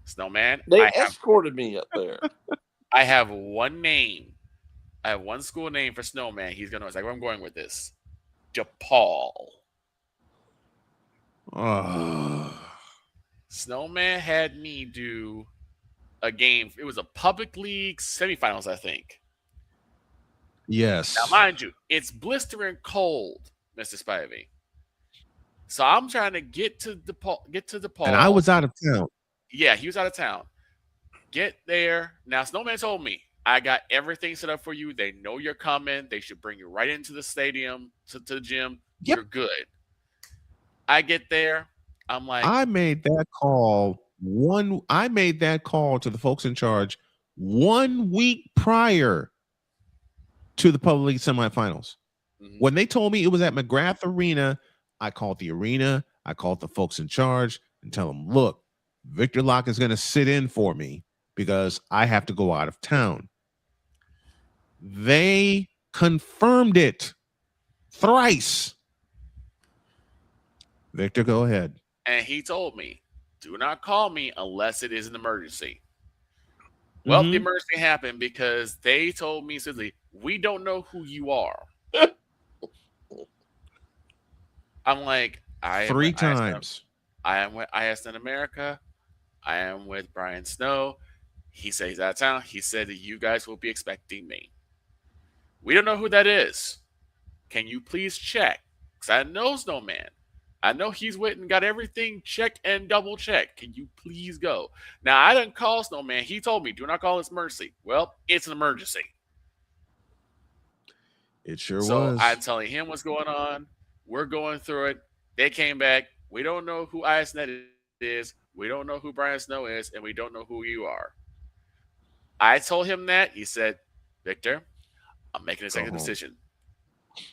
Speaker 3: Snowman?
Speaker 6: They escorted me up there.
Speaker 3: I have one name. I have one school name for Snowman. He's going to know exactly where I'm going with this. DePaul. Snowman had me do a game. It was a public league semifinals, I think.
Speaker 1: Yes.
Speaker 3: Now, mind you, it's blistering cold, Mr. Spivey. So I'm trying to get to DePaul.
Speaker 1: And I was out of town.
Speaker 3: Yeah, he was out of town. Get there. Now, Snowman told me, I got everything set up for you. They know you're coming. They should bring you right into the stadium, to the gym. Yep. You're good. I get there. I'm like,
Speaker 1: I made that call to the folks in charge 1 week prior to the public league semifinals. Mm-hmm. When they told me it was at McGrath Arena, I called the arena. I called the folks in charge and tell them, look, Victor Locke is going to sit in for me because I have to go out of town. They confirmed it thrice. Victor, go ahead.
Speaker 3: And he told me, do not call me unless it is an emergency. Well, the emergency happened because they told me simply, we don't know who you are. I'm like,
Speaker 1: three times.
Speaker 3: I am with ISN America. I am with Brian Snow. He said he's out of town. He said that you guys will be expecting me. We don't know who that is. Can you please check? Because I know Snowman. I know he's went and got everything checked and double checked. Can you please go? Now, I didn't call Snowman. He told me, do not call this emergency. Well, it's an emergency.
Speaker 1: It sure was.
Speaker 3: So I'm telling him what's going on. We're going through it. They came back. We don't know who ISNet is. We don't know who Brian Snow is. And we don't know who you are. I told him that. He said, Victor, I'm making a second decision.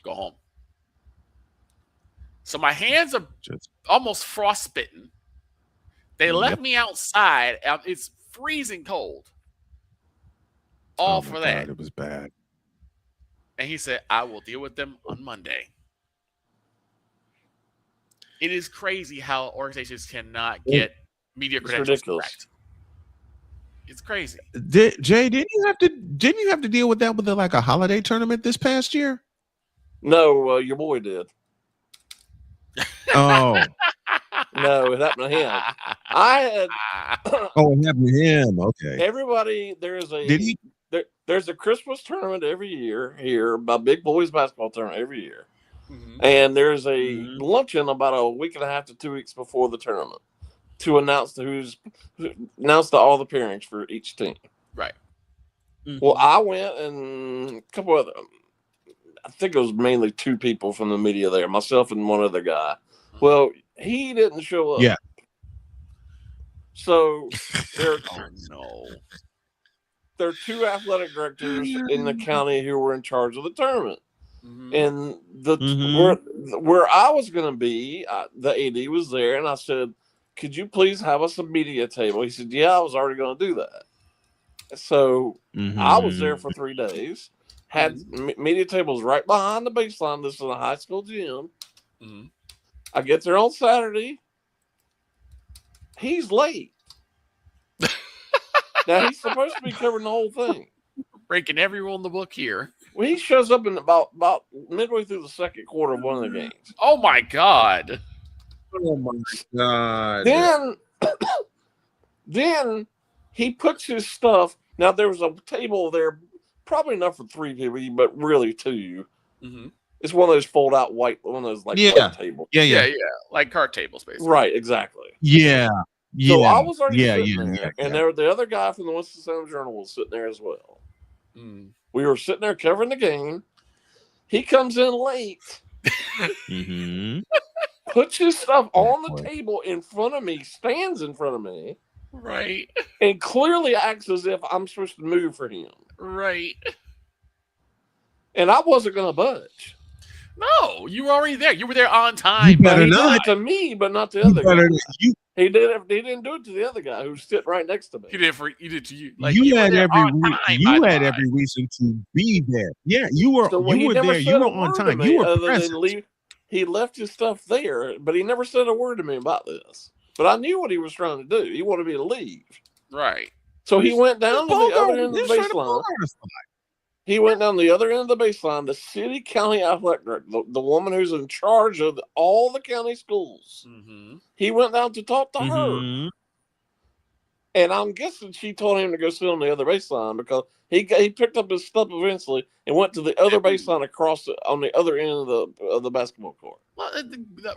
Speaker 3: Go home. So my hands are almost frostbitten. They left me outside. It's freezing cold. All for that.
Speaker 1: God, it was bad.
Speaker 3: And he said, I will deal with them on Monday. It is crazy how organizations cannot get media credentials correct. It's crazy.
Speaker 1: Jay, didn't you have to deal with that with like a holiday tournament this past year?
Speaker 6: No, your boy did.
Speaker 1: Oh.
Speaker 6: No, it happened to him. I had.
Speaker 1: It happened to him. Okay.
Speaker 6: Everybody, there's a Christmas tournament every year here, a big boys basketball tournament every year, and there's a luncheon about a week and a half to 2 weeks before the tournament to announce to all the pairings for each team.
Speaker 3: Right.
Speaker 6: Well, I went and a couple other. I think it was mainly 2 people from the media there, myself and one other guy. Well, he didn't show up.
Speaker 1: Yeah.
Speaker 6: So there are 2 athletic directors in the county who were in charge of the tournament. And where I was going to be, the AD was there, and I said, could you please have us a media table? He said, yeah, I was already going to do that. So I was there for 3 days, had media tables right behind the baseline. This is a high school gym. I get there on Saturday. He's late. Now, he's supposed to be covering the whole thing.
Speaker 3: Breaking every rule in the book here.
Speaker 6: Well, he shows up in about midway through the second quarter of one of the games.
Speaker 3: Oh, my God.
Speaker 1: Oh, my God.
Speaker 6: Then he puts his stuff. Now, there was a table there, probably enough for 3 people, but really 2. It's one of those fold-out white, one of those like card tables.
Speaker 3: Yeah. Like card tables, basically.
Speaker 6: Right, exactly.
Speaker 1: Yeah.
Speaker 6: So I was already sitting there, and the other guy from the Winston-Salem Journal was sitting there as well. We were sitting there covering the game. He comes in late, puts his stuff on the table in front of me, stands in front of me,
Speaker 3: right,
Speaker 6: and clearly acts as if I'm supposed to move for him.
Speaker 3: Right.
Speaker 6: And I wasn't going to budge.
Speaker 3: No, you were already there. You were there on time.
Speaker 1: You better
Speaker 6: He
Speaker 1: not.
Speaker 6: did it to me, but not the other guy. He didn't do it to the other guy who was sitting right next to me.
Speaker 3: He did it to you. Like,
Speaker 1: you had every reason to be there. Yeah, you were there. You were on time. You were present.
Speaker 6: He left his stuff there, but he never said a word to me about this. But I knew what he was trying to do. He wanted me to leave.
Speaker 3: Right.
Speaker 6: So he went down to the other end of the baseline. He went down the other end of the baseline. The city county athletic director, the woman who's in charge of all the county schools, he went down to talk to her. And I'm guessing she told him to go sit on the other baseline because he picked up his stuff eventually and went to the other baseline on the other end of the basketball court.
Speaker 3: Well,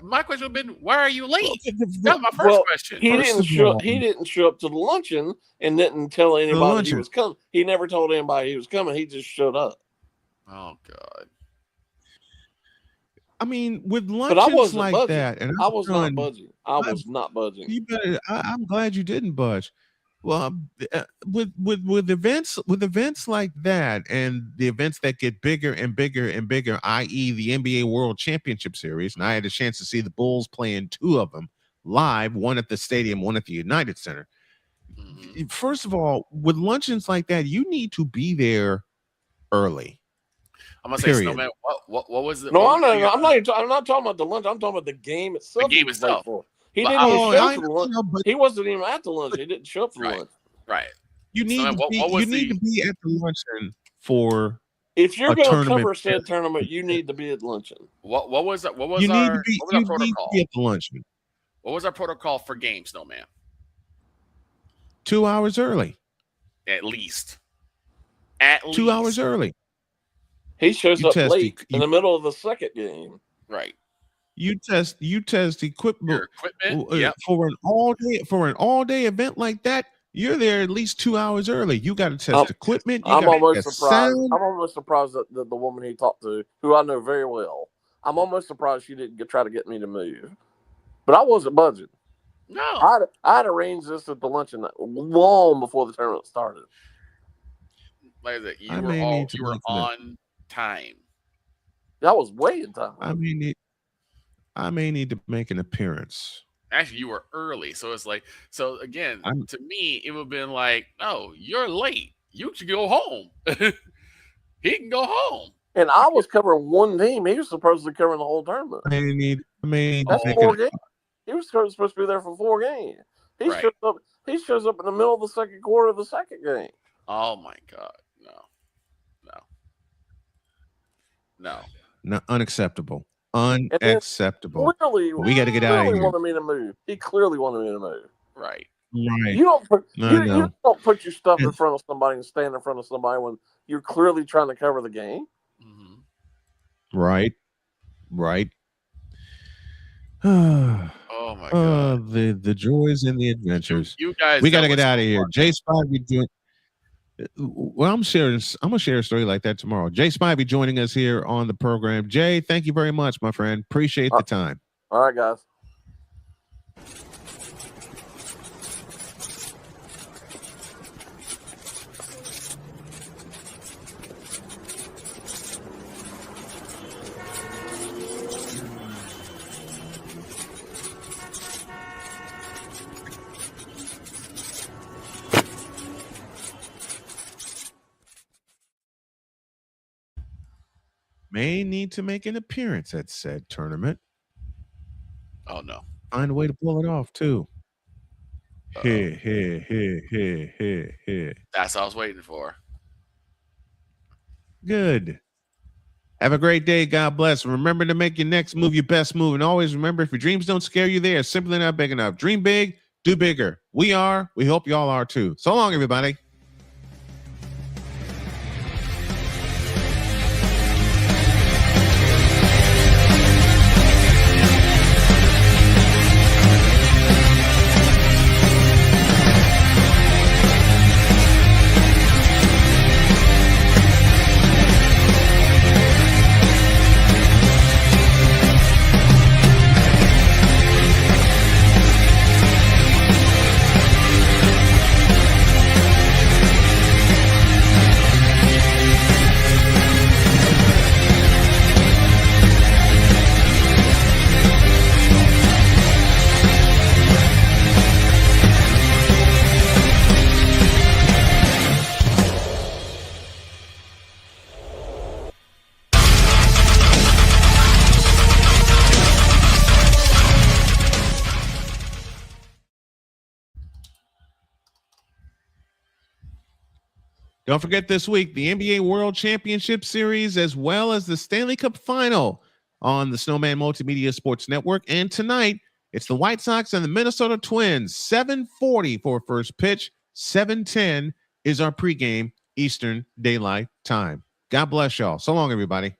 Speaker 3: my question would have been, why are you late? That was my first question.
Speaker 6: He didn't show up to the luncheon and didn't tell anybody he was coming. He never told anybody he was coming. He just showed up.
Speaker 3: Oh, God.
Speaker 1: I mean, with luncheons like
Speaker 6: budging.
Speaker 1: That, and
Speaker 6: I was not budging. I was not budging.
Speaker 1: You better. I'm glad you didn't budge. Well, with events like that, and the events that get bigger and bigger and bigger, i.e., the NBA World Championship Series, and I had a chance to see the Bulls playing 2 of them live, one at the stadium, one at the United Center. First of all, with luncheons like that, you need to be there early.
Speaker 3: I'm gonna say, Snowman, what was it?
Speaker 6: No, I'm not talking about the lunch. I'm talking about the game itself.
Speaker 3: The game itself.
Speaker 6: He didn't even show up for lunch. He wasn't even at the lunch. He didn't show up for lunch.
Speaker 3: Right.
Speaker 1: You need to be at the luncheon for.
Speaker 6: If you're going to cover said tournament, you need to be at luncheon.
Speaker 3: What was our protocol?
Speaker 1: Need to be at the luncheon.
Speaker 3: What was our protocol for games, Snowman?
Speaker 1: 2 hours early.
Speaker 3: At least.
Speaker 1: 2 hours early.
Speaker 6: He shows up late in the middle of the second game.
Speaker 3: Right.
Speaker 1: You test equipment.
Speaker 3: Yep.
Speaker 1: For an all day event like that. You're there at least 2 hours early. You got to test equipment.
Speaker 6: I'm almost surprised. I'm almost surprised that the woman he talked to, who I know very well, I'm almost surprised she didn't try to get me to move. But I wasn't budging.
Speaker 3: No,
Speaker 6: I had arranged this at the luncheon long before the tournament started.
Speaker 3: Like I said, you were on time.
Speaker 6: That was way in time.
Speaker 1: I may need to make an appearance.
Speaker 3: Actually, you were early, so it's like, again, to me, it would have been like, no, you're late. You should go home. He can go home.
Speaker 6: And I was covering one team. He was supposedly covering the whole tournament. That's 4 games. He was supposed to be there for 4 games. He shows up in the middle of the second quarter of the second game.
Speaker 3: Oh my God.
Speaker 1: No, unacceptable. Unacceptable.
Speaker 6: Clearly,
Speaker 1: we got to get out of here.
Speaker 6: Wanted me to move. He clearly wanted me to move.
Speaker 3: Right.
Speaker 6: You don't put you don't put your stuff in front of somebody and stand in front of somebody when you're clearly trying to cover the game.
Speaker 1: Right.
Speaker 3: Oh my God.
Speaker 1: The joys and the adventures.
Speaker 3: You guys,
Speaker 1: we got to get out of here. Jay Spivey doing. Well, I'm gonna share a story like that tomorrow. Jay Spivey joining us here on the program. Jay, thank you very much, my friend. Appreciate the time.
Speaker 6: All right, guys.
Speaker 1: May need to make an appearance at said tournament.
Speaker 3: Oh no!
Speaker 1: Find a way to pull it off too. Here.
Speaker 3: That's what I was waiting for.
Speaker 1: Good. Have a great day. God bless. Remember to make your next move your best move, and always remember: if your dreams don't scare you, they are simply not big enough. Dream big, do bigger. We are. We hope y'all are too. So long, everybody. Don't forget this week, the NBA World Championship Series, as well as the Stanley Cup Final on the Snowman Multimedia Sports Network. And tonight, it's the White Sox and the Minnesota Twins, 7:40 for first pitch, 7:10 is our pregame Eastern Daylight Time. God bless y'all. So long, everybody.